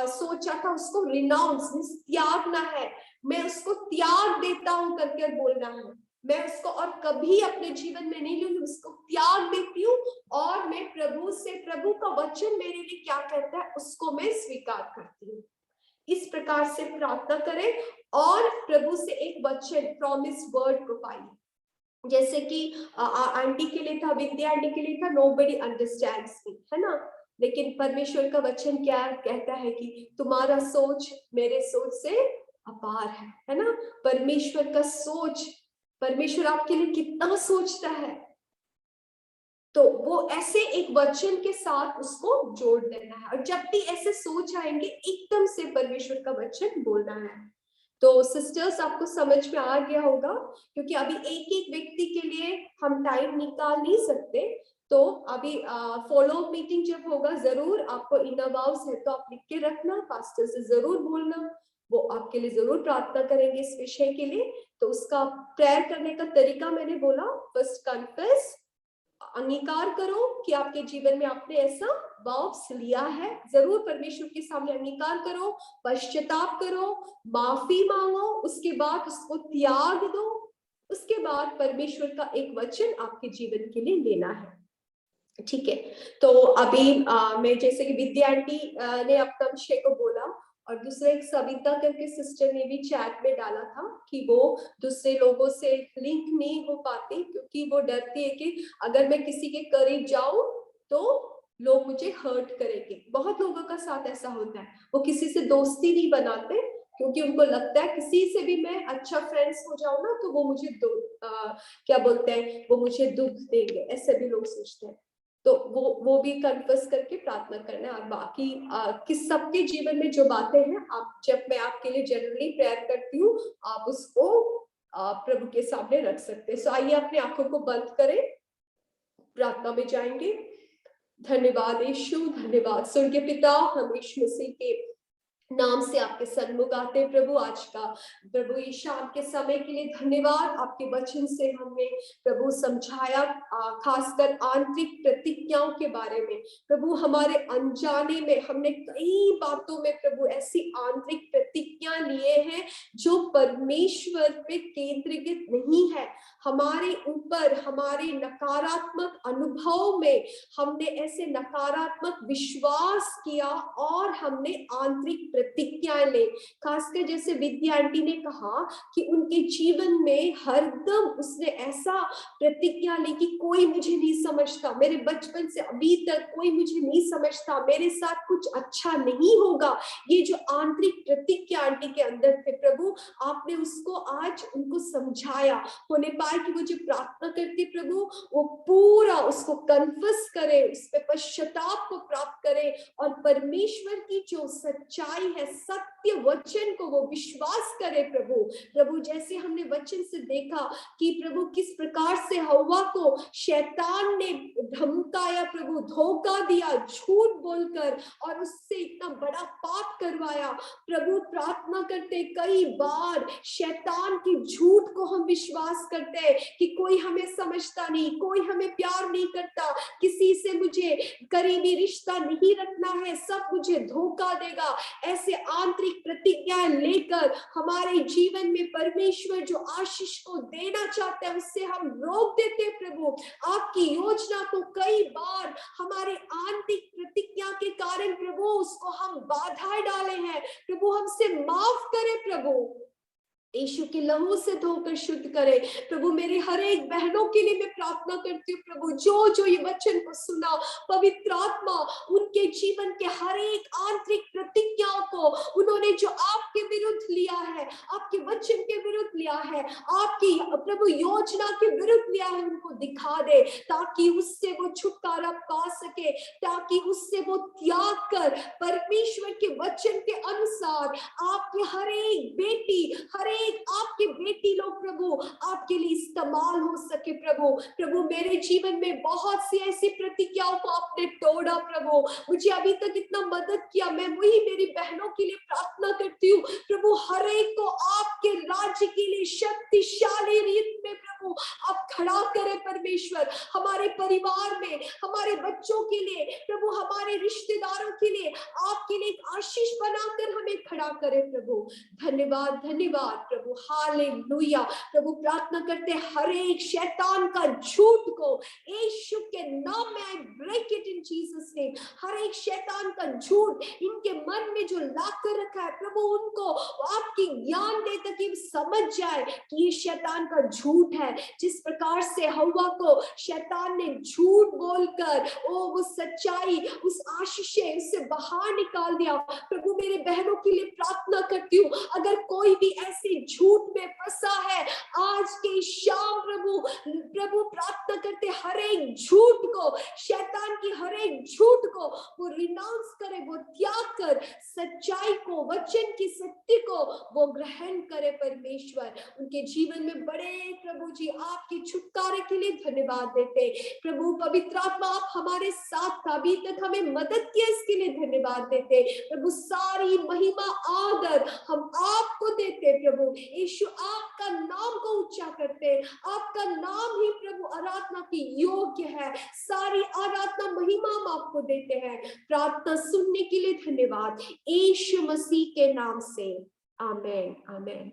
सोचा था उसको रिनाउंस, त्यागना है, मैं उसको त्याग देता हूं करके बोलना है। मैं उसको और कभी अपने जीवन में नहीं लूंगी, उसको त्याग देती हूँ और मैं प्रभु से, प्रभु का वचन मेरे लिए क्या कहता है उसको मैं स्वीकार करती हूँ। इस प्रकार से प्रार्थना करें और प्रभु से एक वचन, प्रॉमिस वर्ड को पाइए। जैसे कि आंटी के लिए था, विद्या आंटी के लिए था, नोबडी अंडरस्टैंड्स मी, है ना। लेकिन परमेश्वर का वचन क्या कहता है कि तुम्हारा सोच मेरे सोच से अपार है ना। परमेश्वर का सोच, परमेश्वर आपके लिए कितना सोचता है, तो वो ऐसे एक वचन के साथ उसको जोड़ देना है। और जब भी ऐसे सोच आएंगे, एकदम से परमेश्वर का वचन बोलना है। तो सिस्टर्स, आपको समझ में आ गया होगा, क्योंकि अभी एक एक व्यक्ति के लिए हम टाइम निकाल नहीं सकते। तो अभी फॉलो मीटिंग जब होगा, जरूर आपको इनर वाउस है तो आप लिख के रखना, पास्टर से जरूर बोलना, वो आपके लिए जरूर प्रार्थना करेंगे इस विषय के लिए। तो उसका प्रेयर करने का तरीका मैंने बोला, फर्स्ट कन्फेस, अंगीकार करो कि आपके जीवन में आपने ऐसा वाव्स लिया है, जरूर परमेश्वर के सामने अंगीकार करो, पश्चाताप करो, माफी मांगो, उसके बाद उसको त्याग दो, उसके बाद परमेश्वर का एक वचन आपके जीवन के लिए लेना है। ठीक है। तो अभी मैं जैसे कि विद्या आंटी ने अपना विषय को बोला, और दूसरा एक सविता करके सिस्टर ने भी चैट में डाला था कि वो दूसरे लोगों से लिंक नहीं हो पाती, क्योंकि वो डरती है कि अगर मैं किसी के करीब जाऊं तो लोग मुझे हर्ट करेंगे। बहुत लोगों का साथ ऐसा होता है, वो किसी से दोस्ती नहीं बनाते क्योंकि उनको लगता है किसी से भी मैं अच्छा फ्रेंड्स हो जाऊं ना तो वो मुझे क्या बोलते हैं, वो मुझे दुख देंगे, ऐसे भी लोग सोचते हैं। तो वो भी कन्फेस करके प्रार्थना करना है। और बाकी किस सबके जीवन में जो बातें हैं, आप जब मैं आपके लिए जनरली प्रेयर करती हूँ, आप उसको प्रभु के सामने रख सकते हैं। सो आइए अपने आंखों को बंद करें, प्रार्थना में जाएंगे। धन्यवाद यीशु, धन्यवाद स्वर्गीय पिता, हम यीशु मसीह के नाम से आपके सन्मुख आते हैं प्रभु। आज का प्रभु ये शाम के समय के लिए धन्यवाद। आपके वचन से हमने प्रभु समझाया, खासकर आंतरिक प्रतिज्ञाओं के बारे में। प्रभु हमारे अनजाने में हमने कई बातों में प्रभु ऐसी आंतरिक प्रतिज्ञा लिए हैं जो परमेश्वर पे केंद्रीकृत नहीं है। हमारे ऊपर हमारे नकारात्मक अनुभव में हमने ऐसे नकारात्मक विश्वास किया और हमने आंतरिक प्रतिज्ञाएं ले। खासकर जैसे विद्या आंटी ने कहा कि उनके जीवन में हरदम उसने ऐसा प्रतिज्ञा ली कि कोई मुझे नहीं समझता, मेरे बचपन से अभी तक कोई मुझे नहीं समझता, मेरे साथ कुछ अच्छा नहीं होगा। ये जो आंतरिक प्रतिज्ञा आंटी के अंदर थे प्रभु, आपने उसको आज उनको समझाया। होने पाए कि वो जो प्रार्थना करती प्रभु, वो पूरा उसको कन्फेस करे, उस पे पश्चाताप को प्राप्त करे और परमेश्वर की जो सच्चाई है, सत्य वचन को वो विश्वास करे प्रभु। प्रभु जैसे हमने वचन से देखा कि प्रभु किस प्रकार से हव्वा को शैतान ने धमकाया प्रभु, धोखा दिया झूठ बोलकर और उससे इतना बड़ा पाप करवाया प्रभु। प्रार्थना करते कई बार शैतान की झूठ को हम विश्वास करते हैं कि कोई हमें समझता नहीं, कोई हमें प्यार नहीं करता, किसी से मुझे करीबी रिश्ता नहीं रखना है, सब मुझे धोखा देगा। ऐसे आंतरिक आंतरिक प्रतिज्ञाएं लेकर हमारे जीवन में परमेश्वर जो आशीष को देना चाहते हैं उससे हम रोक देते हैं प्रभु। आपकी योजना को कई बार हमारे आंतरिक प्रतिज्ञा के कारण प्रभु उसको हम बाधा डाले हैं प्रभु, हमसे माफ करें प्रभु, यीशु के लहू से धोकर शुद्ध करे प्रभु। मेरे हर एक बहनों के लिए मैं प्रार्थना करती हूँ प्रभु, जो जो ये वचन को सुना, पवित्र आत्मा उनके जीवन के हर एक आंतरिक प्रतिज्ञाओं को उन्होंने जो आपके विरुद्ध लिया है, आपके वचन के विरुद्ध लिया है, आपकी प्रभु योजना के विरुद्ध लिया है, उनको दिखा दे ताकि उससे वो छुटकारा पा सके, ताकि उससे वो त्याग कर परमेश्वर के वचन के अनुसार आपकी हर एक बेटी, हर एक आपके बेटी लोग प्रभु आपके लिए इस्तेमाल हो सके प्रभु। प्रभु मेरे जीवन में बहुत सी ऐसी प्रतिज्ञाओं को आपने तोड़ा प्रभु, मुझे अभी तक इतना मदद किया, मैं वही मेरी बहनों के लिए प्रार्थना करती हूँ प्रभु, हर एक को आपके राज्य के लिए शक्तिशाली रीत में प्रभु आप खड़ा करें परमेश्वर। हमारे परिवार में, हमारे बच्चों के लिए प्रभु, हमारे रिश्तेदारों के लिए आपके लिए एक आशीष बनाकर हमें खड़ा करें प्रभु। धन्यवाद धन्यवाद प्रभु, हालेलुया प्रभु। प्रार्थना करते हर एक शैतान का झूठ को यीशु के नाम में I break it in Jesus name. हर एक शैतान का झूठ इनके मन में जो लाकर रखा है प्रभु, उनको आपकी ज्ञान दे ताकि समझ जाए कि ये शैतान का झूठ है। जिस प्रकार से हव्वा को शैतान ने झूठ बोलकर वो सच्चाई, उस आशीष से उससे बाहर निकाल दिया प्रभु, मेरे बहनों के लिए प्रार्थना करती हूँ, अगर कोई भी ऐसे झूठ में फंसा है आज के शाम प्रभु प्रार्थना करते हर एक झूठ को, शैतान की हर एक झूठ को वो रिनाउंस करे, वो त्याग कर सच्चाई को, वचन की सत्य को वो ग्रहण करे परमेश्वर। उनके जीवन में बड़े प्रभु जी आपके छुटकारे के लिए धन्यवाद देते प्रभु। पवित्र आत्मा आप हमारे साथ था, अभी तक हमें मदद किया, इसके लिए धन्यवाद देते प्रभु। सारी महिमा आदर हम आपको देते प्रभु यीशु, आपका नाम को ऊंचा करते, आपका नाम ही प्रभु आराधना की योग्य है, सारी आराधना महिमा हम आपको देते हैं। प्रार्थना सुनने के लिए धन्यवाद, यीशु मसीह के नाम से, आमेन आमेन।